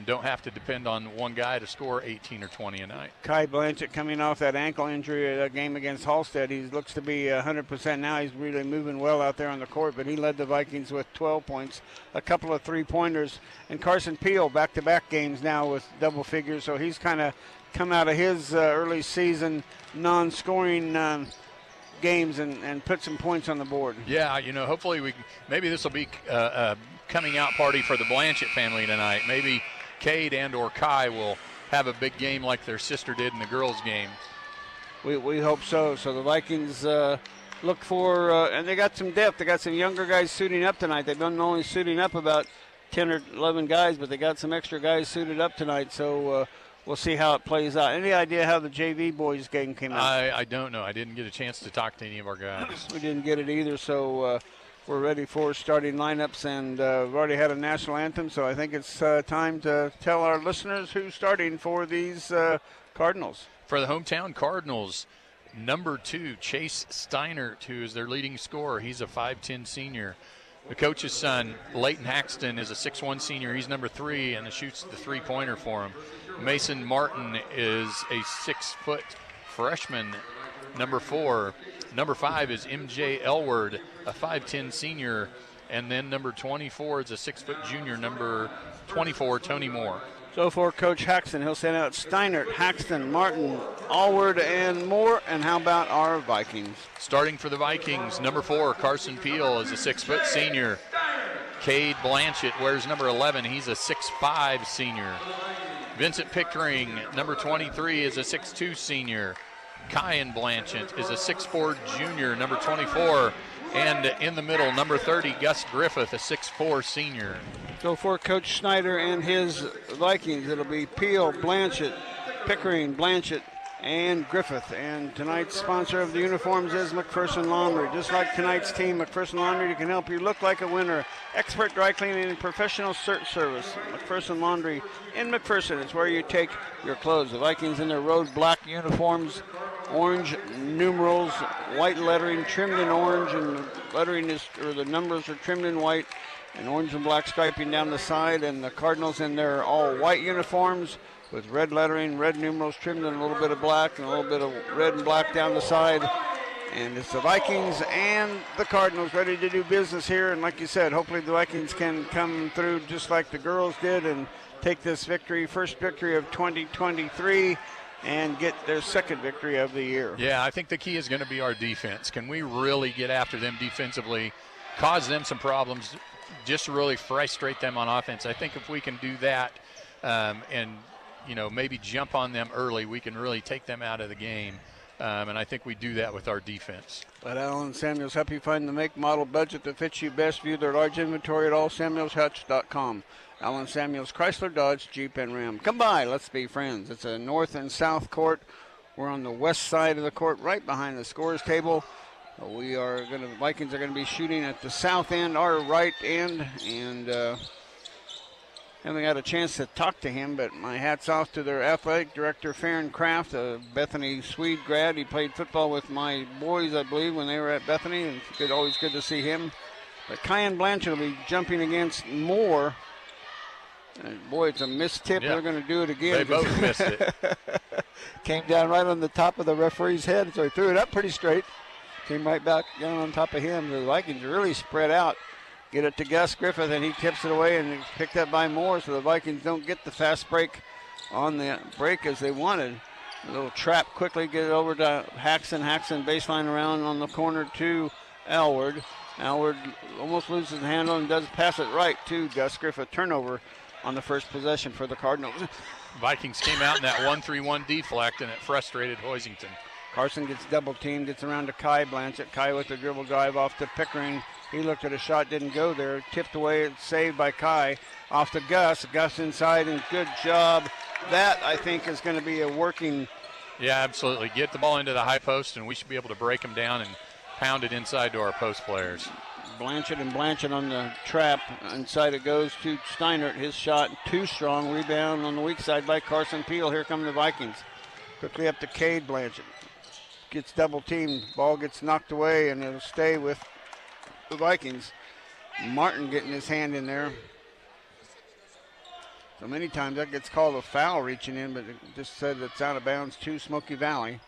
don't have to depend on one guy to score 18 or 20 a night. Kai Blanchett coming off that ankle injury at a game against Halstead. He looks to be 100% now. He's really moving well out there on the court, but he led the Vikings with 12 points, a couple of three-pointers. And Carson Peel, back-to-back games now with double figures, so he's kind of come out of his early season non-scoring games and put some points on the board. Yeah, hopefully maybe this will be coming out party for the Blanchett family tonight. Maybe Cade and or Kai will have a big game like their sister did in the girls' game. We hope so. So the Vikings look for, and they got some depth. They got some younger guys suiting up tonight. They've been only suiting up about 10 or 11 guys, but they got some extra guys suited up tonight. So we'll see how it plays out. Any idea how the JV boys game came out? I don't know. I didn't get a chance to talk to any of our guys. We didn't get it either, so we're ready for starting lineups, and we've already had a national anthem, so I think it's time to tell our listeners who's starting for these Cardinals. For the hometown Cardinals, number 2, Chase Steinert, who is their leading scorer. He's a 5'10 senior. The coach's son, Leighton Haxton, is a 6'1 senior. He's number 3 and shoots the three-pointer for him. Mason Martin is a 6-foot freshman, number 4. Number 5 is MJ Elward, a 5'10 senior. And then number 24 is a 6-foot junior, number 24, Tony Moore. So for Coach Haxton, he'll send out Steinert, Haxton, Martin, Allward, and Moore. And how about our Vikings? Starting for the Vikings, number 4, Carson Peel is a 6-foot senior. Cade Blanchett wears number 11. He's a 6'5 senior. Vincent Pickering, number 23, is a 6'2 senior. Kyan Blanchett is a 6'4 junior, number 24. And in the middle, number 30, Gus Griffith, a 6'4 senior. So for Coach Snyder and his Vikings, it'll be Peel, Blanchett, Pickering, Blanchett, and Griffith. And tonight's sponsor of the uniforms is McPherson Laundry. Just like tonight's team, McPherson Laundry can help you look like a winner. Expert dry cleaning and professional search service. McPherson Laundry in McPherson is where you take your clothes. The Vikings in their road black uniforms, orange numerals, white lettering trimmed in orange, and lettering is, or the numbers are trimmed in white, and orange and black striping down the side. And the Cardinals in their all white uniforms with red lettering, red numerals trimmed in a little bit of black and a little bit of red and black down the side. And it's the Vikings and the Cardinals ready to do business here. And like you said, hopefully the Vikings can come through just like the girls did and take this victory, first victory of 2023, and get their second victory of the year. Yeah, I think the key is going to be our defense. Can we really get after them defensively, cause them some problems, just really frustrate them on offense? I think if we can do that and maybe jump on them early, we can really take them out of the game. And I think we do that with our defense. Let Allen Samuels help you find the make, model, budget that fits you best. View their large inventory at allsamuelshutch.com. Allen Samuels, Chrysler, Dodge, Jeep, and Ram. Come by, let's be friends. It's a north and south court. We're on the west side of the court, right behind the scores table. The Vikings are going to be shooting at the south end, our right end, and haven't got a chance to talk to him, but my hat's off to their athletic director, Farron Kraft, a Bethany Swede grad. He played football with my boys, I believe, when they were at Bethany, and it's always good to see him. But Kyan Blanchett will be jumping against Moore. And boy, it's a missed tip. Yeah. They're going to do it again. They both missed it. Came down right on the top of the referee's head, so he threw it up pretty straight. Came right back down on top of him. The Vikings really spread out. Get it to Gus Griffith, and he tips it away, and it's picked up by Moore, so the Vikings don't get the fast break on the break as they wanted. A little trap, quickly get it over to Haxton. Haxton baseline around on the corner to Alward. Alward almost loses the handle and does pass it right to Gus Griffith. Turnover on the first possession for the Cardinals. Vikings came out in that 1-3-1 deflect, and it frustrated Hoisington. Carson gets double teamed, gets around to Kai Blanchett. Kai with the dribble drive off to Pickering. He looked at a shot, didn't go there. Tipped away, it's saved by Kai. Off to Gus. Gus inside, and good job. That, I think, is going to be a working. Yeah, absolutely. Get the ball into the high post, and we should be able to break them down and pound it inside to our post players. Blanchett on the trap. Inside it goes to Steinert. His shot too strong. Rebound on the weak side by Carson Peel. Here come the Vikings. Quickly up to Cade Blanchett. Gets double teamed. Ball gets knocked away, and it'll stay with the Vikings. Martin getting his hand in there. So many times that gets called a foul reaching in, but it just said it's out of bounds to Smoky Valley.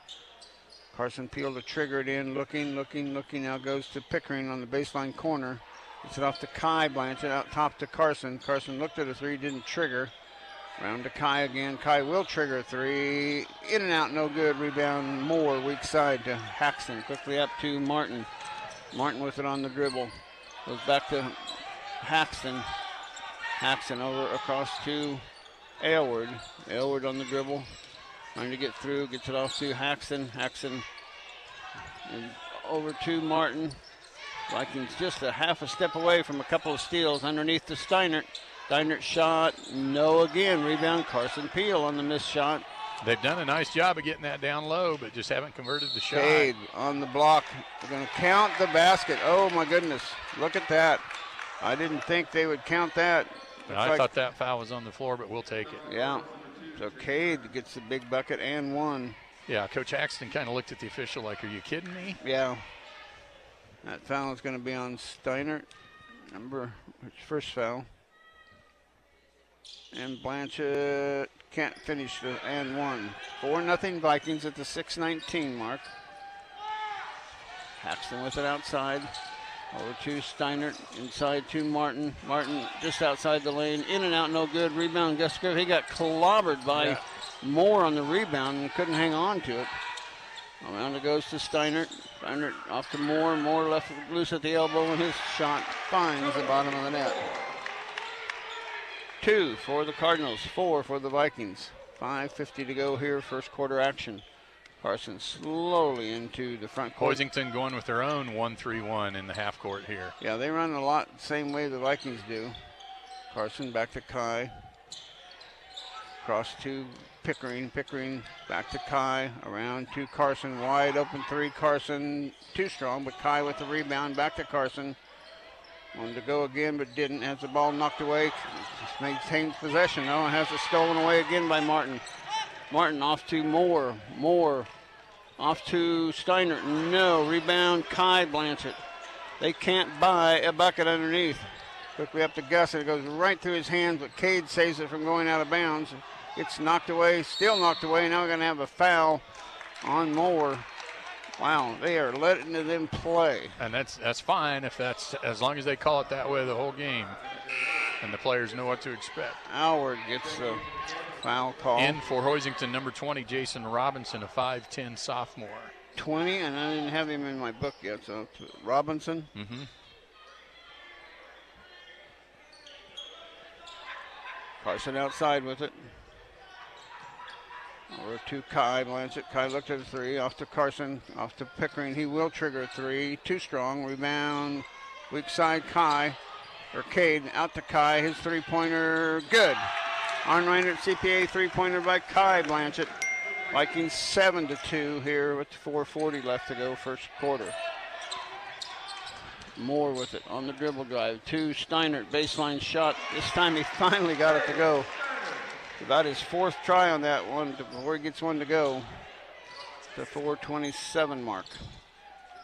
Carson Peel to trigger it in, looking. Now goes to Pickering on the baseline corner. Gets it off to Kai Blanchett, out top to Carson. Carson looked at a three, didn't trigger. Round to Kai again. Kai will trigger a three. In and out, no good. Rebound Moore, weak side to Haxton. Quickly up to Martin. Martin with it on the dribble. Goes back to Haxton. Haxton over across to Aylward. Aylward on the dribble. Trying to get through. Gets it off to Haxton. Haxton and over to Martin. Vikings just a half a step away from a couple of steals underneath to Steinert. Steinert shot, no again. Rebound Carson Peel on the missed shot. They've done a nice job of getting that down low, but just haven't converted the shot. Cade on the block. They're going to count the basket. Oh, my goodness. Look at that. I didn't think they would count that. I thought that foul was on the floor, but we'll take it. Yeah. So Cade gets the big bucket and one. Yeah, Coach Axton kind of looked at the official like, are you kidding me? Yeah. That foul is going to be on Steinert. First foul. And Blanchett can't finish the and one. 4-0 Vikings at the 6:19 mark. Haxton with it outside. Over to Steinert. Inside to Martin. Martin just outside the lane. In and out, no good. Rebound, Gus Griff. He got clobbered by Moore on the rebound and couldn't hang on to it. Around it goes to Steinert. Steinert off to Moore. Moore left loose at the elbow, and his shot finds the bottom of the net. 2 for the Cardinals, 4 for the Vikings. 5:50 to go here, first quarter action. Carson slowly into the front court. Hoisington going with their own 1-3-1 in the half court here. Yeah, they run a lot the same way the Vikings do. Carson back to Kai. Cross to Pickering. Pickering back to Kai. Around to Carson. Wide open three. Carson too strong, but Kai with the rebound. Back to Carson. Wanted to go again, but didn't. Has the ball knocked away. Just maintains possession, though, and has it stolen away again by Martin. Martin off to Moore. Moore off to Steinert. No. Rebound, Kai Blanchett. They can't buy a bucket underneath. Quickly up to Gus, and it goes right through his hands, but Cade saves it from going out of bounds. Gets knocked away, still knocked away. Now we're going to have a foul on Moore. Wow, they are letting them play. And that's fine if that's as long as they call it that way the whole game, and the players know what to expect. Howard gets the foul call. In for Hoisington, number 20, Jason Robinson, a 5'10 sophomore. 20, and I didn't have him in my book yet, so Robinson. Mm-hmm. Carson outside with it. Over to Kai Blanchett. Kai looked at a three. Off to Carson. Off to Pickering. He will trigger a three. Too strong. Rebound. Weak side Kai. Or Cade. Out to Kai. His three-pointer. Good. On Reinert CPA three-pointer by Kai Blanchett. Vikings 7-2 here with 4:40 left to go first quarter. Moore with it on the dribble drive. To Steinert. Baseline shot. This time he finally got it to go. About his fourth try on that one before he gets one to go. The 4:27 mark.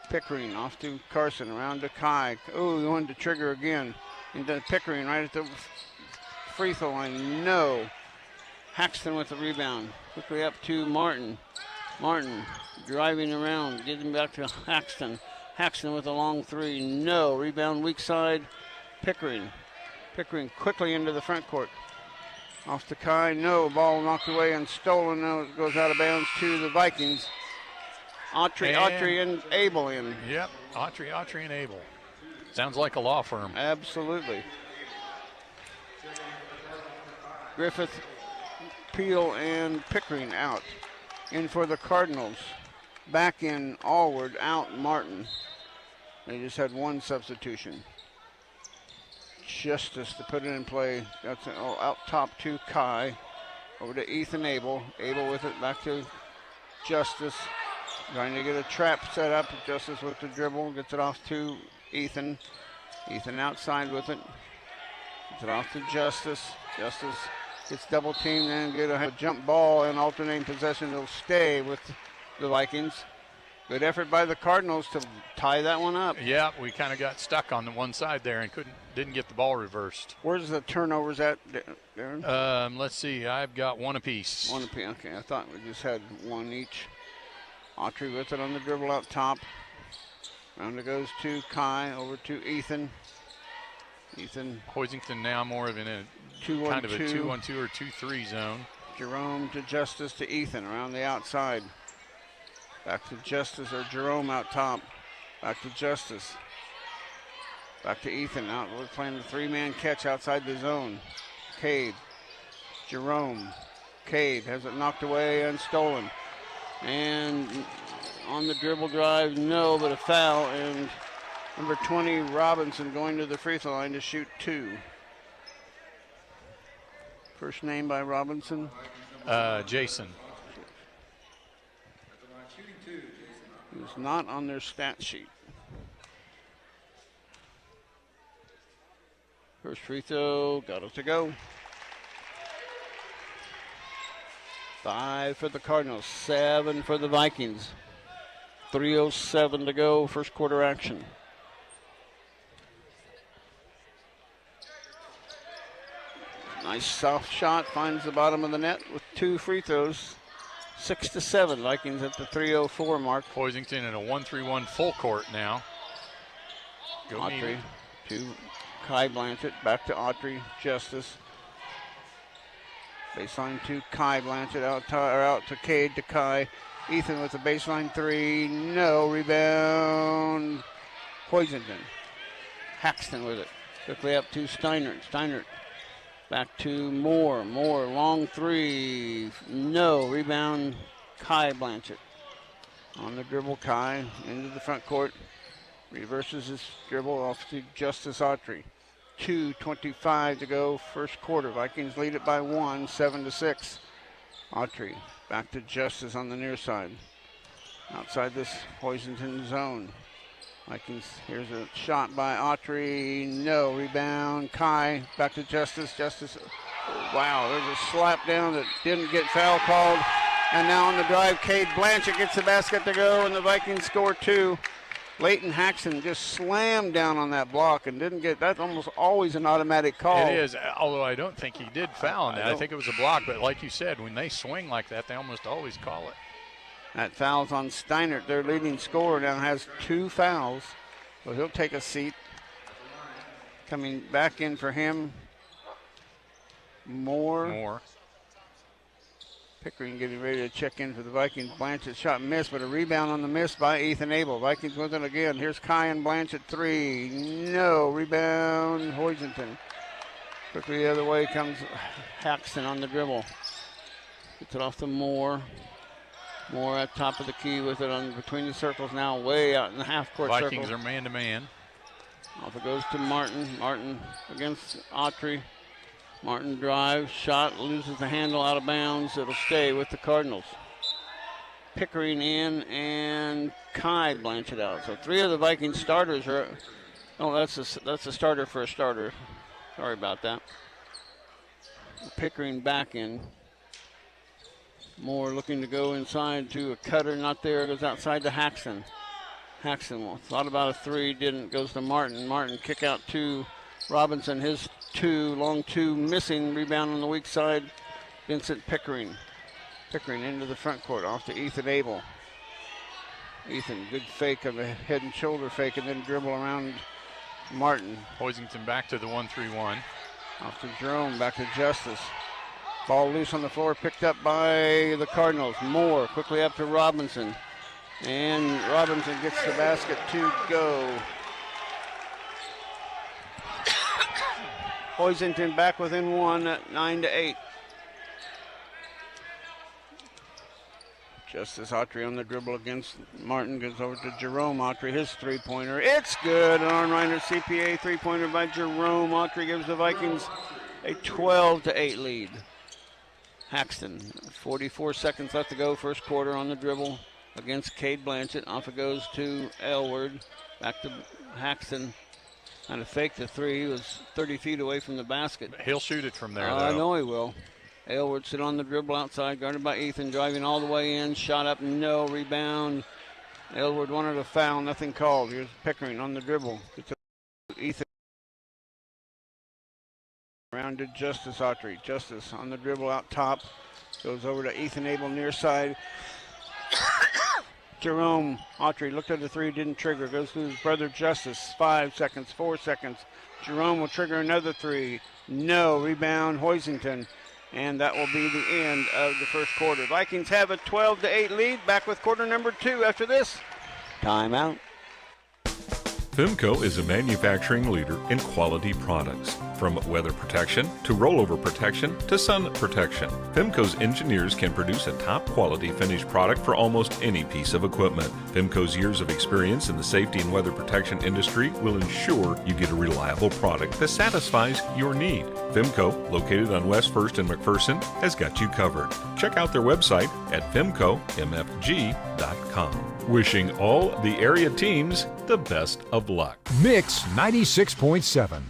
Pickering off to Carson, around to Kai. Oh, he wanted to trigger again. Into Pickering right at the free throw line. No. Haxton with the rebound. Quickly up to Martin. Martin driving around, getting back to Haxton. Haxton with a long three. No. Rebound weak side. Pickering. Pickering quickly into the front court. Off to Kai, no, ball knocked away and stolen. Now it goes out of bounds to the Vikings. Autry and Abel in. Yep, Autry and Abel. Sounds like a law firm. Absolutely. Griffith Peel and Pickering out. In for the Cardinals. Back in Allward, out Martin. They just had one substitution. Justice to put it in play. That's out top to Kai. Over to Ethan Abel. Abel with it back to Justice. Trying to get a trap set up. Justice with the dribble. Gets it off to Ethan. Ethan outside with it. Gets it off to Justice. Justice gets double teamed and get a jump ball and alternating possession. It'll stay with the Vikings. Good effort by the Cardinals to tie that one up. Yeah, we kind of got stuck on the one side there and didn't get the ball reversed. Where's the turnovers at, Darren? Let's see. I've got one apiece. One apiece. Okay, I thought we just had one each. Autry with it on the dribble out top. Round it goes to Kai, over to Ethan. Ethan. Hoisington now more of in a kind of a 2-1-2 or 2-3 zone. Jerome to Justice to Ethan around the outside. Back to Justice or Jerome out top. Back to Justice. Back to Ethan. Out. We're playing the three-man catch outside the zone. Cade. Jerome. Cade has it knocked away and stolen. And on the dribble drive, no, but a foul. And number 20, Robinson, going to the free throw line to shoot 2. First name by Robinson? Jason. It's not on their stat sheet. First free throw, got it to go. 5 for the Cardinals, 7 for the Vikings. 3:07 to go, first quarter action. Nice soft shot, finds the bottom of the net with 2 free throws. 6-7, Vikings at the 3:04 mark. Hoisington in a 1-3-1 full court now. Autry to Kai Blanchett, back to Autry, Justice. Baseline to Kai Blanchett, out to Cade to Kai. Ethan with the baseline 3, no, rebound. Hoisington. Haxton with it. Quickly up to Steinert. Steinert back to Moore. Moore, long 3, no, rebound. Kai Blanchett. On the dribble, Kai into the front court. Reverses his dribble off to Justice Autry. 2:25 to go, first quarter. Vikings lead it by 1, 7-6. Autry back to Justice on the near side. Outside this Hoisington zone. Vikings, here's a shot by Autry. No, rebound. Kai back to Justice. Justice, wow, there's a slap down that didn't get foul called. And now on the drive, Cade Blanchett gets the basket to go, and the Vikings score 2. Leighton Haxton just slammed down on that block and didn't get, that's almost always an automatic call. It is, although I don't think he did foul on that. I think it was a block, but like you said, when they swing like that, they almost always call it. That foul's on Steinert, their leading scorer, now has 2 fouls, so he'll take a seat. Coming back in for him, Moore. Pickering getting ready to check in for the Vikings. Blanchett shot missed, but a rebound on the miss by Ethan Abel. Vikings with it again. Here's Kai and Blanchett 3. No, rebound, Hoisington. Quickly the other way comes Haxton on the dribble. Gets it off to Moore. Moore at top of the key with it on between the circles now, way out in the half-court circle. Vikings are man-to-man. Off it goes to Martin. Martin against Autry. Martin drives, shot, loses the handle, out of bounds. It'll stay with the Cardinals. Pickering in and Kai Blanchett out. So 3 of the Vikings starters are. Oh, that's a starter for a starter. Sorry about that. Pickering back in. Moore looking to go inside to a cutter, not there. Goes outside to Haxton. Haxton thought about a 3, didn't. Goes to Martin. Martin kick out to Robinson. His 2, long 2, missing. Rebound on the weak side. Vincent Pickering. Pickering into the front court, off to Ethan Abel. Ethan, good fake of a head and shoulder fake, and then dribble around Martin. Hoisington back to the 1-3-1. Off to Jerome, back to Justice. Ball loose on the floor, picked up by the Cardinals. Moore quickly up to Robinson. And Robinson gets the basket to go. Hoisington back within 1 at 9-8. Justice Autry on the dribble against Martin, goes over to Jerome Autry, his three-pointer. It's good. An Arm Reiner CPA three-pointer by Jerome Autry gives the Vikings a 12-8 lead. Haxton, 44 seconds left to go, first quarter on the dribble against Cade Blanchett. Off it goes to Aylward. Back to Haxton. Kind of faked the three. He was 30 feet away from the basket. He'll shoot it from there, though. I know he will. Aylward sit on the dribble outside, guarded by Ethan, driving all the way in. Shot up, no. Rebound. Aylward wanted a foul, nothing called. Here's Pickering on the dribble. It's Ethan. Around to Justice Autry. Justice on the dribble out top. Goes over to Ethan Abel near side. Jerome Autry looked at the three, didn't trigger. Goes to his brother Justice. 5 seconds, 4 seconds. Jerome will trigger another three. No. Rebound, Hoisington. And that will be the end of the first quarter. Vikings have a 12-8 lead. Back with quarter number 2 after this. Timeout. Femco is a manufacturing leader in quality products. From weather protection to rollover protection to sun protection, Femco's engineers can produce a top-quality finished product for almost any piece of equipment. Femco's years of experience in the safety and weather protection industry will ensure you get a reliable product that satisfies your need. Femco, located on West 1st and McPherson, has got you covered. Check out their website at femcomfg.com. Wishing all the area teams the best of luck. Mix 96.7.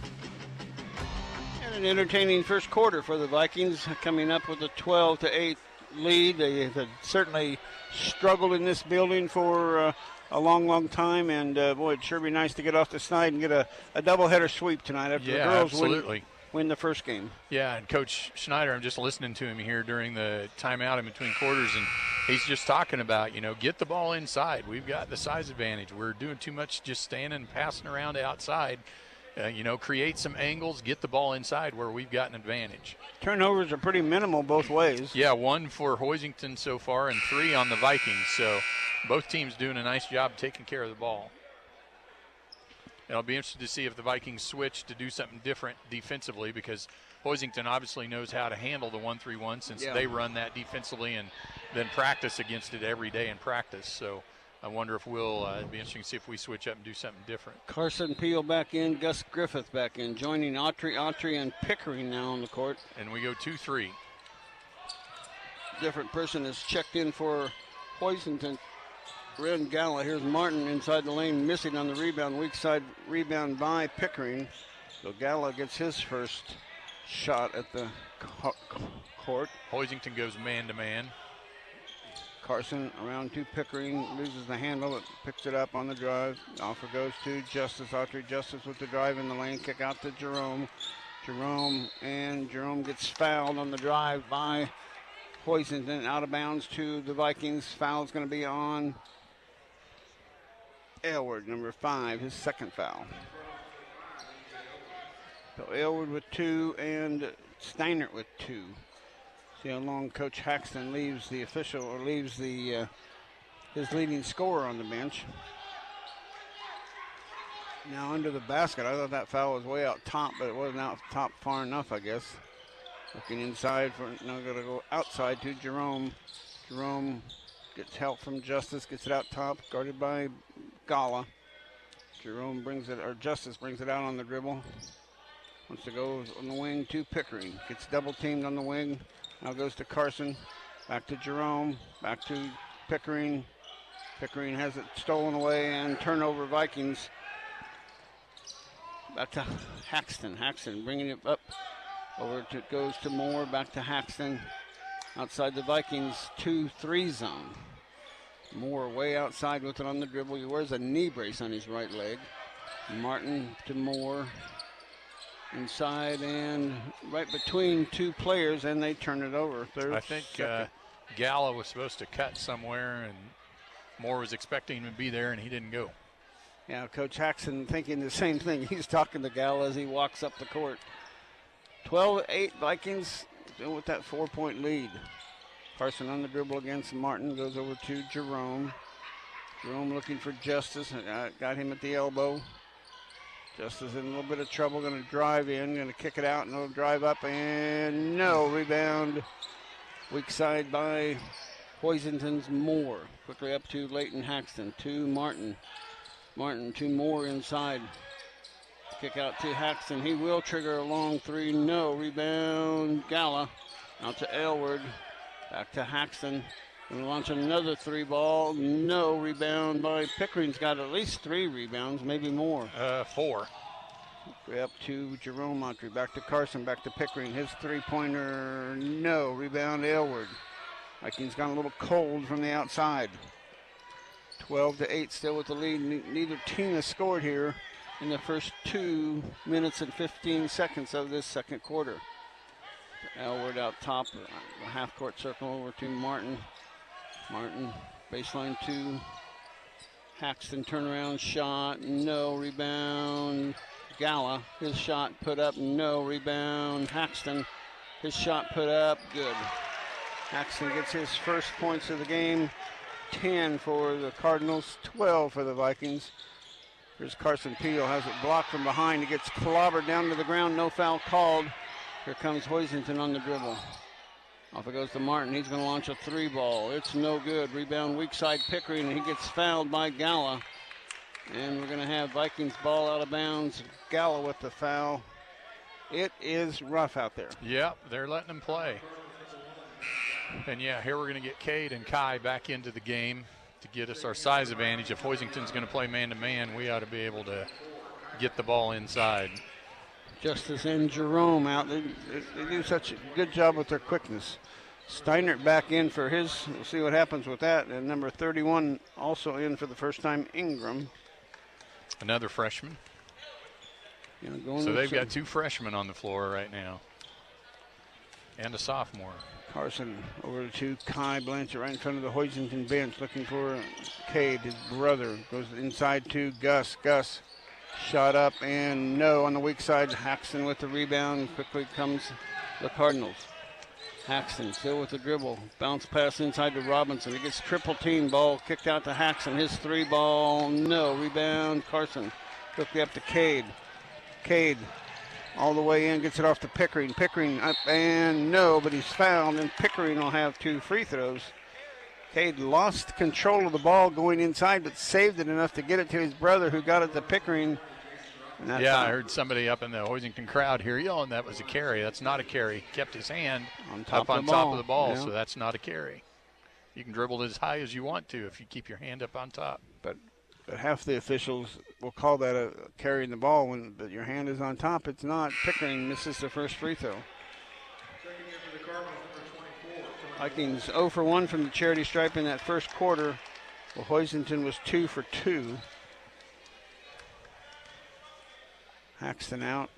And an entertaining first quarter for the Vikings, coming up with a 12-8 lead. They have certainly struggled in this building for a long time, and boy, it'd sure be nice to get off the snide and get a doubleheader sweep tonight after the girls win the first game. Yeah, and Coach Schneider, I'm just listening to him here during the timeout in between quarters, and he's just talking about, get the ball inside. We've got the size advantage. We're doing too much just standing and passing around outside. Create some angles, get the ball inside where we've got an advantage. Turnovers are pretty minimal both ways. Yeah, 1 for Hoisington so far and 3 on the Vikings. So both teams doing a nice job taking care of the ball. And I'll be interested to see if the Vikings switch to do something different defensively, because Hoisington obviously knows how to handle the 1-3-1 since they run that defensively and then practice against it every day in practice. So I wonder if it'd be interesting to see if we switch up and do something different. Carson Peel back in, Gus Griffith back in, joining Autry and Pickering now on the court. And we go 2-3. Different person is checked in for Hoisington. Ren Galla. Here's Martin inside the lane, missing on the rebound. Weak side rebound by Pickering. So Galla gets his first shot at the court. Hoisington goes man-to-man. Carson around to Pickering, loses the handle, but picks it up on the drive. Offer goes to Justice Autry. Justice with the drive in the lane, kick out to Jerome. Jerome gets fouled on the drive by Hoisington, out of bounds to the Vikings. Foul is going to be on Aylward, number 5, his second foul. So Aylward with 2 and Steinert with 2. See how long Coach Haxton leaves the official, or leaves the his leading scorer on the bench. Now under the basket. I thought that foul was way out top, but it wasn't out top far enough, I guess. Looking inside now going to go outside to Jerome. Jerome gets help from Justice, gets it out top, guarded by Galla. Justice brings it out on the dribble. Wants to go on the wing to Pickering. Gets double teamed on the wing. Now goes to Carson. Back to Jerome. Back to Pickering. Pickering has it stolen away, and turnover Vikings. Back to Haxton. Haxton bringing it up. Goes to Moore. Back to Haxton. Outside the Vikings 2-3 zone. Moore way outside with it on the dribble. He wears a knee brace on his right leg. Martin to Moore. Inside and right between two players, and they turn it over. I think Galla was supposed to cut somewhere, and Moore was expecting him to be there, and he didn't go. Yeah, Coach Haxton thinking the same thing. He's talking to Galla as he walks up the court. 12-8 Vikings still with that 4-point lead. Carson on the dribble against Martin, goes over to Jerome. Jerome looking for Justice, got him at the elbow. Justice in a little bit of trouble, going to drive in, going to kick it out, and he'll drive up, and no, rebound. Weak side by Hoisington's Moore. Quickly up to Leighton Haxton. To Martin. Martin to Moore inside. Kick out to Haxton. He will trigger a long three. No. Rebound. Gala. Out to Aylward. Back to Haxton. Going to launch another three ball. No. Rebound by Pickering's got at least 3 rebounds, maybe more. 4. Up to Jerome Autry. Back to Carson. Back to Pickering. His three-pointer. No. Rebound Aylward. Vikings got a little cold from the outside. 12-8 still with the lead. Neither team has scored here in the first 2 minutes and 15 seconds of this second quarter. Aylward out top, the half-court circle over to Martin. Martin, baseline 2. Haxton turnaround shot, no. Rebound. Gala, his shot put up, no. Rebound. Haxton, his shot put up, good. Haxton gets his first points of the game. 10 for the Cardinals, 12 for the Vikings. Here's Carson Peel, has it blocked from behind. He gets clobbered down to the ground, no foul called. Here comes Hoisington on the dribble. Off it goes to Martin. He's going to launch a 3-ball. It's no good. Rebound weak side Pickering. He gets fouled by Gala. And we're going to have Vikings ball out of bounds. Gala with the foul. It is rough out there. Yep, they're letting them play. And yeah, here we're going to get Cade and Kai back into the game to get us our size advantage. If Hoisington's going to play man-to-man, we ought to be able to get the ball inside. Justice and Jerome out. They do such a good job with their quickness. Steinert back in for his. We'll see what happens with that. And number 31 also in for the first time, Ingram. Another freshman. So they've got 2 freshmen on the floor right now. And a sophomore. Carson over to Kai Blanchett right in front of the Hoisington bench looking for Cade, his brother. Goes inside to Gus. Gus shot up and no on the weak side. Haxton with the rebound. Quickly comes the Cardinals. Haxton still with the dribble. Bounce pass inside to Robinson. He gets triple team. Ball kicked out to Haxton. His 3-ball. No. Rebound. Carson. Quickly up to Cade. Cade all the way in. Gets it off to Pickering. Pickering up and no. But he's fouled. And Pickering will have 2 free throws. Cade lost control of the ball going inside, but saved it enough to get it to his brother who got it to Pickering. Yeah, I heard somebody up in the Hoisington crowd here yelling that was a carry. That's not a carry. Kept his hand up on top of the ball, so that's not a carry. You can dribble as high as you want to if you keep your hand up on top. But half the officials will call that a carrying the ball when your hand is on top. It's not. Pickering misses the first free throw. Vikings 0 for 1 from the charity stripe in that first quarter. Well, Hoisington was 2 for 2. Haxton out.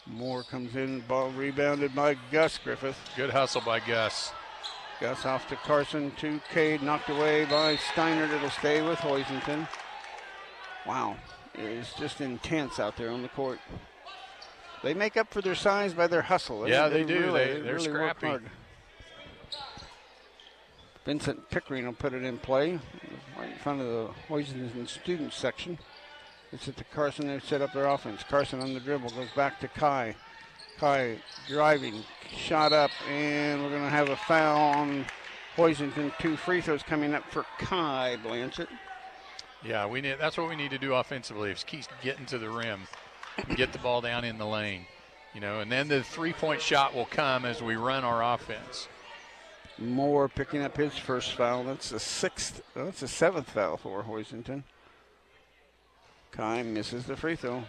Moore comes in, ball rebounded by Gus Griffith. Good hustle by Gus. Gus off to Carson, to Cade, knocked away by Steinert. It'll stay with Hoisington. Wow, it is just intense out there on the court. They make up for their size by their hustle. They do. Really, they're really scrappy. work hard. Vincent Pickering will put it in play right in front of the Hoisington student section. It's at the Carson. They've set up their offense. Carson on the dribble goes back to Kai. Kai driving, shot up, and we're going to have a foul on Hoisington. 2 free throws coming up for Kai Blanchett. Yeah, that's what we need to do offensively. Is keep getting to the rim, get the ball down in the lane, and then the 3-point shot will come as we run our offense. Moore picking up his first foul. That's the 7th foul for Hoisington. Kai misses the free throw.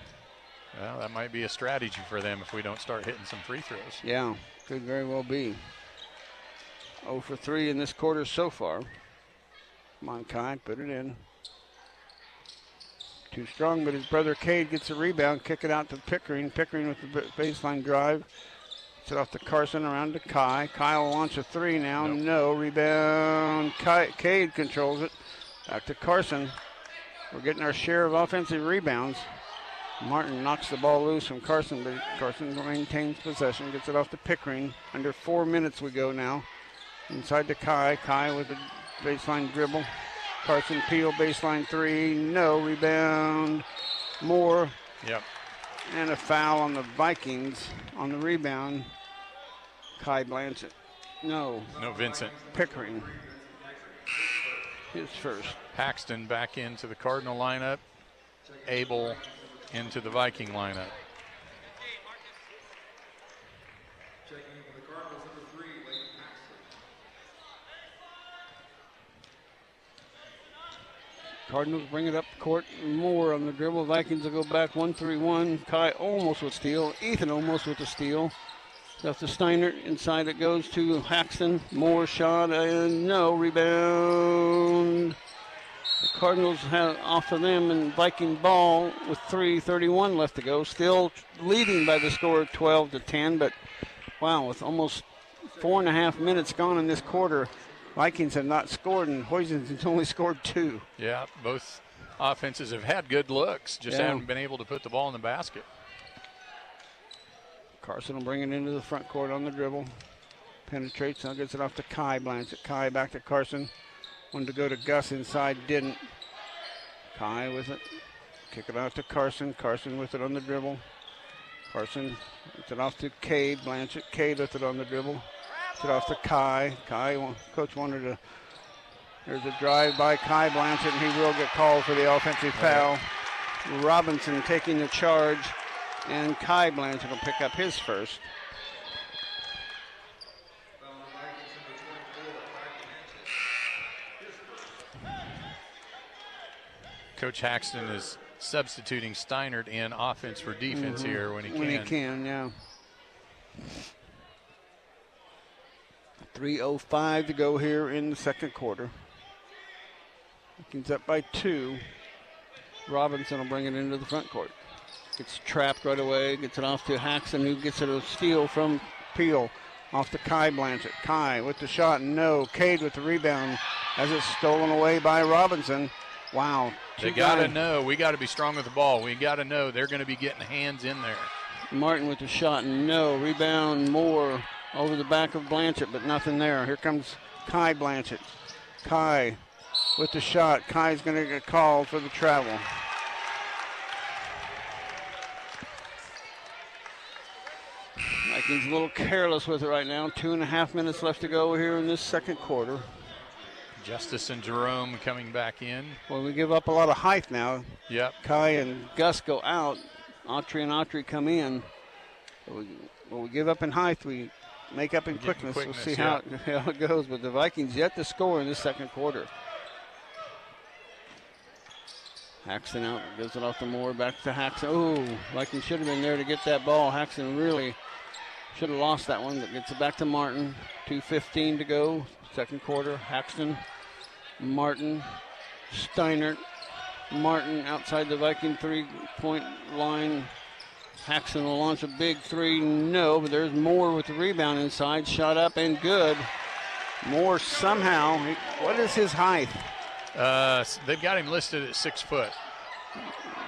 Well, that might be a strategy for them if we don't start hitting some free throws. Yeah, could very well be. 0 for 3 in this quarter so far. Come on, Kai, put it in. Too strong, but his brother Cade gets a rebound. Kick it out to Pickering. Pickering with the baseline drive. Gets it off to Carson, around to Kai. Kai will launch a 3 now. Nope. No. Rebound. Cade controls it. Back to Carson. We're getting our share of offensive rebounds. Martin knocks the ball loose from Carson, but Carson maintains possession. Gets it off to Pickering. Under 4 minutes we go now. Inside to Kai. Kai with a baseline dribble. Carson Peel, baseline 3. No. Rebound. Moore. Yep. And a foul on the Vikings on the rebound. Kai Blanchett. No, Vincent. Pickering. His first. Paxton back into the Cardinal lineup. Abel into the Viking lineup. Cardinals bring it up court. Moore on the dribble. Vikings will go back 1-3-1. Kai almost with steal. Ethan almost with the steal. Left to Steiner. Inside it goes to Haxton. Moore shot and no. Rebound. The Cardinals have off of them and Viking ball with 3:31 left to go. Still leading by the score of 12-10. But wow, with almost 4.5 minutes gone in this quarter, Vikings have not scored, and Hoisington's only scored 2. Yeah, both offenses have had good looks, just haven't been able to put the ball in the basket. Carson will bring it into the front court on the dribble. Penetrates, now gets it off to Kai Blanchett. Kai back to Carson. Wanted to go to Gus inside, didn't. Kai with it. Kick it out to Carson. Carson with it on the dribble. Carson gets it off to Cade Blanchett. Cade with it on the dribble. It off to Kai. Coach wanted to. There's a drive by Kai Blanchett, and he will get called for the offensive foul. Robinson taking the charge, and Kai Blanchett will pick up his first. Coach Haxton is substituting Steinert in offense for defense here when he can. When he can, yeah. 3:05 to go here in the second quarter. Vikings up by 2. Robinson will bring it into the front court. Gets trapped right away. Gets it off to Haxton, who gets it a steal from Peel. Off to Kai Blanchett. Kai with the shot. No. Cade with the rebound as it's stolen away by Robinson. Wow. They got to know. We got to be strong with the ball. We got to know they're going to be getting hands in there. Martin with the shot. No. Rebound. Moore over the back of Blanchett, but nothing there. Here comes Kai Blanchett. Kai with the shot. Kai's going to get called for the travel. Vikings a little careless with it right now. 2.5 minutes left to go here in this second quarter. Justice and Jerome coming back in. Well, we give up a lot of height now. Yep. Kai and Gus go out. Autry and Autry come in. When we give up in height, we make up in quickness. We'll see how it goes. But the Vikings yet to score in this second quarter. Haxton out, gives it off to Moore, back to Haxton. Oh, Vikings should have been there to get that ball. Haxton really should have lost that one, but gets it back to Martin. 2:15 to go, second quarter. Haxton, Martin, Steinert, Martin outside the Viking 3-point line. Haxton will launch a big 3. No, but there's Moore with the rebound inside. Shot up and good. Moore somehow, what is his height? They've got him listed at 6 foot.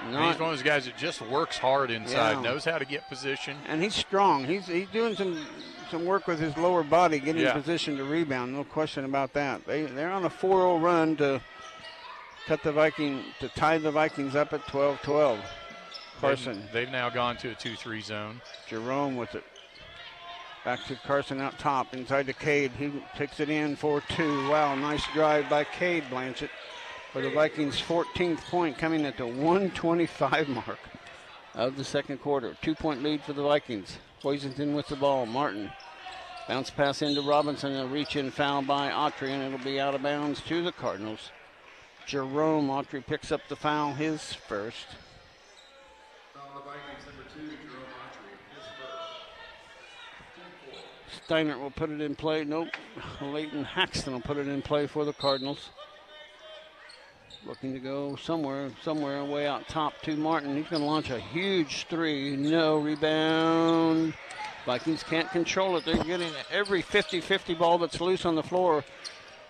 He's one of those guys that just works hard inside, knows how to get position. And he's strong. He's doing some work with his lower body, getting in position to rebound. No question about that. They're on a 4-0 run to tie the Vikings up at 12-12. Carson. They've now gone to a 2-3 zone. Jerome with it. Back to Carson out top, inside to Cade. He takes it in for 2. Wow, nice drive by Cade Blanchett for the Vikings' 14th point, coming at the 1:25 mark of the second quarter. 2-point lead for the Vikings. Hoisington with the ball. Martin. Bounce pass into Robinson. A reach-in foul by Autry, and it'll be out of bounds to the Cardinals. Jerome Autry picks up the foul, his first. Steinert will put it in play. Nope. Leighton Haxton will put it in play for the Cardinals. Looking to go somewhere way out top to Martin. He's going to launch a huge 3. No. Rebound. Vikings can't control it. They're getting every 50-50 ball that's loose on the floor.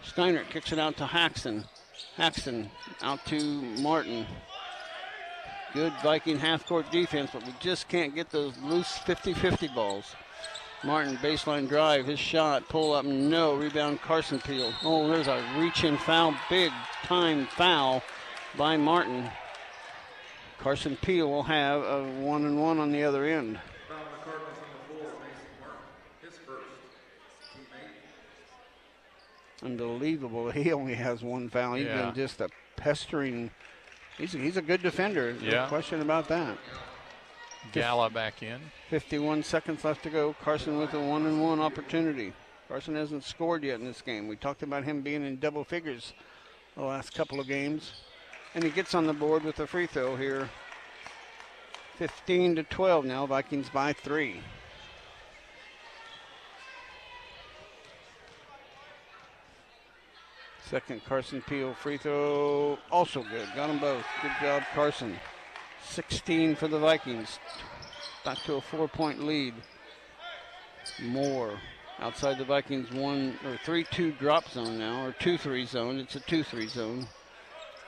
Steinert kicks it out to Haxton. Haxton out to Martin. Good Viking half-court defense, but we just can't get those loose 50-50 balls. Martin, baseline drive, his shot, pull up, no. Rebound, Carson Peel. Oh, there's a reach-in foul, big-time foul by Martin. Carson Peel will have a 1-1 on the other end. Unbelievable. He only has one foul. He's been just a pestering. He's a good defender. No question about that. Gala back in. 51 seconds left to go. Carson with a 1-1 opportunity. Carson hasn't scored yet in this game. We talked about him being in double figures the last couple of games. And he gets on the board with a free throw here. 15-12 now. Vikings by 3. Second Carson Peel free throw, also good. Got them both. Good job, Carson. 16 for the Vikings. Back to a 4-point lead. Moore outside the Vikings 3-2 drop zone now, or 2-3 zone. It's a 2-3 zone.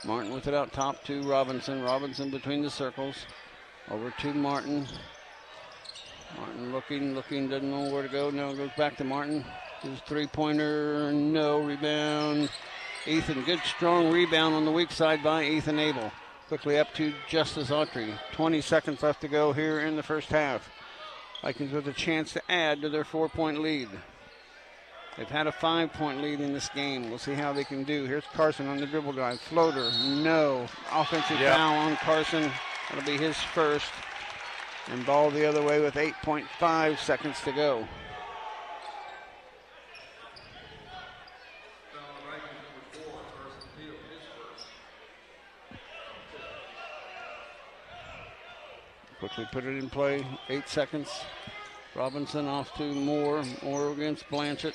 Martin with it out top to Robinson. Robinson between the circles. Over to Martin. Martin looking, doesn't know where to go. No, goes back to Martin. His three-pointer, no, rebound. Ethan, good strong rebound on the weak side by Ethan Abel. Quickly up to Justice Autry. 20 seconds left to go here in the first half. Vikings with a chance to add to their 4-point lead. They've had a 5-point lead in this game. We'll see how they can do. Here's Carson on the dribble drive. Floater, no. Offensive foul on Carson. That'll be his first. And ball the other way with 8.5 seconds to go. Quickly put it in play. 8 seconds. Robinson off to Moore. Moore against Blanchett.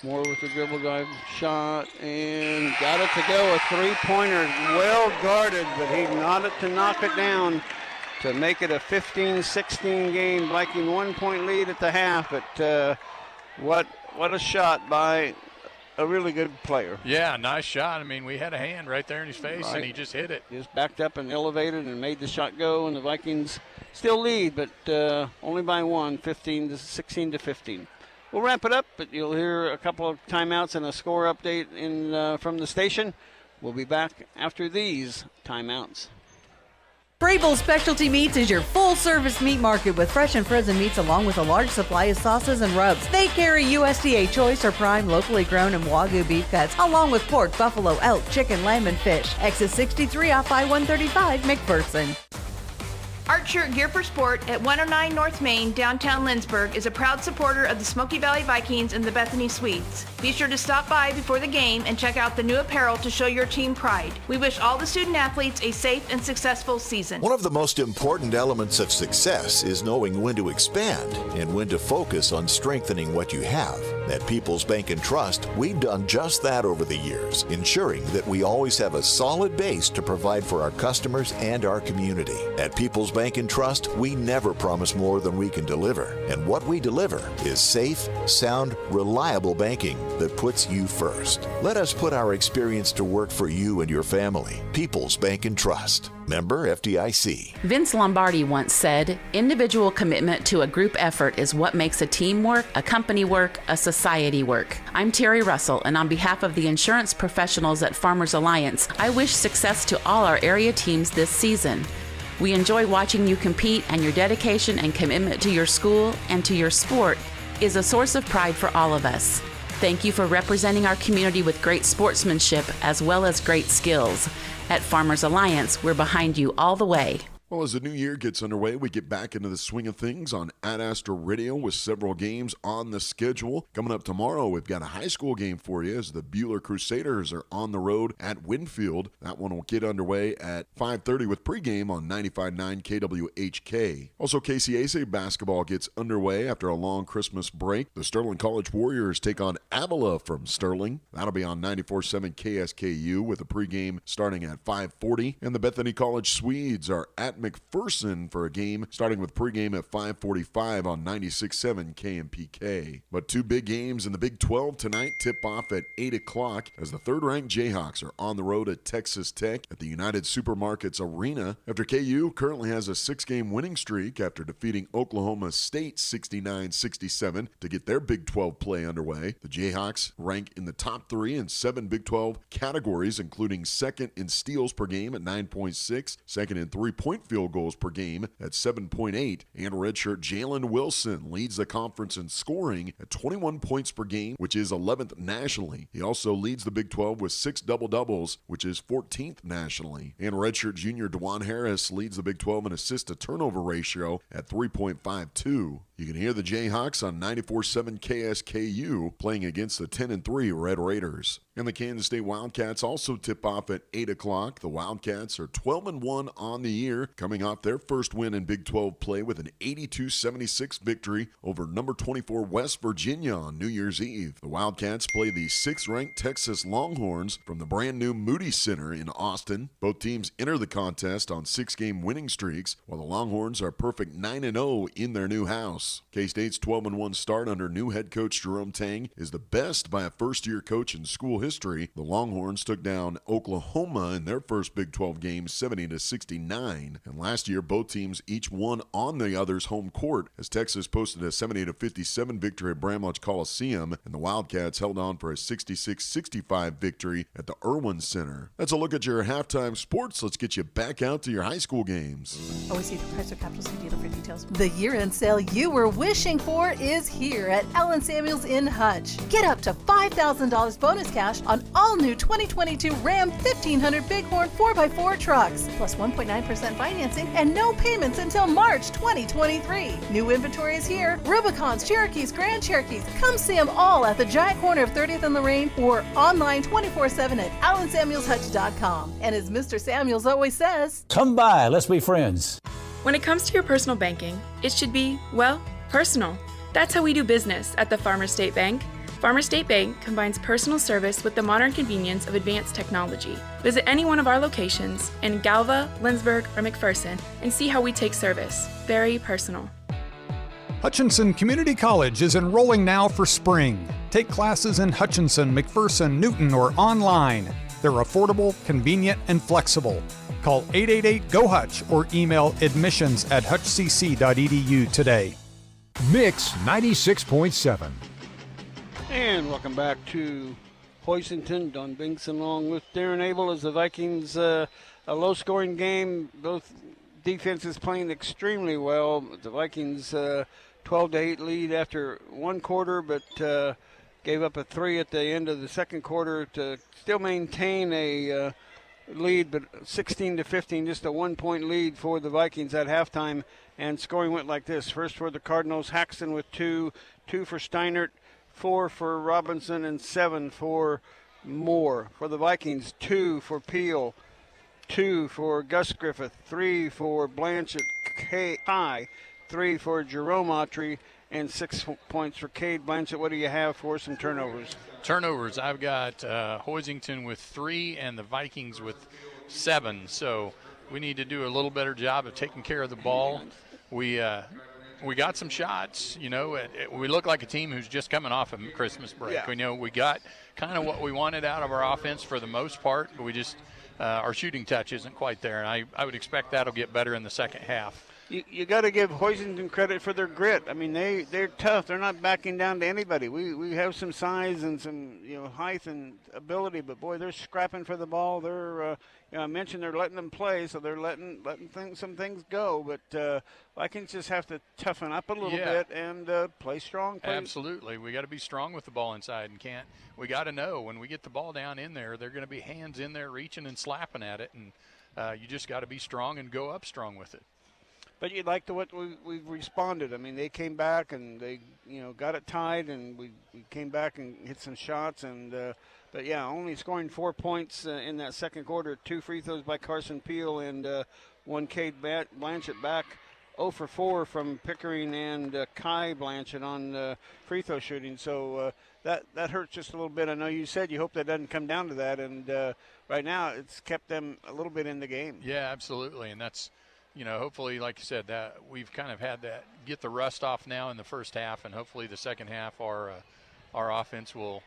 Moore with the dribble drive shot and got it to go. A three-pointer, well guarded, but he got it to knock it down to make it a 15-16 game. Viking 1-point lead at the half, but what a shot by a really good player. Yeah, nice shot. I mean, we had a hand right there in his face, and he just hit it. Just backed up and elevated and made the shot go, and the Vikings still lead, but only by 1, 16-15. We'll wrap it up, but you'll hear a couple of timeouts and a score update from the station. We'll be back after these timeouts. Brable Specialty Meats is your full-service meat market with fresh and frozen meats along with a large supply of sauces and rubs. They carry USDA Choice or Prime, locally grown and Wagyu beef cuts, along with pork, buffalo, elk, chicken, lamb, and fish. Exit 63 off I-135, McPherson. Art Shirt Gear for Sport at 109 North Main, downtown Lynchburg, is a proud supporter of the Smoky Valley Vikings and the Bethany Swedes. Be sure to stop by before the game and check out the new apparel to show your team pride. We wish all the student athletes a safe and successful season. One of the most important elements of success is knowing when to expand and when to focus on strengthening what you have. At People's Bank and Trust, we've done just that over the years, ensuring that we always have a solid base to provide for our customers and our community. At People's Bank and Trust, we never promise more than we can deliver. And what we deliver is safe, sound, reliable banking that puts you first. Let us put our experience to work for you and your family. People's Bank and Trust. Member FDIC. Vince Lombardi once said, individual commitment to a group effort is what makes a team work, a company work, a society work. I'm Terry Russell, and on behalf of the insurance professionals at Farmers Alliance, I wish success to all our area teams this season. We enjoy watching you compete, and your dedication and commitment to your school and to your sport is a source of pride for all of us. Thank you for representing our community with great sportsmanship as well as great skills. At Farmers Alliance, we're behind you all the way. Well, as the new year gets underway, we get back into the swing of things on Ad Astra Radio with several games on the schedule. Coming up tomorrow, we've got a high school game for you as the Buhler Crusaders are on the road at Winfield. That one will get underway at 5:30 with pregame on 95.9 KWHK. Also, KCAC basketball gets underway after a long Christmas break. The Sterling College Warriors take on Avila from Sterling. That'll be on 94.7 KSKU with a pregame starting at 5:40. And the Bethany College Swedes are at McPherson for a game starting with pregame at 5:45 on 96.7 KMPK. But two big games in the Big 12 tonight tip off at 8 o'clock as the third-ranked Jayhawks are on the road at Texas Tech at the United Supermarkets Arena after KU currently has a 6-game winning streak after defeating Oklahoma State 69-67 to get their Big 12 play underway. The Jayhawks rank in the top 3 in 7 Big 12 categories, including second in steals per game at 9.6, second in three-point field goals per game at 7.8, and redshirt Jalen Wilson leads the conference in scoring at 21 points per game, which is 11th nationally. He also leads the Big 12 with 6 double-doubles, which is 14th nationally. And redshirt junior DeJuan Harris leads the Big 12 in assist-to-turnover ratio at 3.52. You can hear the Jayhawks on 94.7 KSKU playing against the 10-3 Red Raiders. And the Kansas State Wildcats also tip off at 8 o'clock. The Wildcats are 12-1 on the year, coming off their first win in Big 12 play with an 82-76 victory over number 24 West Virginia on New Year's Eve. The Wildcats play the 6th-ranked Texas Longhorns from the brand-new Moody Center in Austin. Both teams enter the contest on 6-game winning streaks, while the Longhorns are perfect 9-0 in their new house. K-State's 12-1 start under new head coach Jerome Tang is the best by a first-year coach in school history. The Longhorns took down Oklahoma in their first Big 12 game 70-69, and last year both teams each won on the other's home court as Texas posted a 70-57 victory at Bramlage Coliseum, and the Wildcats held on for a 66-65 victory at the Irwin Center. That's a look at your halftime sports. Let's get you back out to your high school games. Always see the price of capital C dealer for details. The year-end sale you were wishing for is here at Allen Samuels in Hutch. Get up to $5,000 bonus cash on all new 2022 Ram 1500 Bighorn 4x4 trucks, plus 1.9% financing and no payments until March 2023. New inventory is here. Rubicons, Cherokees, Grand Cherokees. Come see them all at the giant corner of 30th and Lorraine or online 24/7 at allensamuelshutch.com. And as Mr. Samuels always says, come by, let's be friends. When it comes to your personal banking, it should be, well, personal. That's how we do business at the Farmers State Bank. Farmers State Bank combines personal service with the modern convenience of advanced technology. Visit any one of our locations in Galva, Lindsborg, or McPherson and see how we take service. Very personal. Hutchinson Community College is enrolling now for spring. Take classes in Hutchinson, McPherson, Newton, or online. They're affordable, convenient, and flexible. Call 888-GO-HUTCH or email admissions@hutchcc.edu today. Mix 96.7. And welcome back to Hoisington. Don Binks along with Darren Abel as the Vikings, a low-scoring game. Both defenses playing extremely well. The Vikings 12-8 lead after one quarter, but gave up a 3 at the end of the second quarter to still maintain a lead, but 16-15, just a 1-point lead for the Vikings at halftime. And scoring went like this. First for the Cardinals, Haxton with 2 for Steinert, 4 for Robinson, and 7 for Moore. For the Vikings, 2 for Peel, 2 for Gus Griffith, 3 for Blanchett High, 3 for Jerome Autry, and 6 points for Cade Blanchett. What do you have for some turnovers? Turnovers, I've got Hoisington with 3 and the Vikings with 7. So we need to do a little better job of taking care of the ball. We got some shots. You know, we look like a team who's just coming off of Christmas break. Yeah. We know we got kind of what we wanted out of our offense for the most part, but we just our shooting touch isn't quite there, and I would expect that'll get better in the second half. You got to give Hoisington credit for their grit. I mean, they're tough. They're not backing down to anybody. We have some size and some height and ability, but boy, they're scrapping for the ball. They're I mentioned they're letting them play, so they're letting some things go. But Vikings just have to toughen up a little bit and play strong. Absolutely, we got to be strong with the ball inside, and we got to know when we get the ball down in there, they're going to be hands in there reaching and slapping at it, and you just got to be strong and go up strong with it. But you like what we've responded. I mean, they came back and they, got it tied, and we came back and hit some shots. And but yeah, only scoring 4 points in that second quarter. 2 free throws by Carson Peel and 1 Cade Blanchett back 0 for 4 from Pickering and Kai Blanchett on free throw shooting. So that hurts just a little bit. I know you said you hope that doesn't come down to that, and right now it's kept them a little bit in the game. Yeah, absolutely, and that's. Hopefully, like you said, that we've kind of had that get the rust off now in the first half, and hopefully the second half our offense will,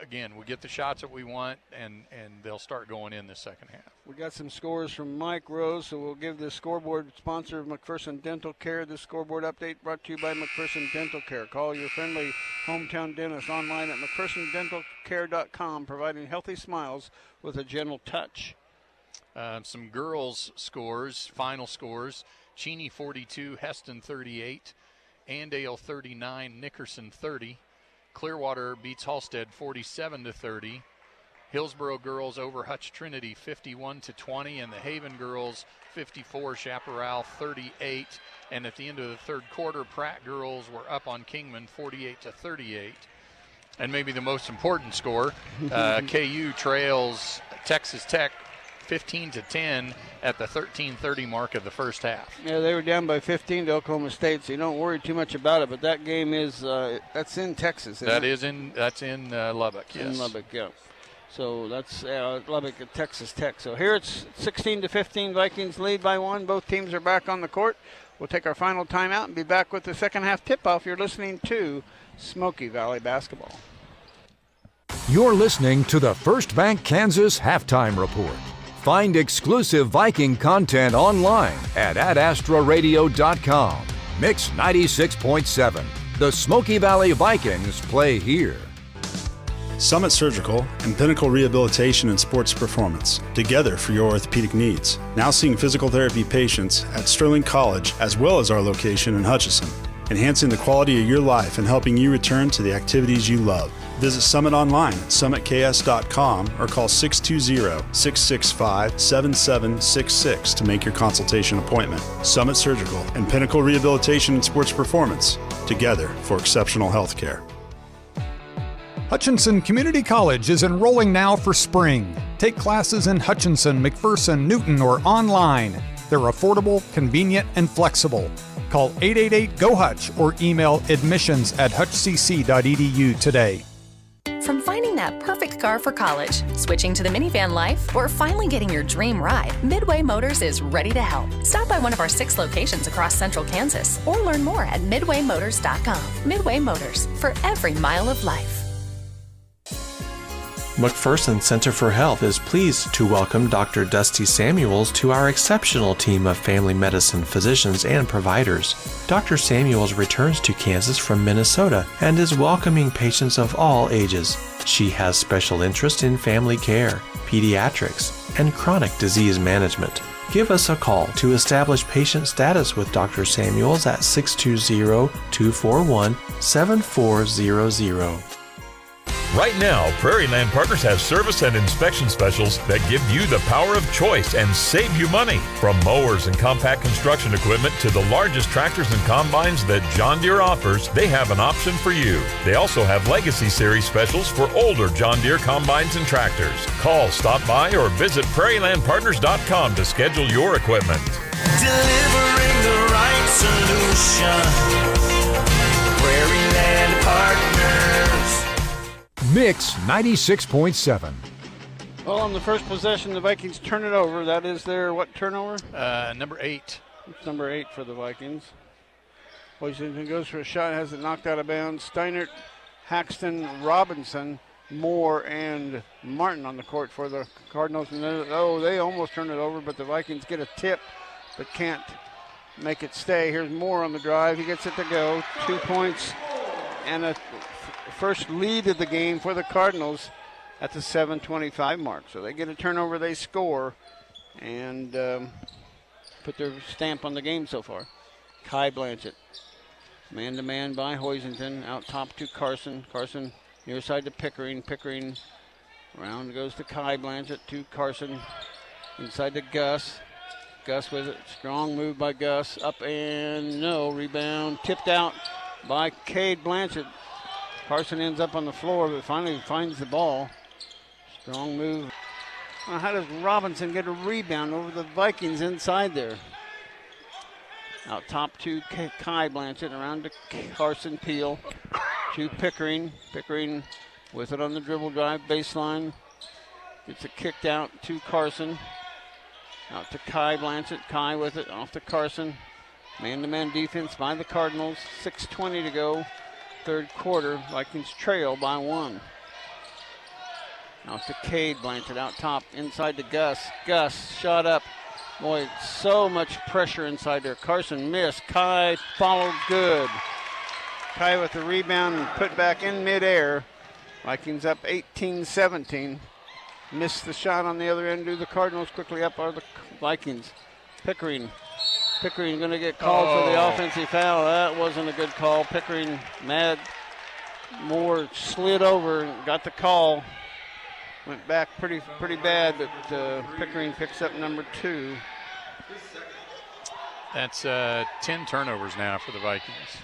again, we'll get the shots that we want, and they'll start going in the second half. We got some scores from Mike Rose, so we'll give the scoreboard sponsor of McPherson Dental Care. This scoreboard update brought to you by McPherson Dental Care. Call your friendly hometown dentist online at McPhersonDentalCare.com, providing healthy smiles with a gentle touch. Some girls' scores, final scores: Cheney 42, Heston 38, Andale 39, Nickerson 30. Clearwater beats Halstead 47-30. Hillsboro girls over Hutch Trinity 51-20, and the Haven girls 54, Chaparral 38. And at the end of the third quarter, Pratt girls were up on Kingman 48-38. And maybe the most important score, KU trails Texas Tech 15-10 at the 13:30 mark of the first half. Yeah, they were down by 15 to Oklahoma State, so you don't worry too much about it. But that game is that's in Texas. That's in Lubbock. Yes. In Lubbock, yeah. So that's Lubbock at Texas Tech. So here it's 16-15. Vikings lead by 1. Both teams are back on the court. We'll take our final timeout and be back with the second half tip-off. You're listening to Smoky Valley Basketball. You're listening to the First Bank Kansas Halftime Report. Find exclusive Viking content online at adastraradio.com. Mix 96.7. The Smoky Valley Vikings play here. Summit Surgical and Pinnacle Rehabilitation and Sports Performance, together for your orthopedic needs. Now seeing physical therapy patients at Sterling College as well as our location in Hutchinson, enhancing the quality of your life and helping you return to the activities you love. Visit Summit online at summitks.com or call 620-665-7766 to make your consultation appointment. Summit Surgical and Pinnacle Rehabilitation and Sports Performance, together for exceptional health care. Hutchinson Community College is enrolling now for spring. Take classes in Hutchinson, McPherson, Newton, or online. They're affordable, convenient, and flexible. Call 888-GO-HUTCH or email admissions@hutchcc.edu today. From finding that perfect car for college, switching to the minivan life, or finally getting your dream ride, Midway Motors is ready to help. Stop by one of our 6 locations across central Kansas or learn more at midwaymotors.com. Midway Motors, for every mile of life. McPherson Center for Health is pleased to welcome Dr. Dusty Samuels to our exceptional team of family medicine physicians and providers. Dr. Samuels returns to Kansas from Minnesota and is welcoming patients of all ages. She has special interest in family care, pediatrics, and chronic disease management. Give us a call to establish patient status with Dr. Samuels at 620-241-7400. Right now, Prairie Land Partners has service and inspection specials that give you the power of choice and save you money. From mowers and compact construction equipment to the largest tractors and combines that John Deere offers, they have an option for you. They also have Legacy Series specials for older John Deere combines and tractors. Call, stop by, or visit prairielandpartners.com to schedule your equipment. Delivering the right solution. Prairie Land Partners. Mix 96.7. Well, on the first possession, the Vikings turn it over. That is their what turnover? Number 8. It's number 8 for the Vikings. Hoisington goes for a shot, has it knocked out of bounds. Steinert, Haxton, Robinson, Moore, and Martin on the court for the Cardinals. And they almost turned it over, but the Vikings get a tip, but can't make it stay. Here's Moore on the drive. He gets it to go. 2 points and a first lead of the game for the Cardinals at the 7:25 mark. So they get a turnover, they score, and put their stamp on the game so far. Kai Blanchett, man-to-man by Hoisington, out top to Carson. Carson near side to Pickering. Pickering round goes to Kai Blanchett to Carson, inside to Gus. Gus with it, strong move by Gus, up and no, rebound, tipped out by Cade Blanchett. Carson ends up on the floor, but finally finds the ball. Strong move. Well, how does Robinson get a rebound over the Vikings inside there? Out top to Kai Blanchett, around to Carson Peel, to Pickering. Pickering with it on the dribble drive, baseline. Gets it kicked out to Carson. Out to Kai Blanchett. Kai with it, off to Carson. Man-to-man defense by the Cardinals. 6:20 to go. Third quarter, Vikings trail by 1. Out to Cade Blanchett, out top, inside to Gus. Gus, shot up. Boy, so much pressure inside there. Carson missed. Kai followed good. Kai with the rebound and put back in midair. Vikings up 18-17. missed the shot on the other end. Do the Cardinals. Quickly up are the Vikings. Pickering going to get called for the offensive foul. That wasn't a good call. Pickering mad. Moore slid over and got the call. Went back pretty bad, but Pickering picks up number 2. That's 10 turnovers now for the Vikings.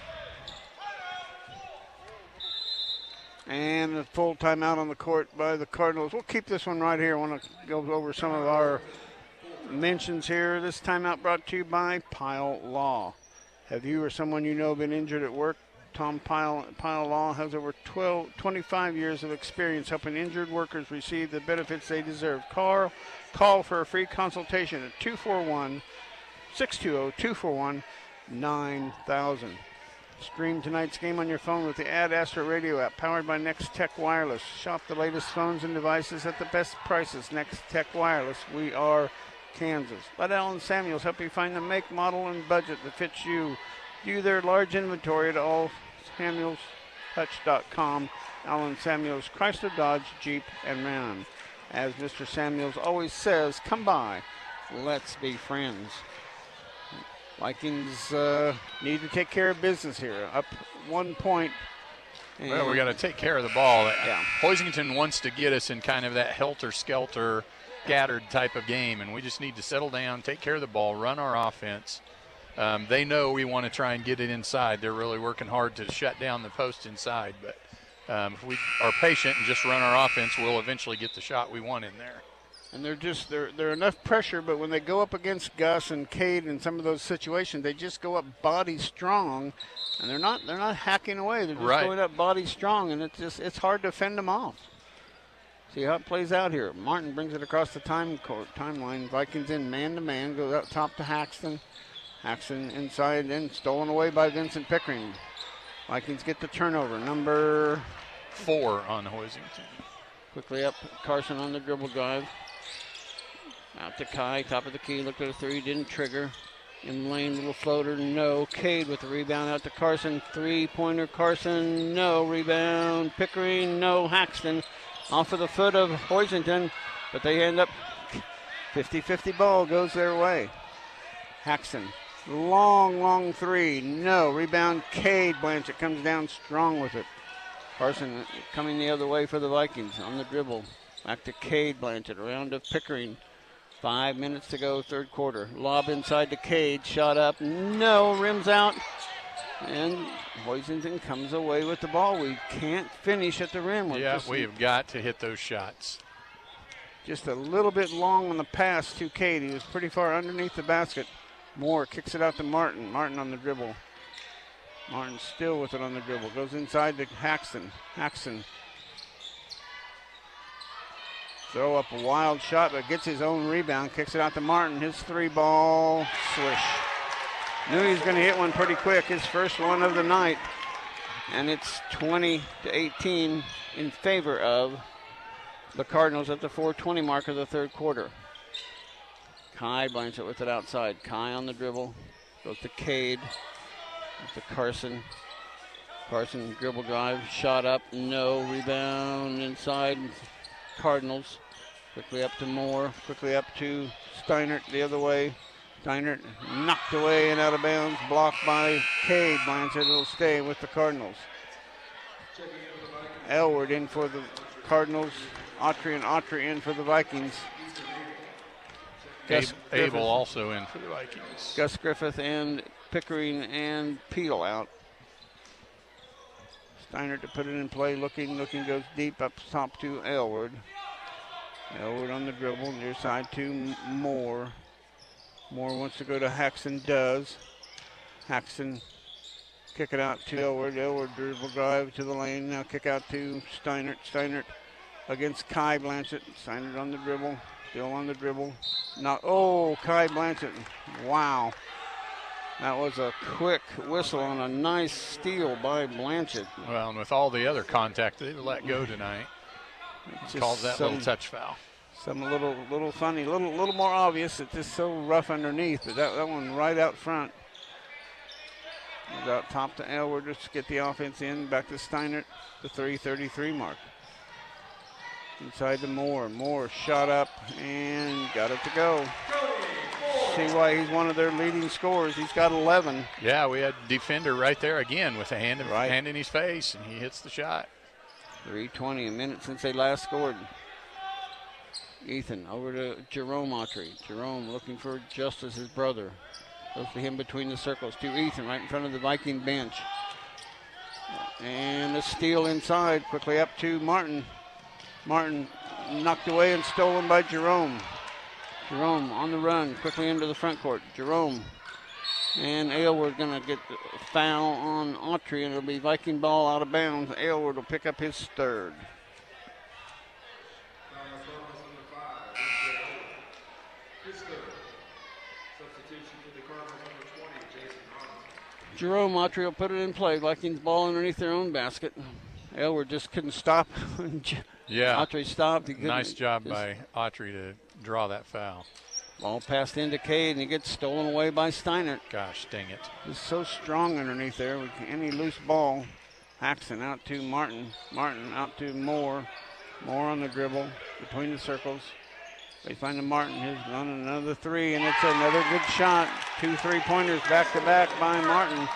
And a full timeout on the court by the Cardinals. We'll keep this one right here. I want to go over some of our mentions here. This timeout brought to you by Pyle Law. Have you or someone you know been injured at work? Tom Pyle Law has over 25 years of experience helping injured workers receive the benefits they deserve. Call for a free consultation at 241-620-241-9000. Stream tonight's game on your phone with the Ad Astra Radio app, powered by Next Tech Wireless. Shop the latest phones and devices at the best prices. Next Tech Wireless. We are Kansas. Let Allen Samuels help you find the make, model, and budget that fits you. View their large inventory at allsamuelshutch.com. Allen Samuels, Chrysler, Dodge, Jeep, and Ram. As Mr. Samuels always says, come by. Let's be friends. Vikings need to take care of business here. Up 1 point. Well, we got to take care of the ball. Yeah. Hoisington wants to get us in kind of that helter-skelter, scattered type of game, and we just need to settle down, take care of the ball, run our offense. They know we want to try and get it inside. They're really working hard to shut down the post inside, but if we are patient and just run our offense, we'll eventually get the shot we want in there. And they're enough pressure, but when they go up against Gus and Cade in some of those situations, they just go up body strong, and they're not hacking away. They're just going up body strong, and it's hard to fend them off. See how it plays out here. Martin brings it across the timeline. Vikings in man-to-man, goes up top to Haxton. Haxton inside, then stolen away by Vincent Pickering. Vikings get the turnover. Number 4 on Hoisington. Quickly up, Carson on the dribble drive. Out to Kai, top of the key, looked at a 3, didn't trigger. In the lane, little floater, no. Cade with the rebound out to Carson. 3-pointer, Carson, no. Rebound, Pickering, no. Haxton off of the foot of Hoisington, but they end up 50-50 ball goes their way. Haxton, long 3, no. Rebound, Cade. Blanchett comes down strong with it. Carson coming the other way for the Vikings on the dribble. Back to Cade. Blanchett around to Pickering. 5 minutes to go, third quarter. Lob inside to Cade. Shot up. No. Rims out. And Hoisington comes away with the ball. We can't finish at the rim. We've got to hit those shots. Just a little bit long on the pass to Cade. He was pretty far underneath the basket. Moore kicks it out to Martin. Martin on the dribble. Martin still with it on the dribble. Goes inside to Haxton. Haxton. Throw up a wild shot, but gets his own rebound. Kicks it out to Martin. His 3-ball swish. Knew he was going to hit one pretty quick. His first one of the night. And it's 20-18 in favor of the Cardinals at the 4:20 mark of the third quarter. Kai Blanchett with it outside. Kai on the dribble. Goes to Cade. To Carson. Carson dribble drive. Shot up. No. Rebound inside. Cardinals. Quickly up to Moore. Quickly up to Steinert the other way. Steinert knocked away and out of bounds. Blocked by Cade. Blanchett. It'll stay with the Cardinals. Elward in for the Cardinals. Autry in for the Vikings. Abel also in for the Vikings. Gus Griffith and Pickering and Peel out. Steiner to put it in play. Looking goes deep up top to Elward. Elward on the dribble, near side to Moore. Moore wants to go to Haxton, does. Haxton kick it out to Elward. Elward dribble drive to the lane. Now kick out to Steinert. Steinert against Kai Blanchett. Steinert on the dribble. Still on the dribble. Kai Blanchett. Wow. That was a quick whistle on a nice steal by Blanchett. Well, and with all the other contact they let go tonight, calls that little touch foul. Some little funny, little more obvious. It's just so rough underneath, but that one right out front. Goes out top to Elward just to get the offense in. Back to Steinert, the 3:33 mark. Inside to Moore. Moore shot up and got it to go. See why he's one of their leading scorers. He's got 11. Yeah, we had defender right there again with a hand in his face, and he hits the shot. 3:20, a minute since they last scored. Ethan over to Jerome Autry. Jerome looking for Justice, his brother. Goes to him between the circles. To Ethan right in front of the Viking bench. And a steal inside. Quickly up to Martin. Martin knocked away and stolen by Jerome. Jerome on the run, quickly into the front court. Jerome and Aylward going to get the foul on Autry, and it'll be Viking ball out of bounds. Aylward will pick up his third. Jerome Autry will put it in play. Vikings ball underneath their own basket. Aylward just couldn't stop. Yeah. Autry stopped. Nice job by Autry to draw that foul. Ball passed into Cade, and he gets stolen away by Steinert. Gosh, dang it. He's so strong underneath there with any loose ball. Haxton out to Martin. Martin out to Moore. Moore on the dribble between the circles. They find the Martin. He's on another three, and it's another good shot. 2 3-pointers back-to-back by Martin.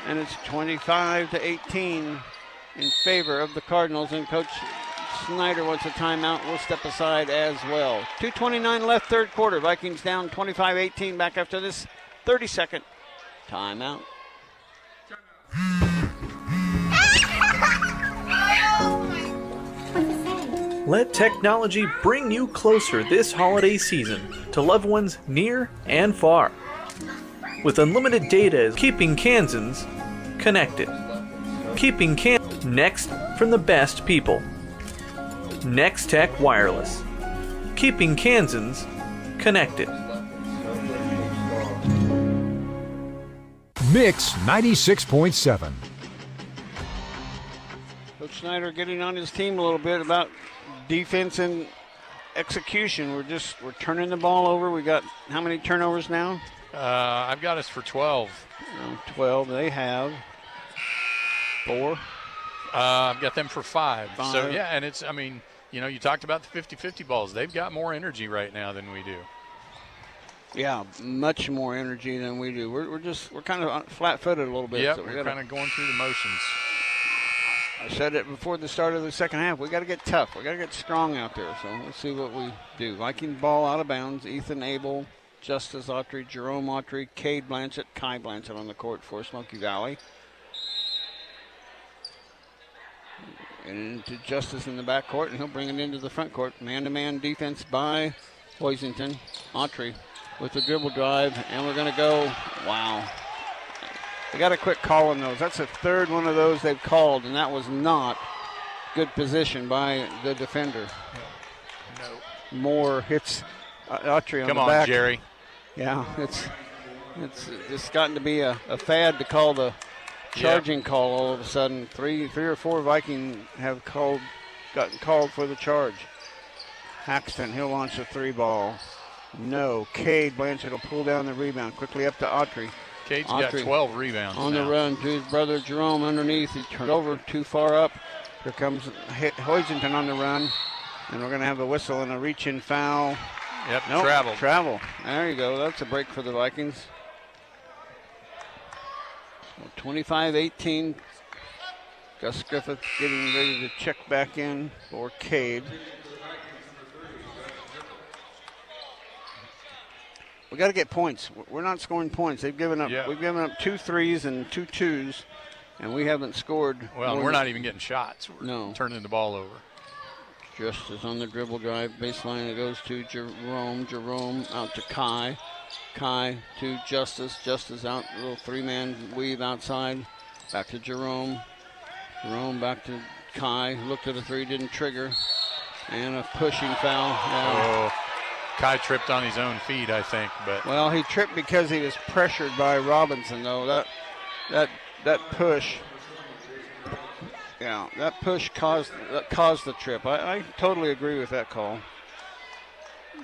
And it's 25-18 in favor of the Cardinals, and Coach Snyder wants a timeout. We'll step aside as well. 2:29 left, third quarter. Vikings down 25-18 back after this 30-second timeout. Let technology bring you closer this holiday season to loved ones near and far. With unlimited data, keeping Kansans connected. Keeping Kansas next from the best people. Next Tech Wireless. Keeping Kansans connected. Mix 96.7. Coach Snyder getting on his team a little bit about defense and execution. We're turning the ball over. We got how many turnovers now? I've got us for 12. 12. They have 4. I've got them for 5. 5. So, yeah, and it's, I mean, you know, you talked about the 50-50 balls. They've got more energy right now than we do. Yeah, much more energy than we do. We're kind of flat-footed a little bit. Yeah, so we're kind of going through the motions. I said it before the start of the second half. We got to get tough. We got to get strong out there. So let's see what we do. Viking ball out of bounds. Ethan Abel, Justice Autry, Jerome Autry, Cade Blanchett, Kai Blanchett on the court for Smoky Valley. And into Justice in the backcourt, and he'll bring it into the front court. Man-to-man defense by Hoisington. Autry with the dribble drive, and we're going to go. Wow. They got a quick call on those. That's the third one of those they've called, and that was not good position by the defender. No. Moore hits Autry on Come the on, back. Jerry. Yeah, it's just gotten to be a fad to call the charging call all of a sudden. Three or four Viking have gotten called for the charge. Haxton, he'll launch the 3 ball. No. Cade Blanchett will pull down the rebound. Quickly up to Autry. Cade's got 12 rebounds on now. the run to his brother Jerome underneath. He turned over too far up. Here comes Hoisington on the run. And we're going to have a whistle and a reach-in foul. Yep, nope, travel. There you go. That's a break for the Vikings. 25-18. Gus Griffith getting ready to check back in for Cade. We got to get points. We're not scoring points. They've given up. Yeah. We've given up 2 threes and 2 twos, and we haven't scored. Well, we're not even getting shots. We're turning the ball over. Justice on the dribble drive. Baseline, it goes to Jerome. Jerome out to Kai. Kai to Justice. Justice out, little 3-man weave outside. Back to Jerome. Jerome back to Kai. Looked at a 3, didn't trigger. And a pushing foul. Oh, Kai tripped on his own feet, I think. But well, he tripped because he was pressured by Robinson, though. That push. Yeah, that push caused the trip. I totally agree with that call.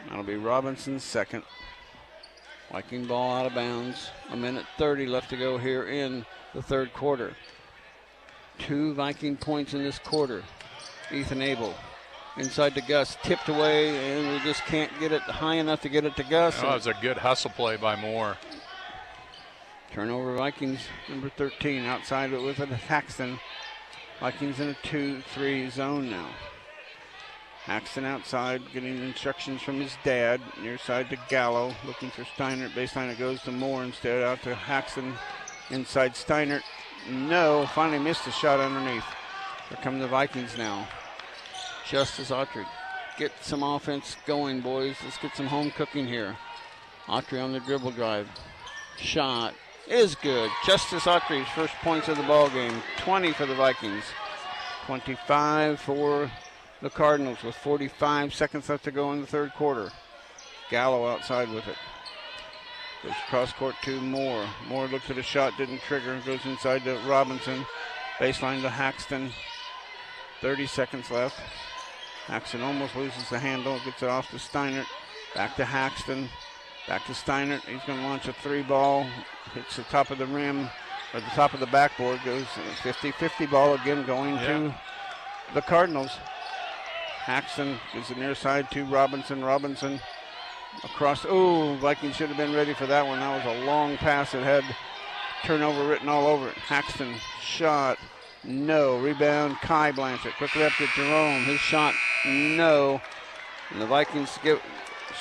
That'll be Robinson's second. Viking ball out of bounds. 1:30 left to go here in the third quarter. 2 Viking points in this quarter. Ethan Abel Inside to Gus, tipped away, and we just can't get it high enough to get it to Gus. Oh, it was a good hustle play by Moore. Turnover Vikings, number 13, outside with it, Haxton. Vikings in a 2-3 zone now. Haxton outside, getting instructions from his dad. Near side to Gallo, looking for Steinert. Baseline, it goes to Moore instead, out to Haxton. Inside Steinert, no, finally missed a shot underneath. Here come the Vikings now. Justice Autry, get some offense going, boys. Let's get some home cooking here. Autry on the dribble drive. Shot is good. Justice Autry's first points of the ball game. 20 for the Vikings. 25 for the Cardinals with 45 seconds left to go in the third quarter. Gallo outside with it. Goes cross court to Moore. Moore looks at a shot, didn't trigger. Goes inside to Robinson. Baseline to Haxton. 30 seconds left. Haxton almost loses the handle. Gets it off to Steinert. Back to Haxton. Back to Steinert. He's going to launch a 3-ball. Hits the top of the rim, or the top of the backboard. Goes 50-50 ball again going to the Cardinals. Haxton gives the near side to Robinson. Robinson across. Oh, Vikings should have been ready for that one. That was a long pass that had turnover written all over it. Haxton shot. No. Rebound, Kai Blanchett. Quickly up to Jerome. His shot, no. And the Vikings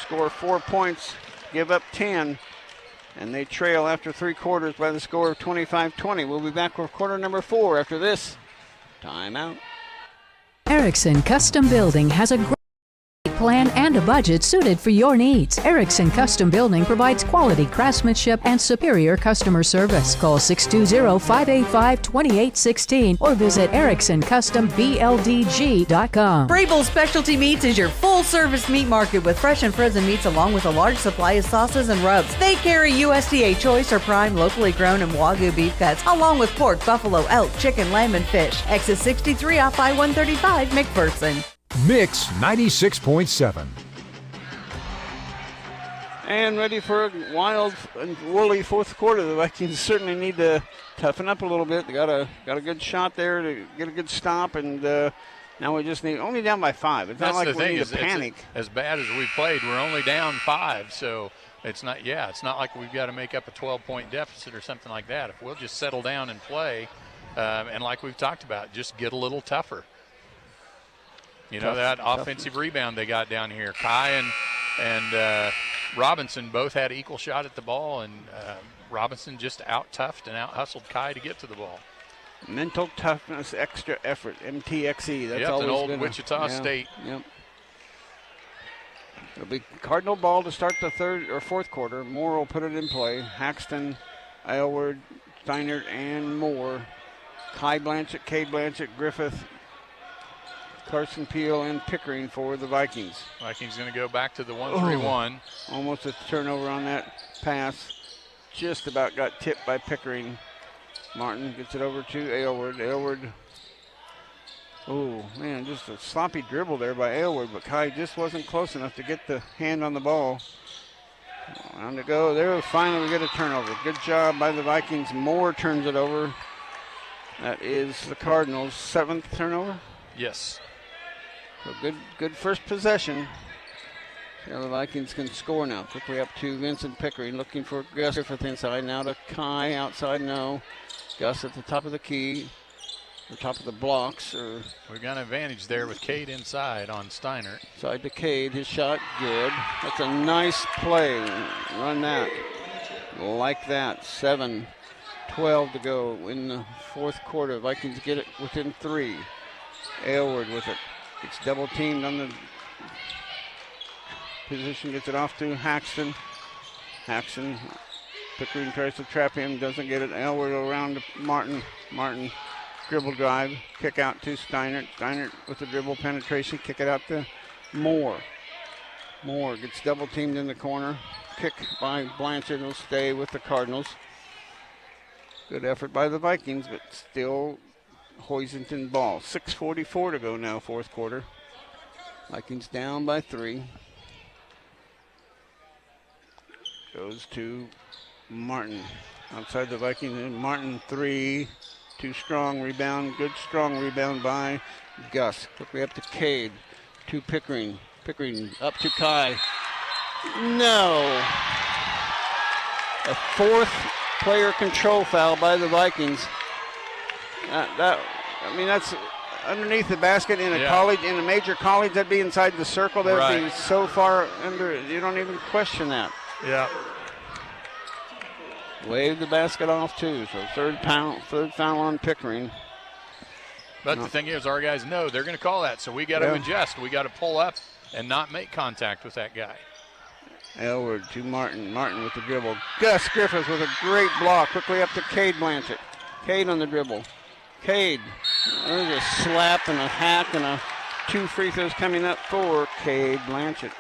score 4 points, give up 10, and they trail after 3 quarters by the score of 25-20. We'll be back with quarter number 4 after this timeout. Erickson Custom Building has a great plan and a budget suited for your needs. Erickson Custom Building provides quality craftsmanship and superior customer service. Call 620-585-2816 or visit EricksonCustomBLDG.com. Brabel Specialty Meats is your full-service meat market with fresh and frozen meats along with a large supply of sauces and rubs. They carry USDA Choice or Prime locally grown and Wagyu beef cuts along with pork, buffalo, elk, chicken, lamb, and fish. Exit 63 off I-135 McPherson. Mix 96.7. And ready for a wild and woolly fourth quarter. The Vikings certainly need to toughen up a little bit. They got a good shot there to get a good stop, and now we just need only down by 5. It's not like we need to panic. As bad as we played, we're only down 5, so it's not like we've got to make up a 12-point deficit or something like that. If we'll just settle down and play, and like we've talked about, just get a little tougher. You know, that offensive rebound they got down here. Kai and Robinson both had equal shot at the ball, and Robinson just out-toughed and out-hustled Kai to get to the ball. Mental toughness, extra effort, MTXE. That's always an old been Wichita State. Yep. It'll be Cardinal ball to start the third or fourth quarter. Moore will put it in play. Haxton, Aylward, Steinert, and Moore. Kai Blanchett, Cade Blanchett, Griffith, Carson Peel, and Pickering for the Vikings. Vikings going to go back to the 1-3-1. Almost a turnover on that pass. Just about got tipped by Pickering. Martin gets it over to Aylward. Aylward, oh man, just a sloppy dribble there by Aylward, but Kai just wasn't close enough to get the hand on the ball. On to go. There, finally we get a turnover. Good job by the Vikings. Moore turns it over. That is the Cardinals' 7th turnover. Yes. So good first possession. The Vikings can score now. Quickly up to Vincent Pickering, looking for Gus Griffith inside. Now to Kai, outside, no. Gus at the top of the key, the top of the blocks. We've got an advantage there with Cade inside on Steinert. Side to Cade, his shot, good. That's a nice play. Run that. Like that. 7-12 to go in the fourth quarter. Vikings get it within 3. Aylward with it. Gets double teamed on the position, gets it off to Haxton. Pickering tries to trap him, doesn't get it. Aylward around to Martin. Martin, dribble drive, kick out to Steinert. Steinert with the dribble penetration, kick it out to Moore. Moore gets double teamed in the corner. Kick by Blanchard will stay with the Cardinals. Good effort by the Vikings, but still Hoisington ball. 6:44 to go now, fourth quarter. Vikings down by 3. Goes to Martin. Outside the Vikings, and Martin 3. Too strong rebound. Good strong rebound by Gus. Quickly up to Cade. to Pickering. Pickering up to Kai. No. A fourth player control foul by the Vikings. That's underneath the basket in a college, in a major college. That'd be inside the circle. That'd be so far under. You don't even question that. Yeah. Wave the basket off too. So third foul on Pickering. But the thing is, our guys know they're going to call that, so we got to adjust. We got to pull up and not make contact with that guy. Elwood to Martin. Martin with the dribble. Gus Griffith with a great block. Quickly up to Cade Blanchett. Cade on the dribble. Cade. There's a slap and a hack and 2 free throws coming up for Cade Blanchett.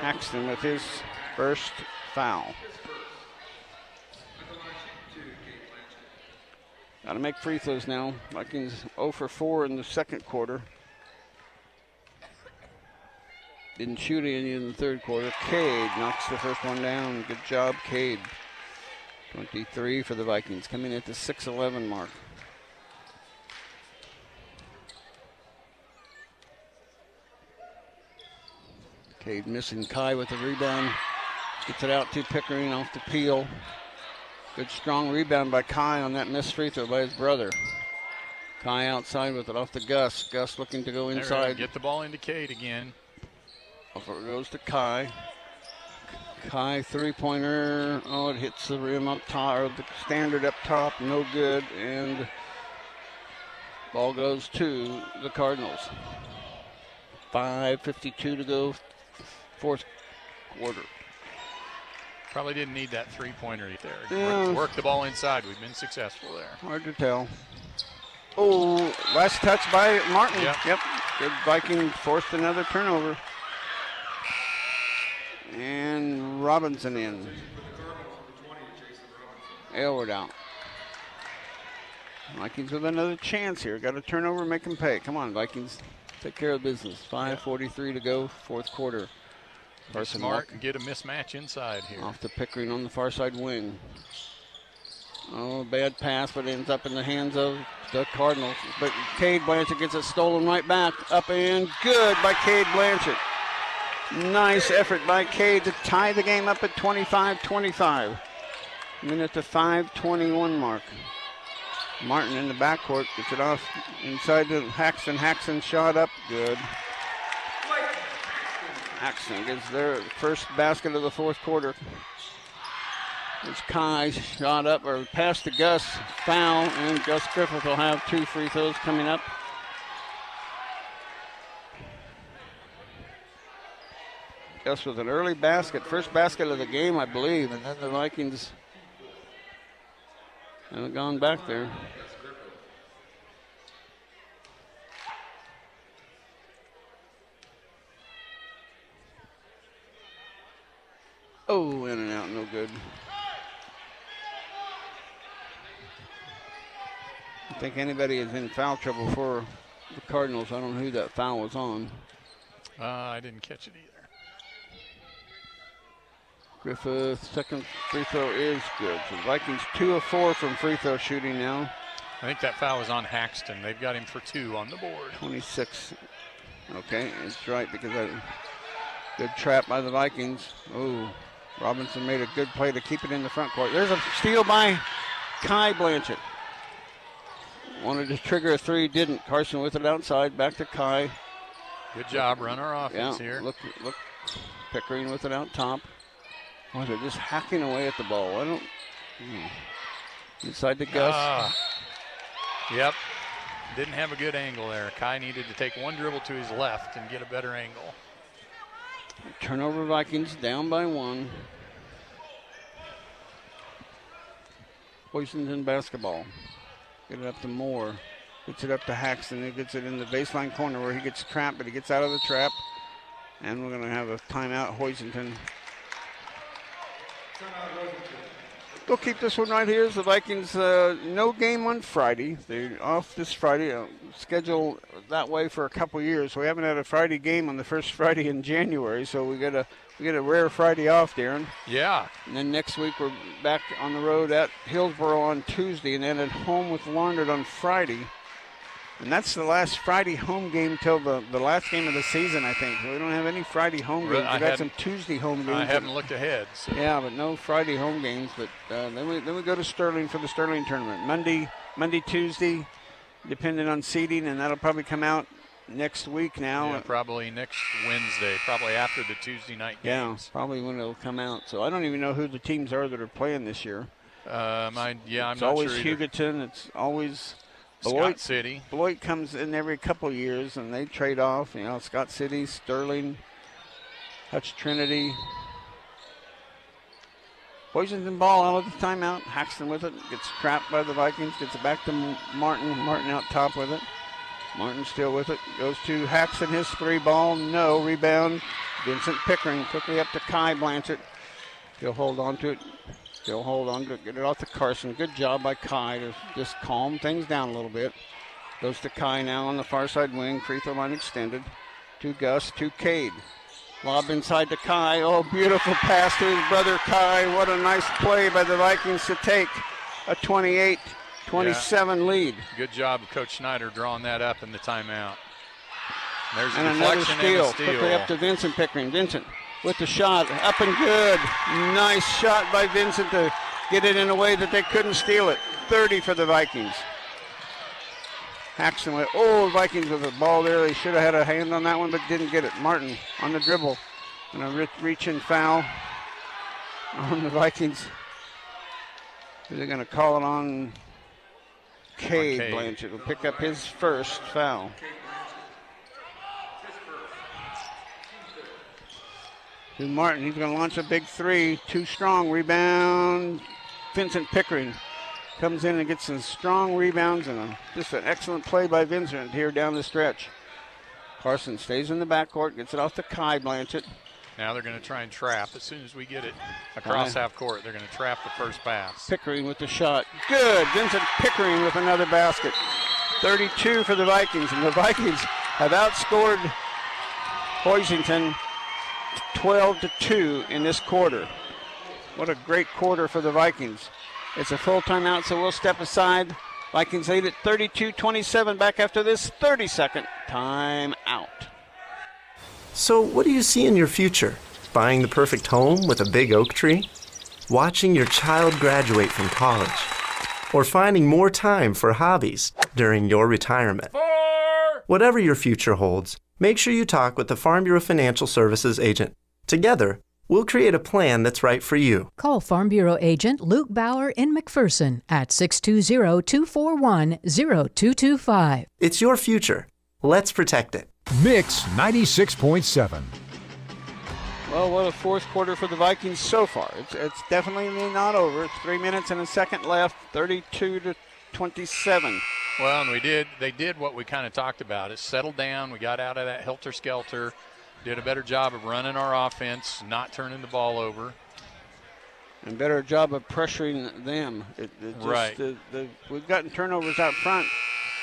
Paxton with his first foul. Got to make free throws now. Vikings 0 for 4 in the second quarter. Didn't shoot any in the third quarter. Cade knocks the first one down. Good job, Cade. 23 for the Vikings, coming at the 6:11 mark. Cade missing Kai with the rebound. Gets it out to Pickering off the peel. Good strong rebound by Kai on that missed free throw by his brother. Kai outside with it off to Gus. Gus looking to go inside. Get the ball into Cade again. Off it goes to Kai. Kai three-pointer. Oh, it hits the rim up top, or the standard up top. No good. And ball goes to the Cardinals. 5:52 to go, fourth quarter. Probably didn't need that three-pointer there. Work the ball inside. We've been successful there. Hard to tell. Oh, last touch by Martin. Yep. Good Viking forced another turnover. And Robinson in. Aylward out. Vikings with another chance here. Got a turnover, make them pay. Come on, Vikings. Take care of business. 5:43 to go, fourth quarter. Carson Smart and get a mismatch inside here. Off to Pickering on the far side wing. Oh, bad pass, but ends up in the hands of the Cardinals. But Cade Blanchett gets it stolen right back. Up and good by Cade Blanchett. Nice effort by Cade to tie the game up at 25-25. Minute to 5:21 mark. Martin in the backcourt gets it off inside to Haxton. Haxton shot up, good. Haxton gets their first basket of the fourth quarter. It's Kai shot up, or pass to Gus, foul, and Gus Griffith will have 2 free throws coming up. Gus with an early basket, first basket of the game, I believe, and then the Vikings haven't gone back there. Oh, in and out, no good. I think anybody is in foul trouble for the Cardinals. I don't know who that foul was on. I didn't catch it either. Griffith, second free throw is good. So the Vikings 2 of 4 from free throw shooting now. I think that foul was on Haxton. They've got him for 2 on the board. 26. Okay, it's right because that good trap by the Vikings. Oh, Robinson made a good play to keep it in the front court. There's a steal by Kai Blanchett. Wanted to trigger a 3, didn't. Carson with it outside, back to Kai. Good job, run our offense here. Look, Pickering with it out top. Oh, they're just hacking away at the ball. Inside to Gus. Yep. Didn't have a good angle there. Kai needed to take one dribble to his left and get a better angle. Turnover, Vikings down by 1. Hoisington basketball. Get it up to Moore. Gets it up to Haxton. He gets it in the baseline corner where he gets trapped, but he gets out of the trap. And we're going to have a timeout, Hoisington. We'll keep this one right here. As the Vikings, no game on Friday. They're off this Friday. Scheduled that way for a couple years. We haven't had a Friday game on the first Friday in January, so we get a rare Friday off, Darren. Yeah. And then next week we're back on the road at Hillsboro on Tuesday, and then at home with Larned on Friday. And that's the last Friday home game till the last game of the season, I think. We don't have any Friday home games. We've got some Tuesday home games. I haven't looked ahead. So. Yeah, but no Friday home games. But then we go to Sterling for the Sterling tournament. Monday, Tuesday, depending on seeding, and that'll probably come out next week now. Yeah, probably next Wednesday, probably after the Tuesday night games. Yeah, probably when it'll come out. So I don't even know who the teams are that are playing this year. I'm not sure. It's always Hugoton. It's always Scott City. Beloit comes in every couple years, and they trade off. Scott City, Sterling, Hutch Trinity. Hoisington ball out of the timeout. Haxton with it. Gets trapped by the Vikings. Gets it back to Martin. Martin out top with it. Martin still with it. Goes to Haxton. His three ball. No. Rebound. Vincent Pickering quickly up to Kai Blanchett. He'll hold on to it. He'll hold on to it. Get it off to Carson. Good job by Kai to just calm things down a little bit. Goes to Kai now on the far side wing. Free throw line extended. To Gus. To Cade. Lob inside to Kai. Oh, beautiful pass to his brother Kai. What a nice play by the Vikings to take a 28-27 lead. Good job of Coach Schneider drawing that up in the timeout. There's and a another deflection steal. and a steal. Quickly up to Vincent Pickering. Vincent with the shot. Up and good. Nice shot by Vincent to get it in a way that they couldn't steal it. 30 for the Vikings. Haxton went, Vikings with the ball there. They should have had a hand on that one, but didn't get it. Martin on the dribble. And a reach-in foul on the Vikings. They're going to call it on Cade. Blanchett will pick up his first foul. To Martin, he's going to launch a big three. Too strong. Rebound. Vincent Pickering comes in and gets some strong rebounds and just an excellent play by Vincent here down the stretch. Carson stays in the backcourt, gets it off to Kai Blanchett. Now they're going to try and trap. As soon as we get it across half court, they're going to trap the first pass. Pickering with the shot. Good. Vincent Pickering with another basket. 32 for the Vikings, and the Vikings have outscored Hoisington 12-2 in this quarter. What a great quarter for the Vikings. It's a full timeout, so we'll step aside. Vikings lead at 32-27 back after this 30-second timeout. So what do you see in your future? Buying the perfect home with a big oak tree? Watching your child graduate from college? Or finding more time for hobbies during your retirement? Whatever your future holds, make sure you talk with the Farm Bureau Financial Services agent. Together, we'll create a plan that's right for you. Call Farm Bureau agent Luke Bauer in McPherson at 620-241-0225. It's your future. Let's protect it. Mix 96.7. Well, what a fourth quarter for the Vikings so far. It's definitely not over. It's 3 minutes and a second left, 32-27. Well, and they did what we kind of talked about. It settled down. We got out of that helter-skelter. Did a better job of running our offense, not turning the ball over. And better job of pressuring them. Right. We've gotten turnovers out front.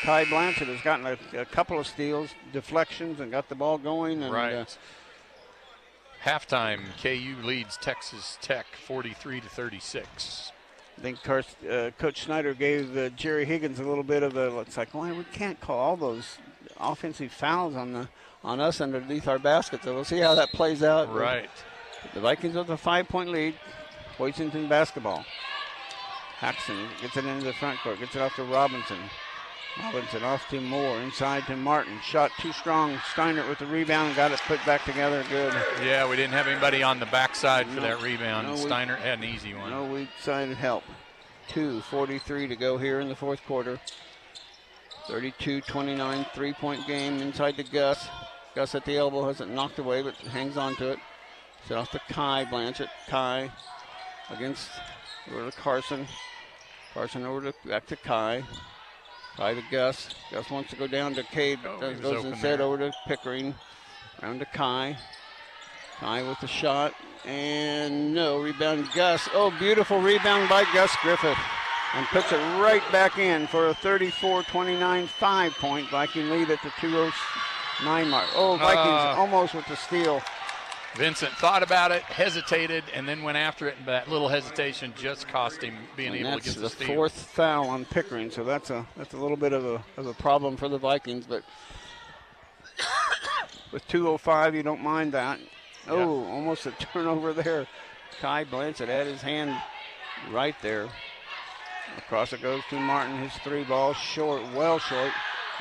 Kai Blanchett has gotten a couple of steals, deflections, and got the ball going. And, right. Halftime, KU leads Texas Tech 43-36. I think Coach Schneider gave Jerry Higgins a little bit of it's like, well, we can't call all those offensive fouls on us underneath our basket, so we'll see how that plays out. Right. The Vikings with a 5-point lead. Hoisington basketball. Haxton gets it into the front court, gets it off to Robinson. Robinson off to Moore, inside to Martin. Shot too strong. Steinert with the rebound, got it put back together. Good. Yeah, we didn't have anybody on the backside for that rebound. Steinert had an easy one. No weak side help. 2:43 to go here in the fourth quarter. 32-29, 3-point game inside to Gus. Gus at the elbow has it knocked away, but hangs on to it. Set off to Kai Blanchett. Kai against over to Carson. Carson over back to Kai. Kai to Gus. Gus wants to go down to Cade. Goes instead over to Pickering. Round to Kai. Kai with the shot, and no, rebound Gus. Oh, beautiful rebound by Gus Griffith, and puts it right back in for a 34-29 5-point Viking lead at the 2:09 mark. Oh, Vikings almost with the steal. Vincent thought about it, hesitated, and then went after it, and that little hesitation just cost him being able to get the steal. That's the fourth foul on Pickering, so that's a little bit of a problem for the Vikings, but with 2:05, you don't mind that. Oh, almost a turnover there. Kai Blanchett had his hand right there. Across it goes to Martin. His three ball short, well short.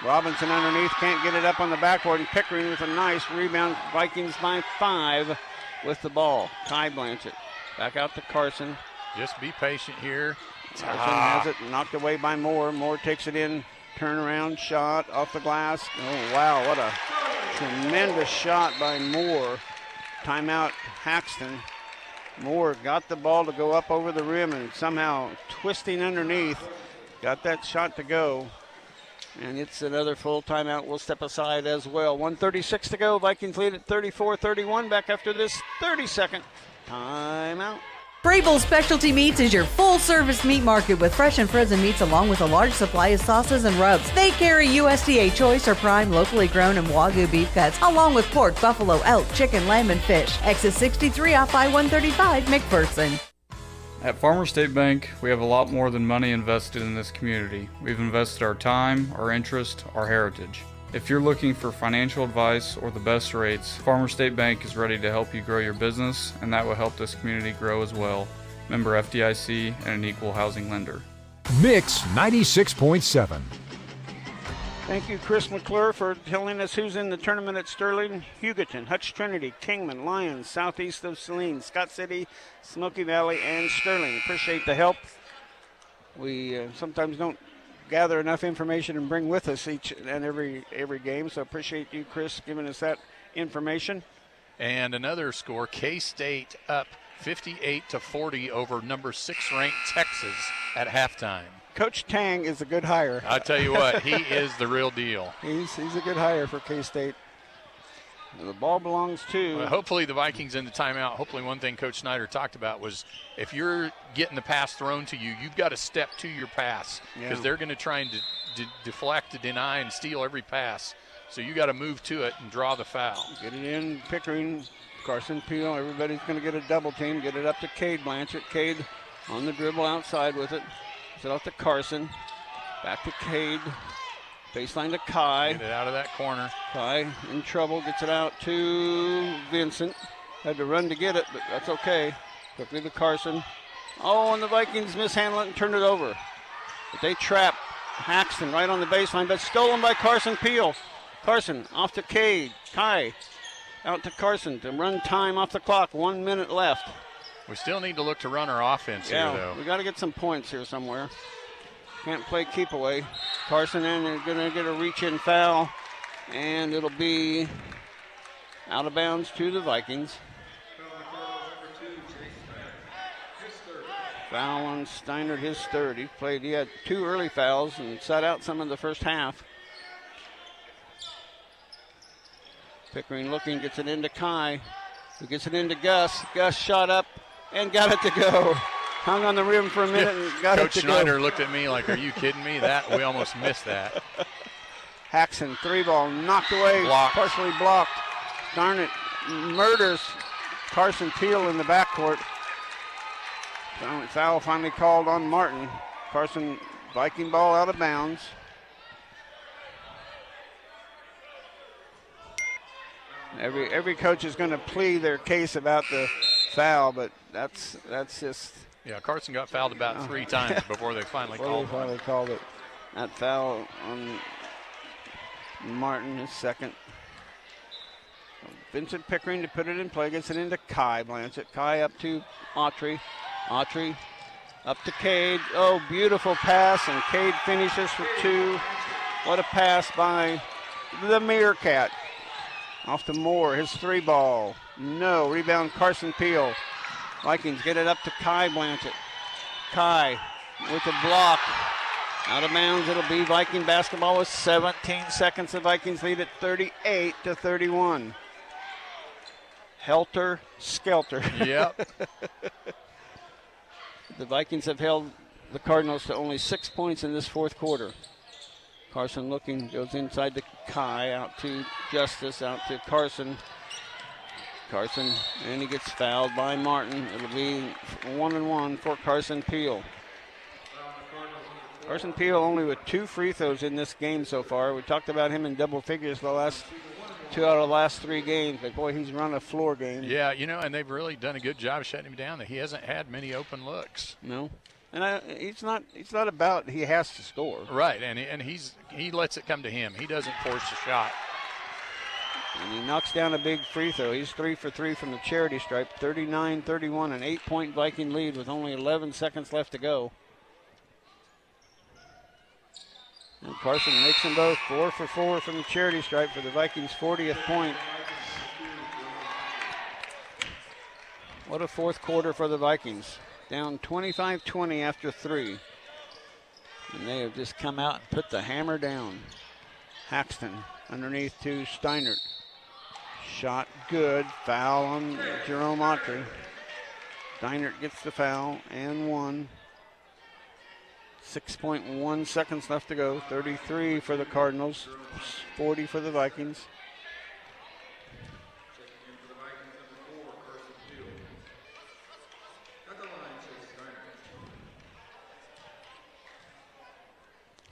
Robinson underneath, can't get it up on the backboard, and Pickering with a nice rebound. Vikings by 5 with the ball. Kai Blanchett back out to Carson. Just be patient here. Carson has it knocked away by Moore. Moore takes it in, turnaround shot off the glass. Oh, wow, what a tremendous shot by Moore. Timeout, Haxton. Moore got the ball to go up over the rim and somehow twisting underneath, got that shot to go. And it's another full timeout. We'll step aside as well. 1:36 to go. Vikings lead at 34-31. Back after this 30-second timeout. Brable's Specialty Meats is your full-service meat market with fresh and frozen meats along with a large supply of sauces and rubs. They carry USDA Choice or Prime locally grown and Wagyu beef cuts along with pork, buffalo, elk, chicken, lamb, and fish. Exit 63 off I-135, McPherson. At Farmers State Bank, we have a lot more than money invested in this community. We've invested our time, our interest, our heritage. If you're looking for financial advice or the best rates, Farmers State Bank is ready to help you grow your business, and that will help this community grow as well. Member FDIC and an equal housing lender. Mix 96.7. Thank you, Chris McClure, for telling us who's in the tournament at Sterling. Hugoton, Hutch Trinity, Kingman, Lyons, southeast of Saline, Scott City, Smoky Valley, and Sterling. Appreciate the help. We sometimes don't gather enough information and bring with us each and every game, so appreciate you, Chris, giving us that information. And another score, K-State up 58-40 over number 6 ranked Texas at halftime. Coach Tang is a good hire. I tell you what, he is the real deal. He's a good hire for K-State. The ball belongs to... Well, hopefully the Vikings in the timeout, hopefully one thing Coach Snyder talked about was if you're getting the pass thrown to you, you've got to step to your pass because they're going to try and deflect, to deny, and steal every pass. So you got to move to it and draw the foul. Get it in, Pickering, Carson Peel, everybody's going to get a double team. Get it up to Cade Blanchett. Cade on the dribble outside with it. Set off to Carson. Back to Cade. Baseline to Kai. Get it out of that corner. Kai in trouble. Gets it out to Vincent. Had to run to get it, but that's okay. Quickly to Carson. Oh, and the Vikings mishandle it and turn it over. But they trap Haxton right on the baseline, but stolen by Carson Peel. Carson off to Cade. Kai out to Carson to run time off the clock. 1 minute left. We still need to look to run our offense here, though. We got to get some points here somewhere. Can't play keep away. Carson and they're going to get a reach-in foul, and it'll be out of bounds to the Vikings. Foul on Steinert, his third. He had 2 early fouls and sat out some of the first half. Pickering looking, gets it into Kai, who gets it into Gus. Gus shot up and got it to go. Hung on the rim for a minute and got it to go. Coach Schneider looked at me like, are you kidding me? We almost missed that. Haxton, 3-ball, knocked away, partially blocked. Darn it, murders Carson Peel in the backcourt. Foul finally called on Martin. Carson, Viking ball out of bounds. Every coach is going to plead their case about the foul, but that's just... Yeah, Carson got fouled about 3 times before they finally called it. That foul on Martin, his second. Vincent Pickering to put it in play, gets it into Kai Blanchett. Kai up to Autry. Autry up to Cade. Oh, beautiful pass, and Cade finishes for 2. What a pass by the Meerkat. Off to Moore, his 3-ball. No, rebound Carson Peel. Vikings get it up to Kai Blanchett. Kai with a block. Out of bounds, it'll be Viking basketball with 17 seconds. The Vikings lead at 38-31. helter skelter. Yep. The Vikings have held the Cardinals to only 6 points in this fourth quarter. Carson looking, goes inside to Kai, out to Justice, out to Carson. Carson, and he gets fouled by Martin. It'll be 1-1 for Carson Peel. Carson Peel only with 2 free throws in this game so far. We talked about him in double figures the last 2 out of the last 3 games, but boy, he's run a floor game. Yeah, and they've really done a good job shutting him down. He hasn't had many open looks. No, and it's not about he has to score. Right, and he lets it come to him. He doesn't force a shot. And he knocks down a big free throw. He's 3 for 3 from the charity stripe. 39-31, an 8-point Viking lead with only 11 seconds left to go. And Carson makes them both 4 for 4 from the charity stripe for the Vikings' 40th point. What a fourth quarter for the Vikings. Down 25-20 after 3. And they have just come out and put the hammer down. Haxton underneath to Steinert. Shot good. Foul on Jerome Autry. Steinert gets the foul and 1. 6.1 seconds left to go. 33 for the Cardinals, 40 for the Vikings.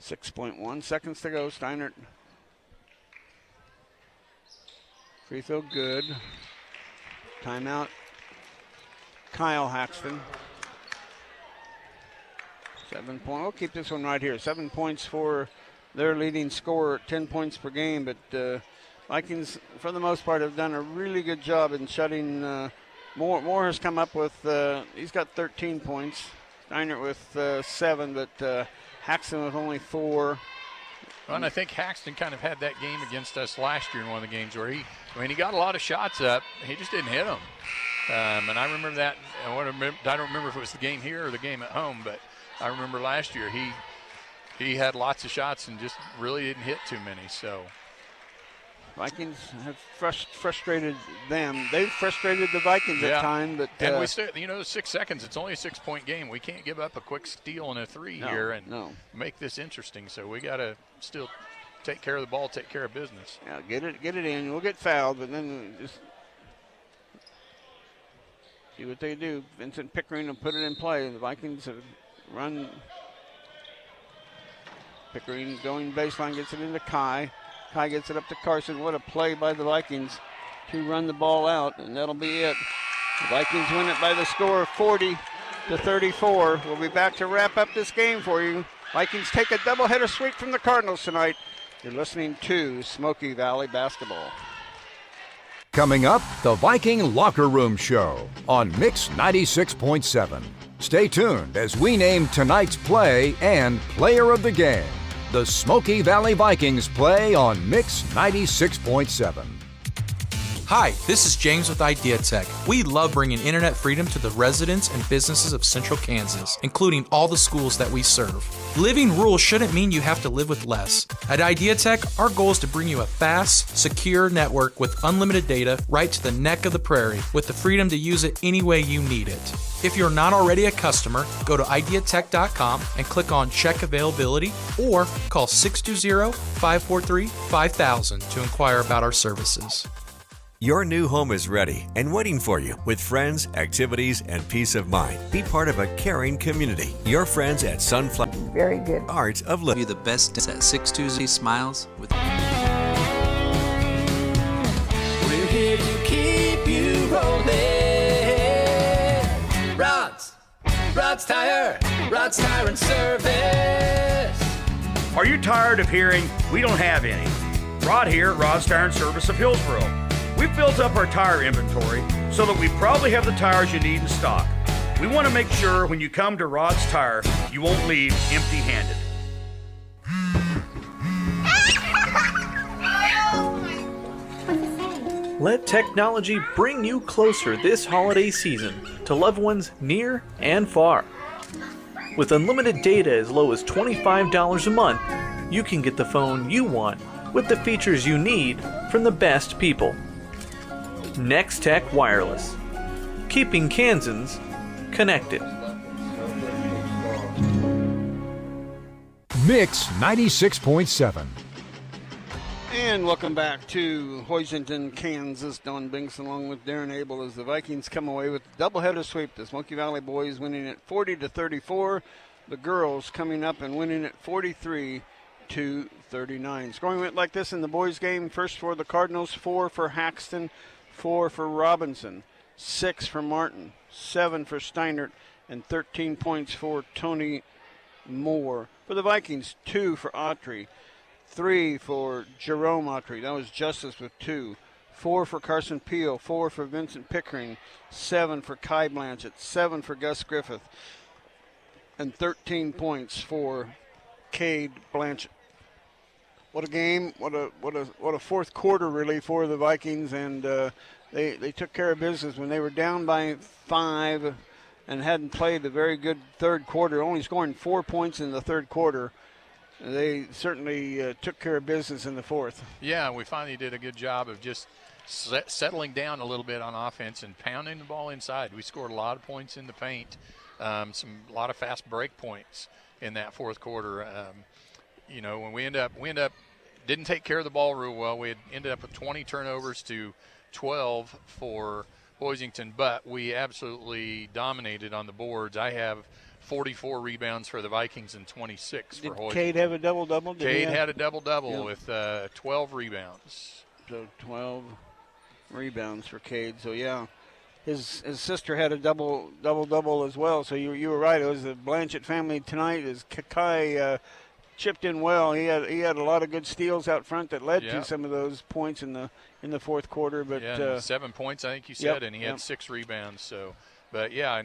.1 seconds to go. Steinert. Free throw good. Timeout. Kyle Haxton. 7 points. We'll keep this one right here. 7 points for their leading scorer at 10 points per game. But Vikings, for the most part, have done a really good job in shutting. Moore has come up with, he's got 13 points. Steinert with 7, but Haxton with only 4. Well, and I think Haxton kind of had that game against us last year in one of the games where he got a lot of shots up. He just didn't hit them. And I remember that. I don't remember if it was the game here or the game at home, but I remember last year he had lots of shots and just really didn't hit too many. So Vikings have frustrated them. They've frustrated the Vikings at times, but and we still, 6 seconds. It's only a 6-point game. We can't give up a quick steal and a 3 here and make this interesting. So we got to still take care of the ball, take care of business. Yeah, get it in. We'll get fouled, but then just see what they do. Vincent Pickering will put it in play. The Vikings have run. Pickering going baseline, gets it into Kai. Kai gets it up to Carson. What a play by the Vikings to run the ball out, and that'll be it. The Vikings win it by the score of 40-34. We'll be back to wrap up this game for you. Vikings take a doubleheader sweep from the Cardinals tonight. You're listening to Smoky Valley Basketball. Coming up, the Viking Locker Room Show on Mix 96.7. Stay tuned as we name tonight's play and player of the game. The Smoky Valley Vikings play on Mix 96.7. Hi, this is James with IdeaTech. We love bringing internet freedom to the residents and businesses of Central Kansas, including all the schools that we serve. Living rural shouldn't mean you have to live with less. At IdeaTech, our goal is to bring you a fast, secure network with unlimited data right to the neck of the prairie, with the freedom to use it any way you need it. If you're not already a customer, go to ideatech.com and click on Check Availability or call 620-543-5000 to inquire about our services. Your new home is ready and waiting for you with friends, activities, and peace of mind. Be part of a caring community. Your friends at Sunflower. Very good. Art of Living. You the best at 620 Smiles with. We're here to keep you rolling. Rod's Tire and Service. Are you tired of hearing we don't have any? Rod here at Rod's Tire and Service of Hillsboro. We've built up our tire inventory so that we probably have the tires you need in stock. We want to make sure when you come to Rod's Tire, you won't leave empty-handed. Let technology bring you closer this holiday season to loved ones near and far. With unlimited data as low as $25 a month, you can get the phone you want with the features you need from the best people. Next Tech Wireless, keeping Kansans connected. Mix 96.7. And welcome back to Hoisington, Kansas. Don Binks along with Darren Abel as the Vikings come away with a doubleheader sweep. The Smoky Valley boys winning it 40-34. The girls coming up and winning it 43-39. Scoring went like this in the boys' game. First for the Cardinals, 4 for Haxton, 4 for Robinson, 6 for Martin, 7 for Steinert, and 13 points for Tony Moore. For the Vikings, 2 for Autry, 3 for Jerome Autry. That was Justice with 2. 4 for Carson Peel, 4 for Vincent Pickering, 7 for Kai Blanchett, 7 for Gus Griffith, and 13 points for Cade Blanchett. What a game! What a fourth quarter really for the Vikings, and they took care of business when they were down by 5 and hadn't played a very good third quarter, only scoring 4 points in the third quarter. They certainly took care of business in the fourth. Yeah, we finally did a good job of just settling down a little bit on offense and pounding the ball inside. We scored a lot of points in the paint, a lot of fast break points in that fourth quarter. When we end up didn't take care of the ball real well. We had ended up with 20 turnovers to 12 for Hoisington, but we absolutely dominated on the boards. I have 44 rebounds for the Vikings and 26 for Hoisington. Did Cade have a double-double? Cade had a double-double with 12 rebounds. So 12 rebounds for Cade. So, yeah, his sister had a double-double as well. So you were right. It was the Blanchett family tonight. As Kai chipped in well. He had a lot of good steals out front that led to some of those points in the fourth quarter. But 7 points, I think you said, and he had 6 rebounds. So. But, yeah,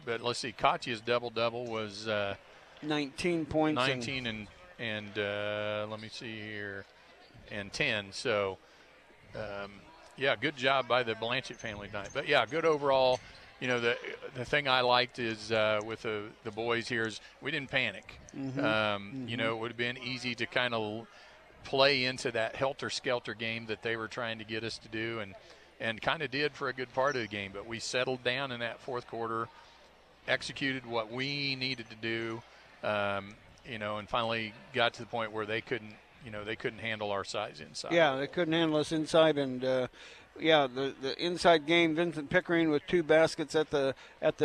but let's see. Katya's double-double was 19 points. 19 and let me see here, and 10. So, good job by the Blanchett family tonight. But, yeah, good overall. The thing I liked is with the boys here is we didn't panic. Mm-hmm. It would have been easy to kind of play into that helter-skelter game that they were trying to get us to do, and kind of did for a good part of the game. But we settled down in that fourth quarter, executed what we needed to do, and finally got to the point where they couldn't handle our size inside. Yeah, they couldn't handle us inside, and the inside game, Vincent Pickering with 2 baskets at the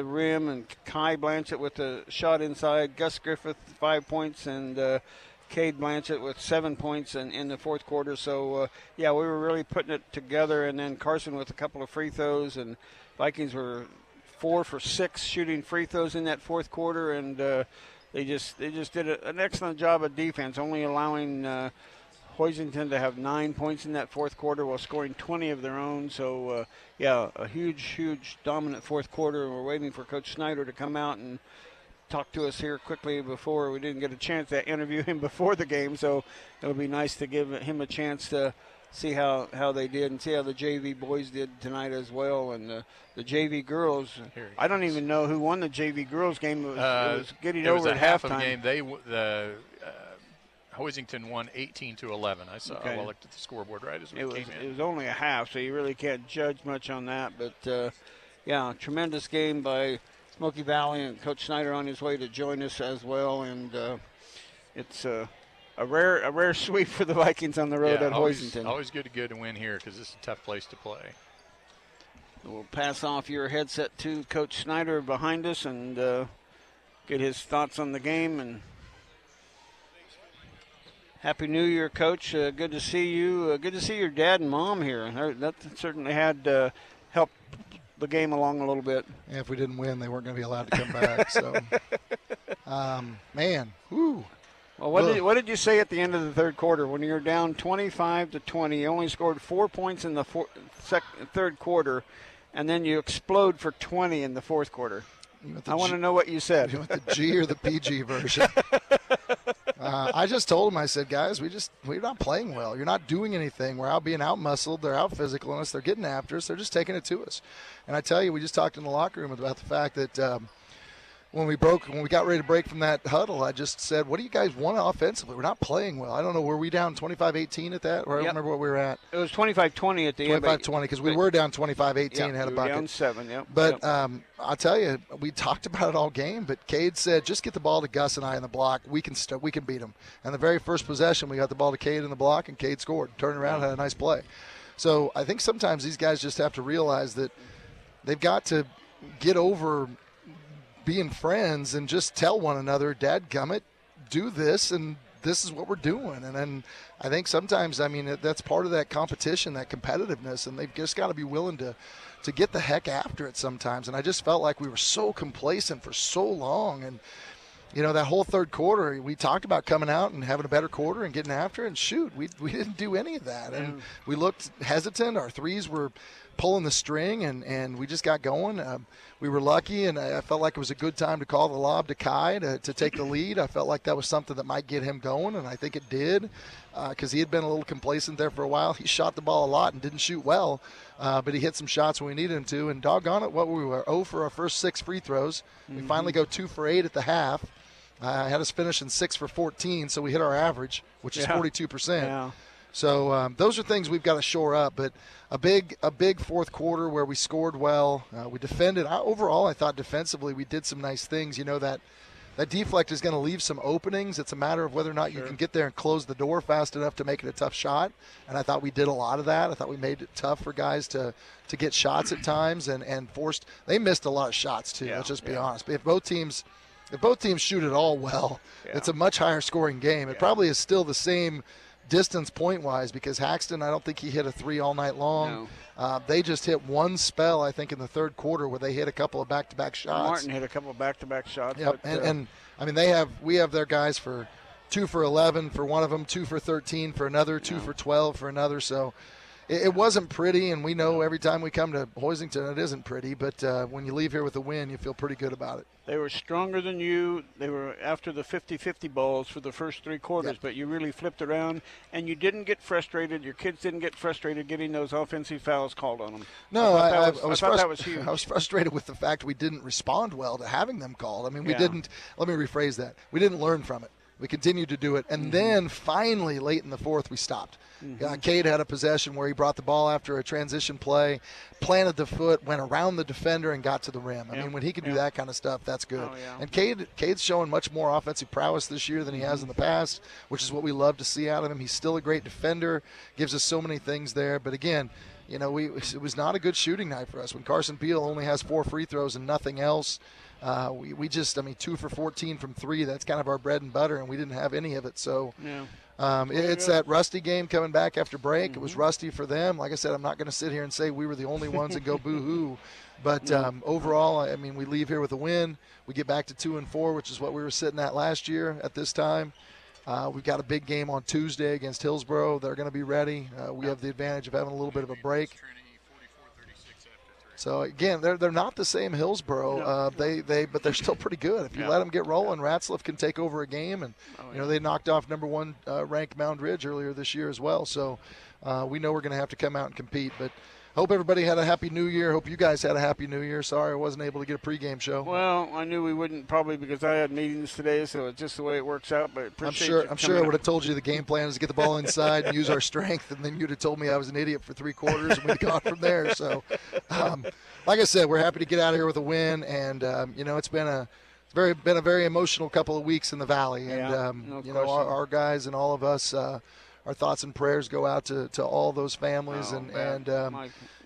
rim, and Kai Blanchett with a shot inside, Gus Griffith 5 points, and Cade Blanchett with 7 points in the fourth quarter. So, we were really putting it together. And then Carson with a couple of free throws. And Vikings were 4 for 6 shooting free throws in that fourth quarter. And they just did an excellent job of defense, only allowing Hoisington to have 9 points in that fourth quarter while scoring 20 of their own. So, a huge dominant fourth quarter. We're waiting for Coach Snyder to come out and talk to us here quickly before. We didn't get a chance to interview him before the game, so it'll be nice to give him a chance to see how they did and see how the JV boys did tonight as well. And the JV girls, I don't even know who won the JV girls game. It was getting over at half halftime. Of the game. Hoisington won 18-11. I looked at the scoreboard right as we came in. It was only a half, so you really can't judge much on that. But, tremendous game by Smoky Valley, and Coach Snyder on his way to join us as well. And it's a rare sweep for the Vikings on the road at Hoisington. Always good to win here because it's a tough place to play. We'll pass off your headset to Coach Snyder behind us and get his thoughts on the game. And Happy New Year, Coach. Good to see you. Good to see your dad and mom here. That certainly had helped the game along a little bit. Yeah, if we didn't win, they weren't going to be allowed to come back. So, man, whoo. Well, what did you say at the end of the third quarter when you were down 25-20? You only scored 4 points in the third quarter, and then you explode for 20 in the fourth quarter. I want to know what you said. You want the G or the PG version? I just told them, I said, guys, we're not playing well. You're not doing anything. We're out being out-muscled. They're out-physical. Unless they're getting after us, they're just taking it to us. And I tell you, we just talked in the locker room about the fact that when we got ready to break from that huddle, I just said, what do you guys want offensively? We're not playing well. I don't know, were we down 25-18 at that? Or I don't remember what we were at. It was 25-20 at the end. 25-20, because we were down 25-18 and had a bucket. Down 7, yep. But I'll tell you, we talked about it all game, but Cade said, just get the ball to Gus and I in the block. We can beat them. And the very first possession, we got the ball to Cade in the block, and Cade scored. Turned around, had a nice play. So I think sometimes these guys just have to realize that they've got to get over being friends and just tell one another, dadgummit, do this, and this is what we're doing. And then I think sometimes, that's part of that competition, that competitiveness, and they've just got to be willing to get the heck after it sometimes. And I just felt like we were so complacent for so long. And, that whole third quarter, we talked about coming out and having a better quarter and getting after it, and shoot, we didn't do any of that. And we looked hesitant. Our threes were pulling the string, and we just got going. We were lucky, and I felt like it was a good time to call the lob to Kai to take the lead. I felt like that was something that might get him going, and I think it did, because he had been a little complacent there for a while. He shot the ball a lot and didn't shoot well, but he hit some shots when we needed him to, and doggone it, we were 0 for our first 6 free throws. We finally go 2 for 8 at the half. I had us finishing 6 for 14, so we hit our average, which is 42%. Yeah. So those are things we've got to shore up. But a big fourth quarter where we scored well. We defended. Overall, I thought defensively we did some nice things. That deflect is going to leave some openings. It's a matter of whether or not you can get there and close the door fast enough to make it a tough shot. And I thought we did a lot of that. I thought we made it tough for guys to get shots at times and forced. They missed a lot of shots too. Let's just be honest. But if both teams shoot it all well, it's a much higher scoring game. It probably is still the same distance point-wise, because Haxton, I don't think he hit a 3 all night long. No. They just hit one spell, I think, in the third quarter where they hit a couple of back-to-back shots. Martin hit a couple of back-to-back shots. Yep. And we have their guys for 2 for 11 for one of them, 2 for 13 for another, 2 for 12 for another. So it wasn't pretty, and we know every time we come to Hoisington it isn't pretty, but when you leave here with a win, you feel pretty good about it. They were stronger than you. They were after the 50-50 balls for the first 3 quarters, but you really flipped around, and you didn't get frustrated. Your kids didn't get frustrated getting those offensive fouls called on them. No, I thought that was huge. I was frustrated with the fact we didn't respond well to having them called. We didn't. Let me rephrase that. We didn't learn from it. We continued to do it, and then finally, late in the fourth, we stopped. Cade had a possession where he brought the ball after a transition play, planted the foot, went around the defender, and got to the rim. When he can do that kind of stuff, that's good. And Cade's showing much more offensive prowess this year than he has in the past, which is what we love to see out of him. He's still a great defender, gives us so many things there. But again, it was not a good shooting night for us. When Carson Beal only has 4 free throws and nothing else, we just 2 for 14 from 3. That's kind of our bread and butter, and we didn't have any of it. So it's that rusty game coming back after break. It was rusty for them. Like I said, I'm not going to sit here and say we were the only ones and go boo-hoo. But overall, we leave here with a win. We get back to 2-4, which is what we were sitting at last year at this time. We've got a big game on Tuesday against Hillsboro. They're going to be ready. We have the advantage of having a little bit of a break. So again, they're not the same Hillsboro. But they're still pretty good. If you let them get rolling, Ratzliff can take over a game, and they knocked off number 1 ranked Mound Ridge earlier this year as well. So we know we're going to have to come out and compete. But hope everybody had a happy New Year. Hope you guys had a happy New Year. Sorry I wasn't able to get a pregame show. Well, I knew we wouldn't probably because I had meetings today, so it's just the way it works out. But I'm sure I would have told you the game plan is to get the ball inside and use our strength, and then you'd have told me I was an idiot for 3 quarters, and we'd gone from there. So, like I said, we're happy to get out of here with a win, and it's been a very emotional couple of weeks in the Valley, and our guys and all of us. Our thoughts and prayers go out to all those families,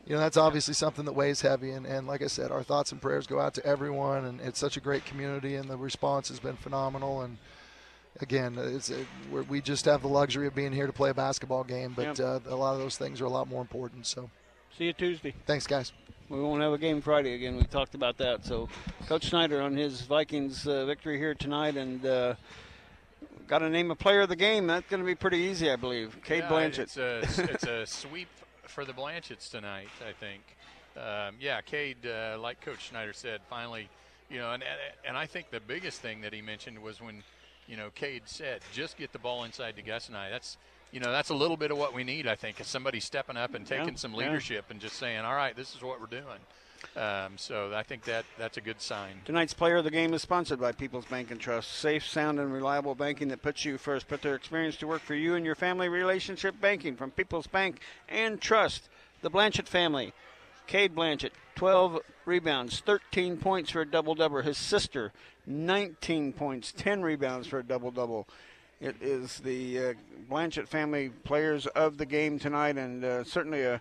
that's obviously something that weighs heavy. And like I said, our thoughts and prayers go out to everyone, and it's such a great community, and the response has been phenomenal. And again, we just have the luxury of being here to play a basketball game, but a lot of those things are a lot more important. So, see you Tuesday. Thanks, guys. We won't have a game Friday again. We talked about that. So, Coach Snyder on his Vikings victory here tonight, and. Got to name a player of the game. That's going to be pretty easy, I believe. Cade Blanchett. It's a sweep for the Blanchetts tonight, I think. Cade, like Coach Schneider said, finally, and I think the biggest thing that he mentioned was when, Cade said, just get the ball inside to Gus and I. That's a little bit of what we need, I think, is somebody stepping up and taking some leadership and just saying, all right, this is what we're doing. So I think that's a good sign. Tonight's player of the game is sponsored by People's Bank and Trust. Safe, sound, and reliable banking that puts you first. Put their experience to work for you and your family. Relationship banking from People's Bank and Trust. The Blanchett family. Cade Blanchett, 12 rebounds, 13 points for a double-double. His sister, 19 points, 10 rebounds for a double-double. It is the Blanchett family players of the game tonight, and certainly a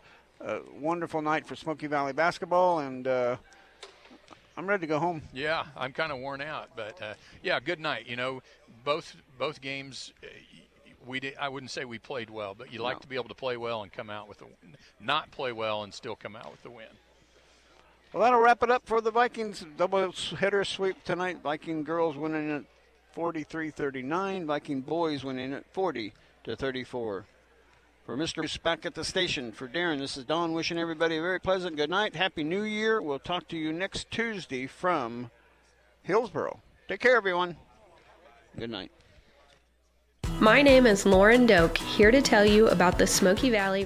wonderful night for Smoky Valley basketball, and I'm ready to go home. Yeah, I'm kind of worn out, but yeah, good night. You know, both games, I wouldn't say we played well, but you like to be able to play well and come out with not play well and still come out with the win. Well, that'll wrap it up for the Vikings double header sweep tonight. Viking girls winning at 43-39. Viking boys winning at 40-34. For Mr. Bruce back at the station, for Darren, this is Don wishing everybody a very pleasant good night. Happy New Year. We'll talk to you next Tuesday from Hillsboro. Take care, everyone. Good night. My name is Lauren Doak, here to tell you about the Smoky Valley